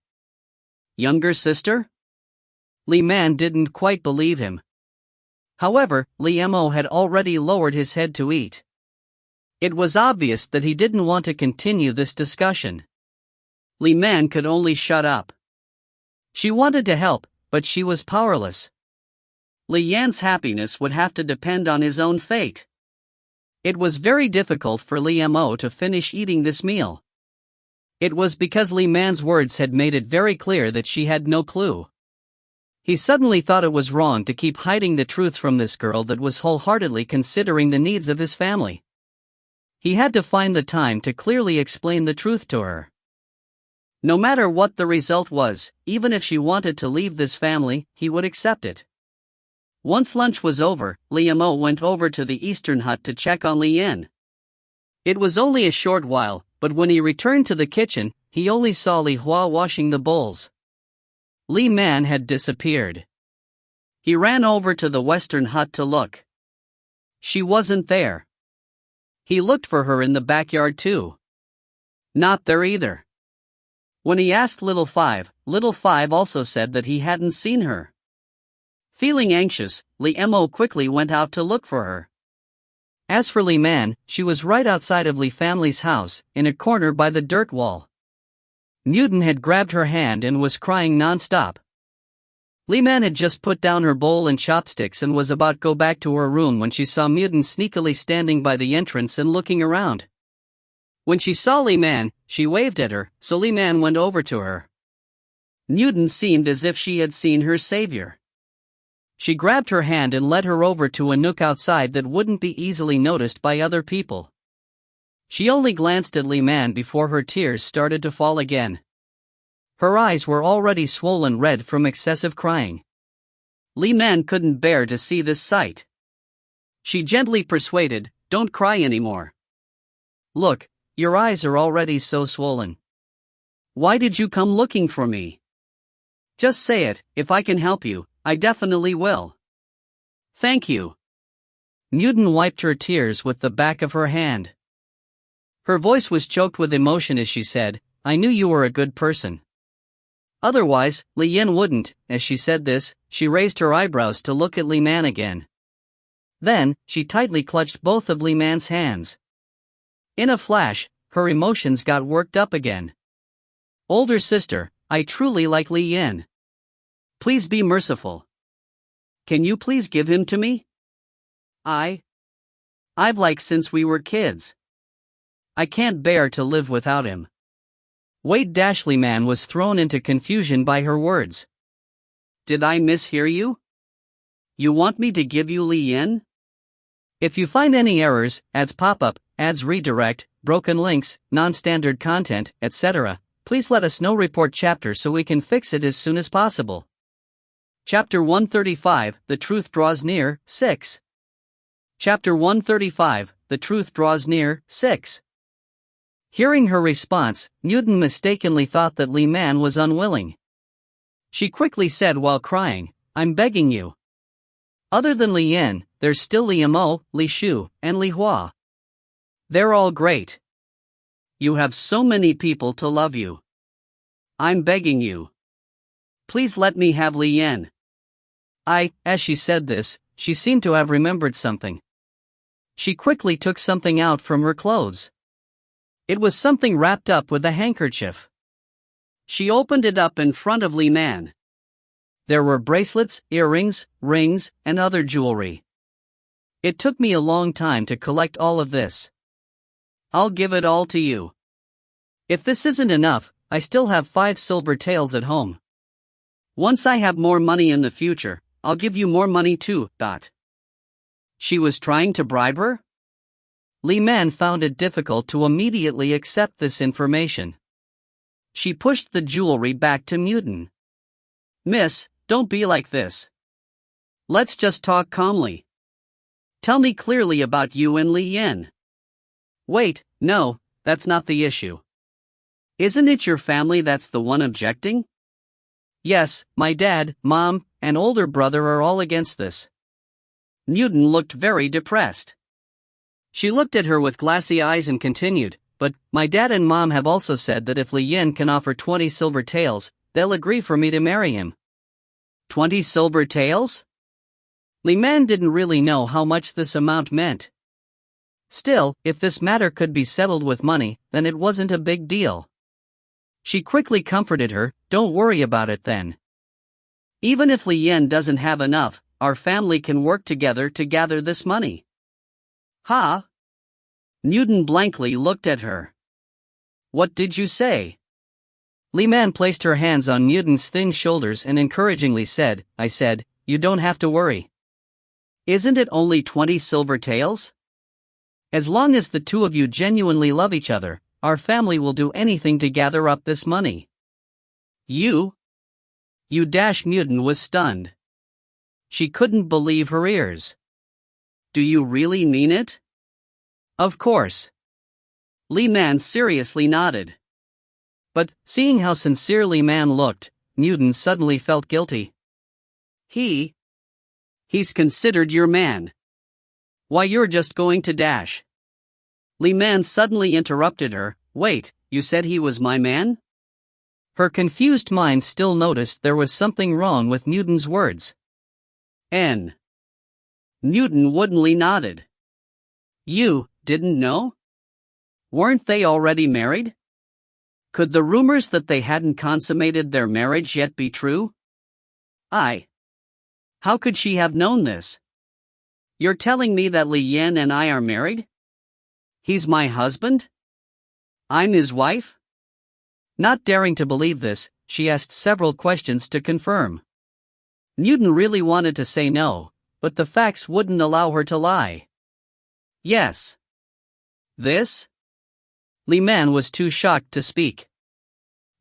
Younger sister? Li Man didn't quite believe him. However, Li Mo had already lowered his head to eat. It was obvious that he didn't want to continue this discussion. Li Man could only shut up. She wanted to help, but she was powerless. Li Yan's happiness would have to depend on his own fate. It was very difficult for Li Mo to finish eating this meal. It was because Li Man's words had made it very clear that she had no clue. He suddenly thought it was wrong to keep hiding the truth from this girl that was wholeheartedly considering the needs of his family. He had to find the time to clearly explain the truth to her. No matter what the result was, even if she wanted to leave this family, he would accept it. Once lunch was over, Li Mo went over to the eastern hut to check on Li Yan. It was only a short while, but when he returned to the kitchen, he only saw Li Hua washing the bowls. Li Man had disappeared. He ran over to the western hut to look. She wasn't there. He looked for her in the backyard too. Not there either. When he asked Little Five also said that he hadn't seen her. Feeling anxious, Li Mo quickly went out to look for her. As for Li Man, she was right outside of Li family's house, in a corner by the dirt wall. Newton had grabbed her hand and was crying non-stop. Li Man had just put down her bowl and chopsticks and was about to go back to her room when she saw Newton sneakily standing by the entrance and looking around. When she saw Li Man, she waved at her, so Li Man went over to her. Newton seemed as if she had seen her savior. She grabbed her hand and led her over to a nook outside that wouldn't be easily noticed by other people. She only glanced at Li Man before her tears started to fall again. Her eyes were already swollen red from excessive crying. Li Man couldn't bear to see this sight. She gently persuaded, "Don't cry anymore. Look, your eyes are already so swollen. Why did you come looking for me? Just say it, if I can help you, I definitely will." "Thank you." Newton wiped her tears with the back of her hand. Her voice was choked with emotion as she said, "I knew you were a good person. Otherwise, Li Yan wouldn't." As she said this, she raised her eyebrows to look at Li Man again. Then, she tightly clutched both of Li Man's hands. In a flash, her emotions got worked up again. "Older sister, I truly like Li Yan. Please be merciful. Can you please give him to me? I've liked since we were kids. I can't bear to live without him." Wait! Li Man was thrown into confusion by her words. "Did I mishear you? You want me to give you Li Yan? If you find any errors, ads pop up, ads redirect, broken links, non-standard content, etc., please let us know. Report chapter so we can fix it as soon as possible." Chapter 135, The Truth Draws Near, 6. Chapter 135, The Truth Draws Near, 6. Hearing her response, Newton mistakenly thought that Li Man was unwilling. She quickly said while crying, "I'm begging you. Other than Li Yan, there's still Li Mo, Li Shu, and Li Hua. They're all great. You have so many people to love you. I'm begging you. Please let me have Li Yan." As she said this, she seemed to have remembered something. She quickly took something out from her clothes. It was something wrapped up with a handkerchief. She opened it up in front of Li Man. There were bracelets, earrings, rings, and other jewelry. "It took me a long time to collect all of this. I'll give it all to you. If this isn't enough, I still have 5 silver taels at home. Once I have more money in the future, I'll give you more money too." She was trying to bribe her? Li Man found it difficult to immediately accept this information. She pushed the jewelry back to Newton. "Miss, don't be like this. Let's just talk calmly. Tell me clearly about you and Li Yan." "Wait, no, that's not the issue. Isn't it your family that's the one objecting?" "Yes, my dad, mom, and older brother are all against this." Newton looked very depressed. She looked at her with glassy eyes and continued, "But my dad and mom have also said that if Li Yan can offer 20 silver taels, they'll agree for me to marry him." 20 silver taels? Li Man didn't really know how much this amount meant. Still, if this matter could be settled with money, then it wasn't a big deal. She quickly comforted her, "Don't worry about it then. Even if Li Yan doesn't have enough, our family can work together to gather this money." "Huh?" Newton blankly looked at her. "What did you say?" Li Man placed her hands on Newton's thin shoulders and encouragingly said, "I said, you don't have to worry. Isn't it only 20 silver taels? As long as the two of you genuinely love each other, our family will do anything to gather up this money." You? Newton was stunned. She couldn't believe her ears. "Do you really mean it?" "Of course." Li Man seriously nodded. But, seeing how sincerely Man looked, Newton suddenly felt guilty. He's considered your man. Why, you're just going to dash. Li Man suddenly interrupted her. "Wait, you said he was my man?" Her confused mind still noticed there was something wrong with Newton's words. Newton woodenly nodded. "You didn't know? Weren't they already married? Could the rumors that they hadn't consummated their marriage yet be true?" How could she have known this? "You're telling me that Li Yan and I are married? He's my husband? I'm his wife?" Not daring to believe this, she asked several questions to confirm. Newton really wanted to say no, but the facts wouldn't allow her to lie. "Yes." "This?" Li Man was too shocked to speak.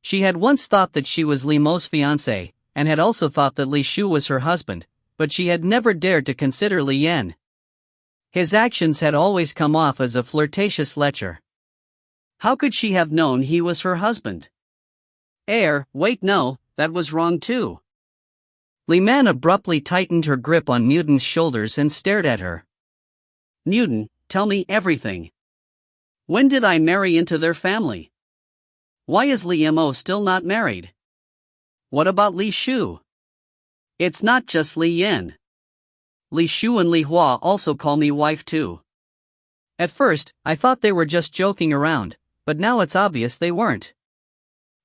She had once thought that she was Li Mo's fiancée, and had also thought that Li Shu was her husband, but she had never dared to consider Li Yan. His actions had always come off as a flirtatious lecher. How could she have known he was her husband? Wait, no, that was wrong too. Li Man abruptly tightened her grip on Newton's shoulders and stared at her. "Newton, tell me everything. When did I marry into their family? Why is Li Mo still not married? What about Li Shu? It's not just Li Yan. Li Shu and Li Hua also call me wife too. At first, I thought they were just joking around, but now it's obvious they weren't.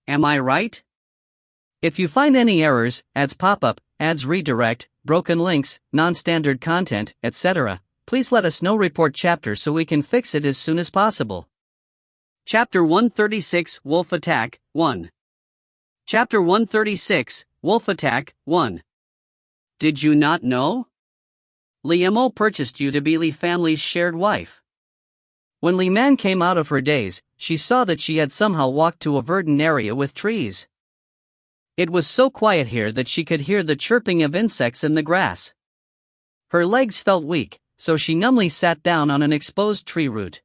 Am I right? If you find any errors, ads pop up, ads redirect, broken links, non-standard content, etc., please let us know. Report chapter so we can fix it as soon as possible. Chapter 136 Wolf Attack 1. Chapter 136 Wolf Attack 1. Did you not know? Li Mo purchased you to be Li family's shared wife. When Li Man came out of her daze, she saw that she had somehow walked to a verdant area with trees. It was so quiet here that she could hear the chirping of insects in the grass. Her legs felt weak, so she numbly sat down on an exposed tree root.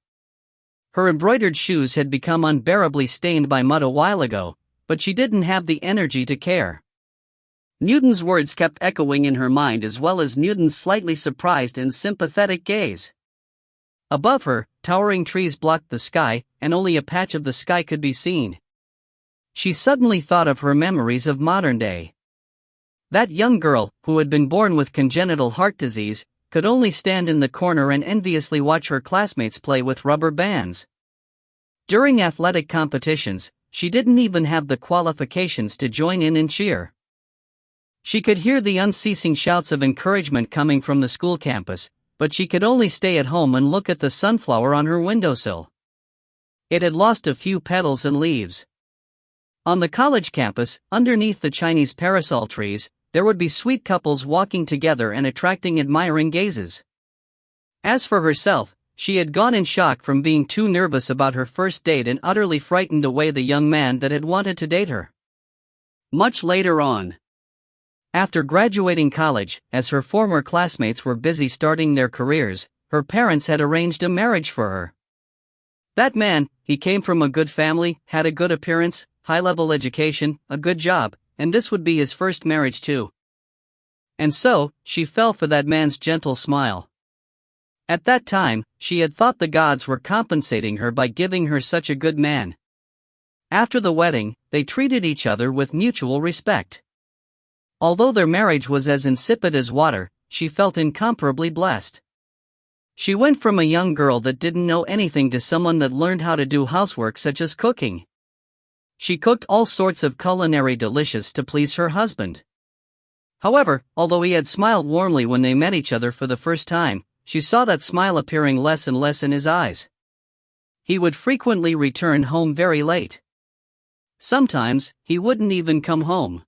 Her embroidered shoes had become unbearably stained by mud a while ago, but she didn't have the energy to care. Newton's words kept echoing in her mind, as well as Newton's slightly surprised and sympathetic gaze. Above her, towering trees blocked the sky, and only a patch of the sky could be seen. She suddenly thought of her memories of modern day. That young girl, who had been born with congenital heart disease, could only stand in the corner and enviously watch her classmates play with rubber bands. During athletic competitions, she didn't even have the qualifications to join in and cheer. She could hear the unceasing shouts of encouragement coming from the school campus, but she could only stay at home and look at the sunflower on her windowsill. It had lost a few petals and leaves. On the college campus, underneath the Chinese parasol trees, there would be sweet couples walking together and attracting admiring gazes. As for herself, she had gone in shock from being too nervous about her first date and utterly frightened away the young man that had wanted to date her. Much later on, after graduating college, as her former classmates were busy starting their careers, her parents had arranged a marriage for her. That man, he came from a good family, had a good appearance, high-level education, a good job, and this would be his first marriage too. And so, she fell for that man's gentle smile. At that time, she had thought the gods were compensating her by giving her such a good man. After the wedding, they treated each other with mutual respect. Although their marriage was as insipid as water, she felt incomparably blessed. She went from a young girl that didn't know anything to someone that learned how to do housework such as cooking. She cooked all sorts of culinary delicious to please her husband. However, although he had smiled warmly when they met each other for the first time, she saw that smile appearing less and less in his eyes. He would frequently return home very late. Sometimes, he wouldn't even come home.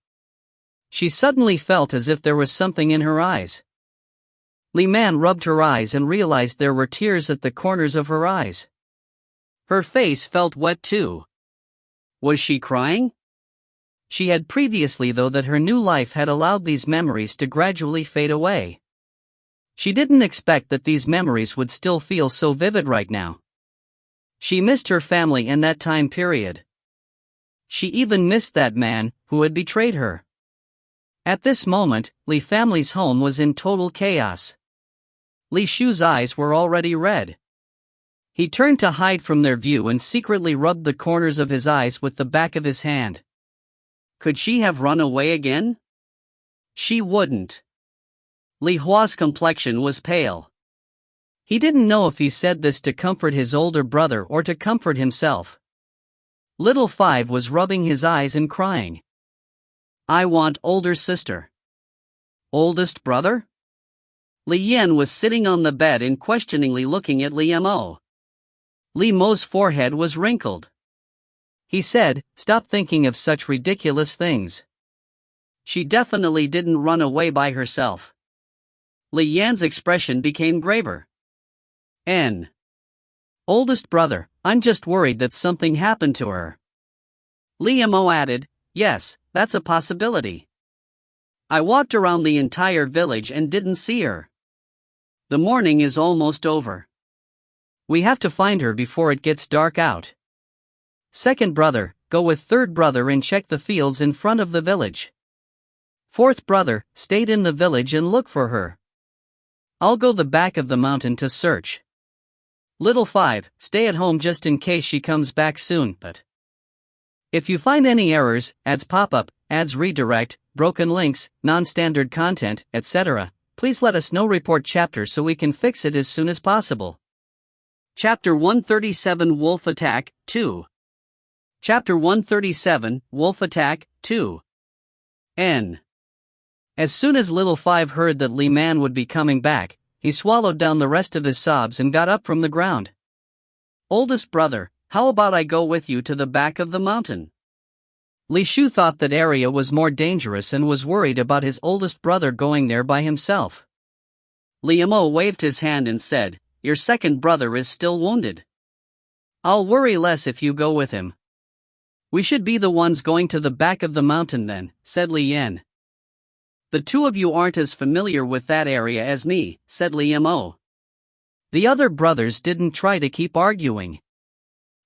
She suddenly felt as if there was something in her eyes. Li Man rubbed her eyes and realized there were tears at the corners of her eyes. Her face felt wet too. Was she crying? She had previously though that her new life had allowed these memories to gradually fade away. She didn't expect that these memories would still feel so vivid right now. She missed her family in that time period. She even missed that man who had betrayed her. At this moment, Li family's home was in total chaos. Li Shu's eyes were already red. He turned to hide from their view and secretly rubbed the corners of his eyes with the back of his hand. Could she have run away again? She wouldn't. Li Hua's complexion was pale. He didn't know if he said this to comfort his older brother or to comfort himself. Little Five was rubbing his eyes and crying. I want older sister. Oldest brother? Li Yan was sitting on the bed and questioningly looking at Li Mo. Li Mo's forehead was wrinkled. He said, stop thinking of such ridiculous things. She definitely didn't run away by herself. Li Yan's expression became graver. Oldest brother, I'm just worried that something happened to her. Li Mo added, yes, that's a possibility. I walked around the entire village and didn't see her. The morning is almost over. We have to find her before it gets dark out. Second brother, go with third brother and check the fields in front of the village. Fourth brother, stayed in the village and look for her. I'll go the back of the mountain to search. Little Five, stay at home just in case she comes back soon, but if you find any errors, ads pop up, ads redirect, broken links, non-standard content, etc., please let us know. Report chapter so we can fix it as soon as possible. Chapter 137 Wolf Attack, 2. Chapter 137 Wolf Attack, 2. As soon as Little Five heard that Li Man would be coming back, he swallowed down the rest of his sobs and got up from the ground. Oldest brother, how about I go with you to the back of the mountain? Li Shu thought that area was more dangerous and was worried about his oldest brother going there by himself. Li Mo waved his hand and said, your second brother is still wounded. I'll worry less if you go with him. We should be the ones going to the back of the mountain then, said Li Yan. The two of you aren't as familiar with that area as me, said Li Mo. The other brothers didn't try to keep arguing.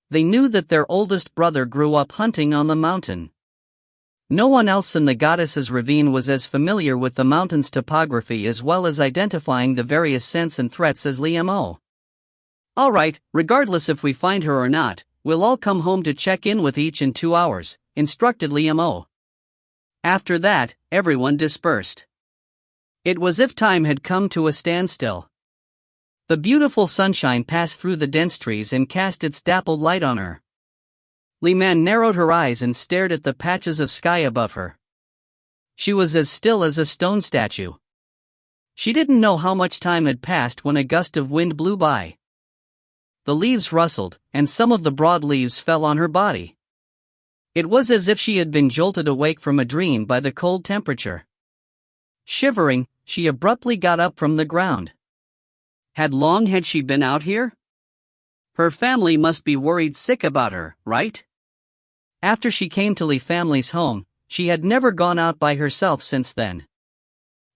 They knew that their oldest brother grew up hunting on the mountain. No one else in the goddess's ravine was as familiar with the mountain's topography as well as identifying the various scents and threats as Li Mo. Alright, regardless if we find her or not, we'll all come home to check in with each in 2 hours, instructed Li Mo. After that, everyone dispersed. It was as if time had come to a standstill. The beautiful sunshine passed through the dense trees and cast its dappled light on her. Li Man narrowed her eyes and stared at the patches of sky above her. She was as still as a stone statue. She didn't know how much time had passed when a gust of wind blew by. The leaves rustled, and some of the broad leaves fell on her body. It was as if she had been jolted awake from a dream by the cold temperature. Shivering, she abruptly got up from the ground. How long had she been out here? Her family must be worried sick about her, right? After she came to Li family's home, she had never gone out by herself since then.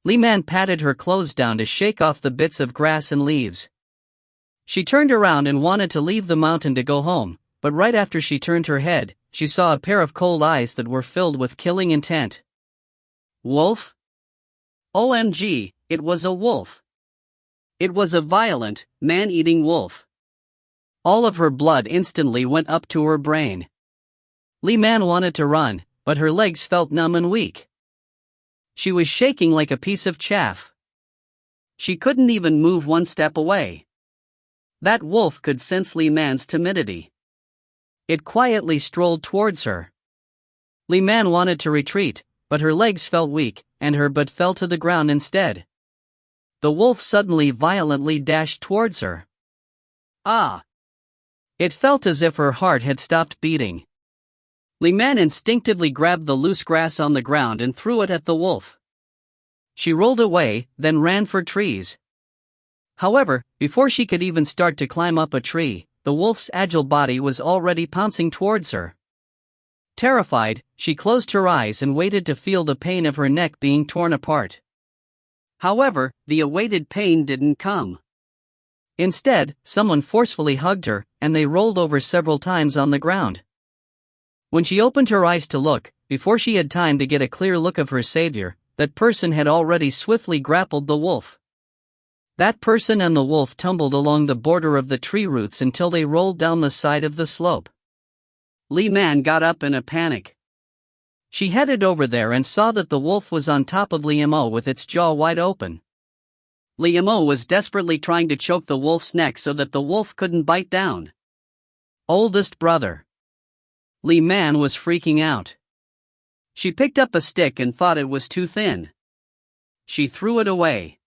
Li Man patted her clothes down to shake off the bits of grass and leaves. She turned around and wanted to leave the mountain to go home, but right after she turned her head, she saw a pair of cold eyes that were filled with killing intent. Wolf? OMG, it was a wolf. It was a violent, man-eating wolf. All of her blood instantly went up to her brain. Li Man wanted to run, but her legs felt numb and weak. She was shaking like a piece of chaff. She couldn't even move one step away. That wolf could sense Li Man's timidity. It quietly strolled towards her. Li Man wanted to retreat, but her legs felt weak, and her butt fell to the ground instead. The wolf suddenly violently dashed towards her. Ah! It felt as if her heart had stopped beating. Li Man instinctively grabbed the loose grass on the ground and threw it at the wolf. She rolled away, then ran for trees. However, before she could even start to climb up a tree, the wolf's agile body was already pouncing towards her. Terrified, she closed her eyes and waited to feel the pain of her neck being torn apart. However, the awaited pain didn't come. Instead, someone forcefully hugged her, and they rolled over several times on the ground. When she opened her eyes to look, before she had time to get a clear look of her savior, that person had already swiftly grappled the wolf. That person and the wolf tumbled along the border of the tree roots until they rolled down the side of the slope. Li Man got up in a panic. She headed over there and saw that the wolf was on top of Li Mo with its jaw wide open. Li Mo was desperately trying to choke the wolf's neck so that the wolf couldn't bite down. Oldest brother. Li Man was freaking out. She picked up a stick and thought it was too thin. She threw it away.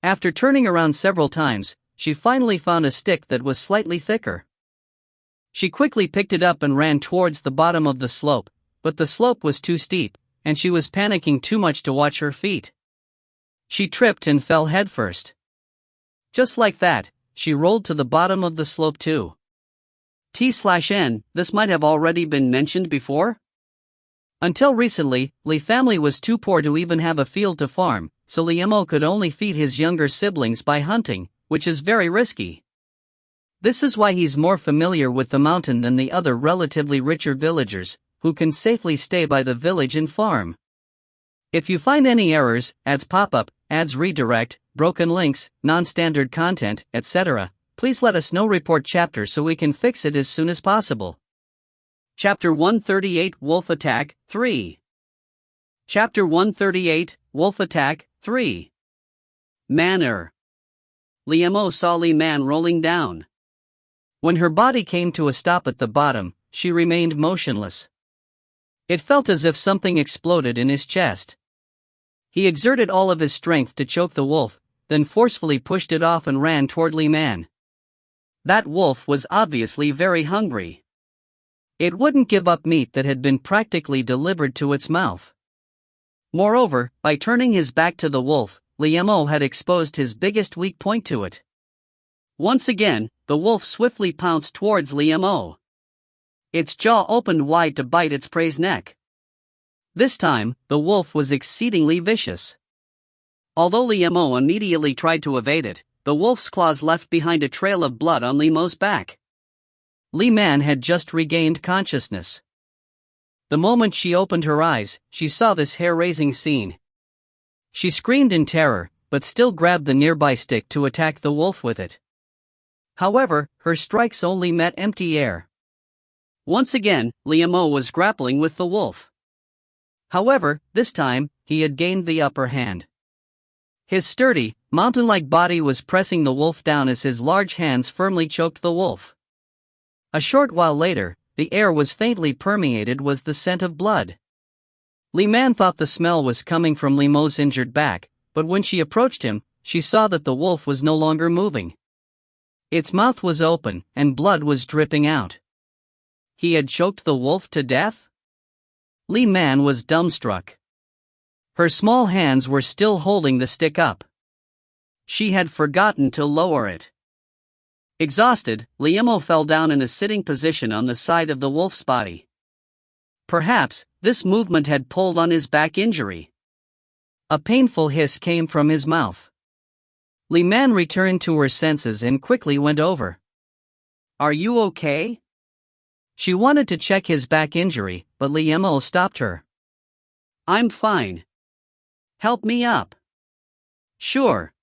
After turning around several times, she finally found a stick that was slightly thicker. She quickly picked it up and ran towards the bottom of the slope, but the slope was too steep, and she was panicking too much to watch her feet. She tripped and fell headfirst. Just like that, she rolled to the bottom of the slope too. T/N, this might have already been mentioned before? Until recently, Li family was too poor to even have a field to farm, so Li Mo could only feed his younger siblings by hunting, which is very risky. This is why he's more familiar with the mountain than the other relatively richer villagers, who can safely stay by the village and farm. If you find any errors, ads pop up, ads redirect, broken links, non-standard content, etc., please let us know. Report chapter so we can fix it as soon as possible. Chapter 138 Wolf Attack 3. Chapter 138 Wolf Attack 3. Manner. Li Mo saw Li Man rolling down. When her body came to a stop at the bottom, she remained motionless. It felt as if something exploded in his chest. He exerted all of his strength to choke the wolf, then forcefully pushed it off and ran toward Li Man. That wolf was obviously very hungry. It wouldn't give up meat that had been practically delivered to its mouth. Moreover, by turning his back to the wolf, Li Mo had exposed his biggest weak point to it. Once again, the wolf swiftly pounced towards Li Mo. Its jaw opened wide to bite its prey's neck. This time, the wolf was exceedingly vicious. Although Li Mo immediately tried to evade it, the wolf's claws left behind a trail of blood on Li Mo's back. Li Man had just regained consciousness. The moment she opened her eyes, she saw this hair-raising scene. She screamed in terror, but still grabbed the nearby stick to attack the wolf with it. However, her strikes only met empty air. Once again, Li Mo was grappling with the wolf. However, this time, he had gained the upper hand. His sturdy, mountain-like body was pressing the wolf down as his large hands firmly choked the wolf. A short while later, the air was faintly permeated with the scent of blood. Li Man thought the smell was coming from Li Mo's injured back, but when she approached him, she saw that the wolf was no longer moving. Its mouth was open, and blood was dripping out. He had choked the wolf to death? Li Man was dumbstruck. Her small hands were still holding the stick up. She had forgotten to lower it. Exhausted, Li Mo fell down in a sitting position on the side of the wolf's body. Perhaps, this movement had pulled on his back injury. A painful hiss came from his mouth. Li Man returned to her senses and quickly went over. "Are you okay?" She wanted to check his back injury, but Li Mo stopped her. "I'm fine. Help me up." "Sure."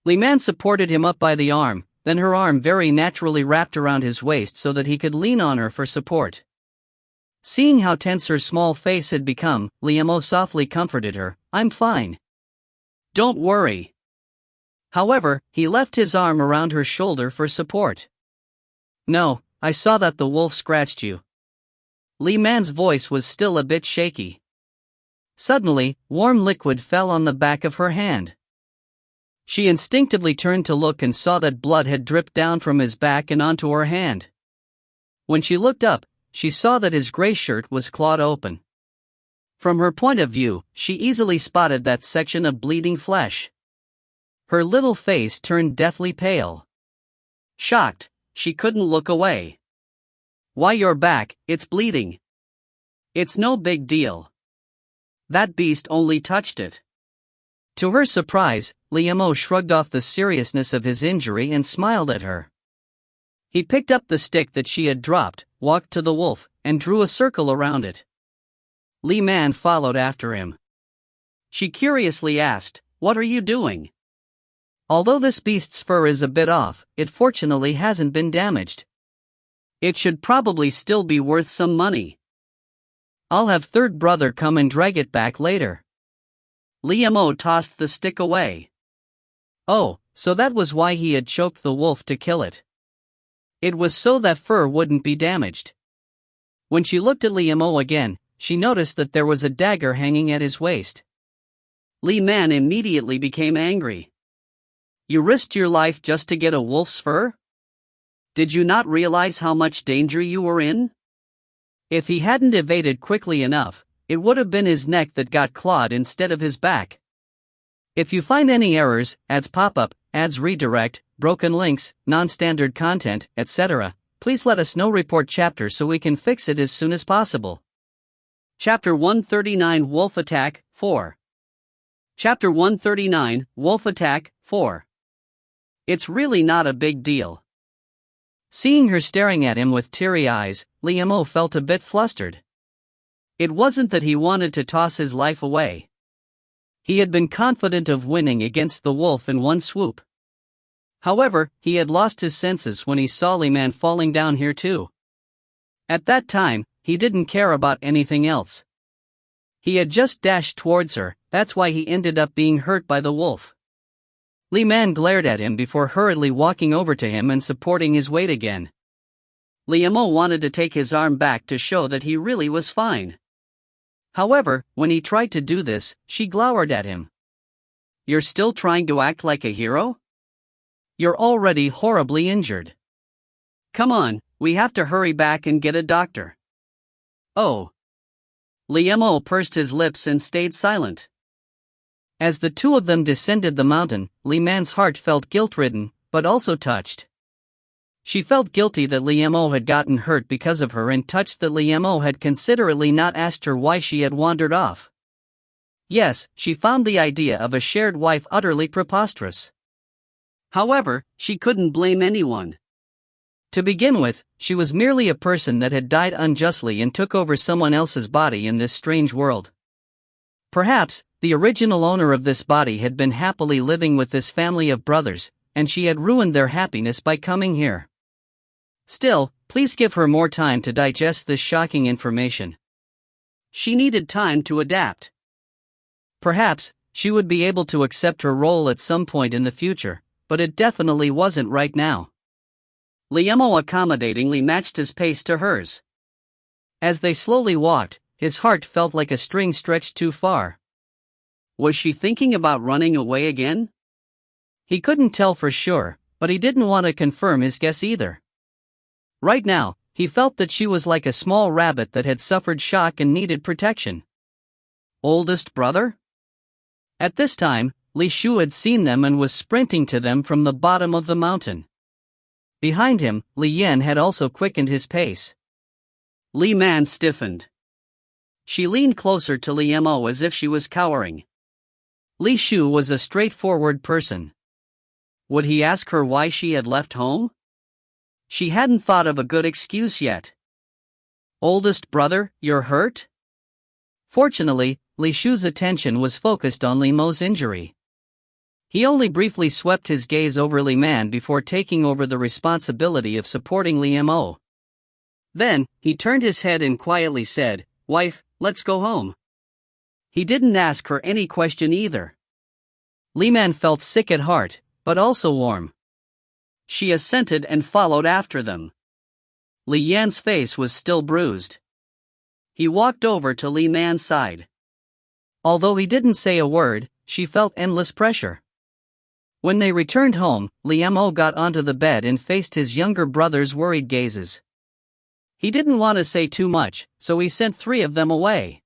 Li Man supported him up by the arm, then her arm very naturally wrapped around his waist so that he could lean on her for support. Seeing how tense her small face had become, Li Mo softly comforted her, "I'm fine. Don't worry." However, he left his arm around her shoulder for support. "No, I saw that the wolf scratched you." Li Man's voice was still a bit shaky. Suddenly, warm liquid fell on the back of her hand. She instinctively turned to look and saw that blood had dripped down from his back and onto her hand. When she looked up, she saw that his gray shirt was clawed open. From her point of view, she easily spotted that section of bleeding flesh. Her little face turned deathly pale. Shocked, she couldn't look away. "Why, your back, it's bleeding." "It's no big deal. That beast only touched it." To her surprise, Li shrugged off the seriousness of his injury and smiled at her. He picked up the stick that she had dropped, walked to the wolf, and drew a circle around it. Li Man followed after him. She curiously asked, "What are you doing?" "Although this beast's fur is a bit off, it fortunately hasn't been damaged. It should probably still be worth some money. I'll have third brother come and drag it back later." Li tossed the stick away. Oh, so that was why he had choked the wolf to kill it. It was so that fur wouldn't be damaged. When she looked at Li again, she noticed that there was a dagger hanging at his waist. Li Man immediately became angry. "You risked your life just to get a wolf's fur? Did you not realize how much danger you were in?" If he hadn't evaded quickly enough, it would have been his neck that got clawed instead of his back. If you find any errors, ads pop-up, ads redirect, broken links, non-standard content, etc., please let us know. Report chapter so we can fix it as soon as possible. Chapter 139 Wolf Attack 4. Chapter 139 Wolf Attack 4. It's really not a big deal. Seeing her staring at him with teary eyes, Li felt a bit flustered. It wasn't that he wanted to toss his life away. He had been confident of winning against the wolf in one swoop. However, he had lost his senses when he saw Li Man falling down here too. At that time, he didn't care about anything else. He had just dashed towards her, that's why he ended up being hurt by the wolf. Li Man glared at him before hurriedly walking over to him and supporting his weight again. Li wanted to take his arm back to show that he really was fine. However, when he tried to do this, she glowered at him. "You're still trying to act like a hero? You're already horribly injured. Come on, we have to hurry back and get a doctor." "Oh." Li pursed his lips and stayed silent. As the two of them descended the mountain, Li Man's heart felt guilt-ridden, but also touched. She felt guilty that Li had gotten hurt because of her and touched that Li had considerately not asked her why she had wandered off. Yes, she found the idea of a shared wife utterly preposterous. However, she couldn't blame anyone. To begin with, she was merely a person that had died unjustly and took over someone else's body in this strange world. Perhaps, the original owner of this body had been happily living with this family of brothers, and she had ruined their happiness by coming here. Still, please give her more time to digest this shocking information. She needed time to adapt. Perhaps, she would be able to accept her role at some point in the future, but it definitely wasn't right now. Li accommodatingly matched his pace to hers. As they slowly walked, his heart felt like a string stretched too far. Was she thinking about running away again? He couldn't tell for sure, but he didn't want to confirm his guess either. Right now, he felt that she was like a small rabbit that had suffered shock and needed protection. Oldest brother? At this time, Li Shu had seen them and was sprinting to them from the bottom of the mountain. Behind him, Li Yan had also quickened his pace. Li Man stiffened. She leaned closer to Li as if she was cowering. Li Shu was a straightforward person. Would he ask her why she had left home? She hadn't thought of a good excuse yet. Oldest brother, you're hurt? Fortunately, Li Shu's attention was focused on Li Mo's injury. He only briefly swept his gaze over Li Man before taking over the responsibility of supporting Li Mo. Then, he turned his head and quietly said, "Wife, let's go home." He didn't ask her any question either. Li Man felt sick at heart, but also warm. She assented and followed after them. Li Yan's face was still bruised. He walked over to Li Man's side. Although he didn't say a word, she felt endless pressure. When they returned home, Li got onto the bed and faced his younger brother's worried gazes. He didn't want to say too much, so he sent 3 of them away.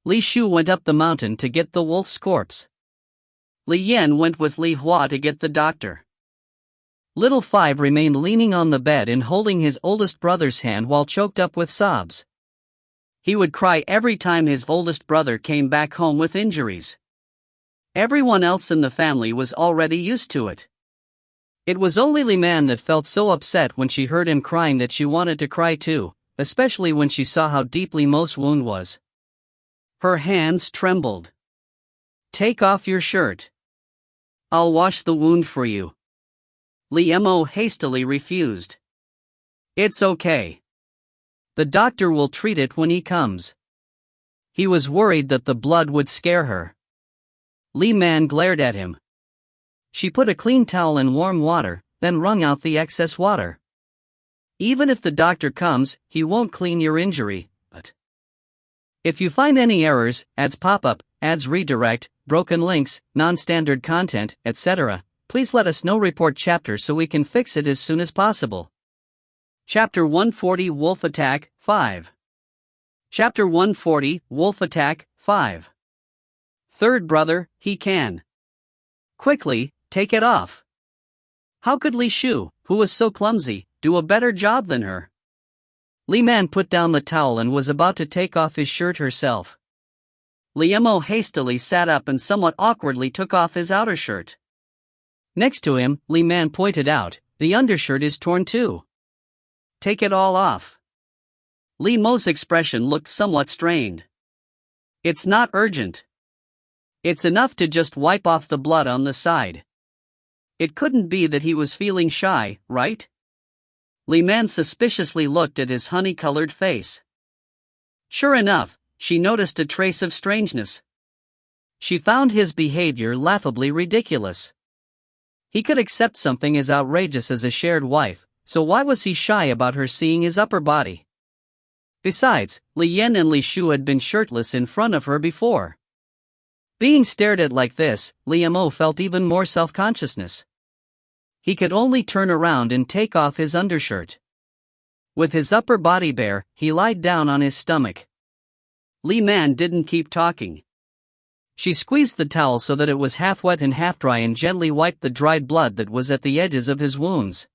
Li Shu went up the mountain to get the wolf's corpse. Li Yan went with Li Hua to get the doctor. Little 5 remained leaning on the bed and holding his oldest brother's hand while choked up with sobs. He would cry every time his oldest brother came back home with injuries. Everyone else in the family was already used to it. It was only Li Man that felt so upset when she heard him crying that she wanted to cry too, especially when she saw how deeply Mo's wound was. Her hands trembled. "Take off your shirt. I'll wash the wound for you." Li Mo hastily refused. "It's okay. The doctor will treat it when he comes." He was worried that the blood would scare her. Li Man glared at him. She put a clean towel in warm water, then wrung out the excess water. "Even if the doctor comes, he won't clean your injury, but if you find any errors, ads pop-up, ads redirect, broken links, non-standard content, etc., please let us know. Report chapter so we can fix it as soon as possible." Chapter 140 Wolf Attack 5. Chapter 140 Wolf Attack 5. Third brother, he can. Quickly, take it off. How could Li Shu, who was so clumsy, do a better job than her? Li Man put down the towel and was about to take off his shirt herself. Li Mo hastily sat up and somewhat awkwardly took off his outer shirt. Next to him, Li Man pointed out, "The undershirt is torn too. Take it all off." Li Mo's expression looked somewhat strained. "It's not urgent. It's enough to just wipe off the blood on the side." It couldn't be that he was feeling shy, right? Li Man suspiciously looked at his honey-colored face. Sure enough, she noticed a trace of strangeness. She found his behavior laughably ridiculous. He could accept something as outrageous as a shared wife, so why was he shy about her seeing his upper body? Besides, Li Yan and Li Shu had been shirtless in front of her before. Being stared at like this, Li Mo felt even more self-consciousness. He could only turn around and take off his undershirt. With his upper body bare, he lied down on his stomach. Li Man didn't keep talking. She squeezed the towel so that it was half wet and half dry and gently wiped the dried blood that was at the edges of his wounds.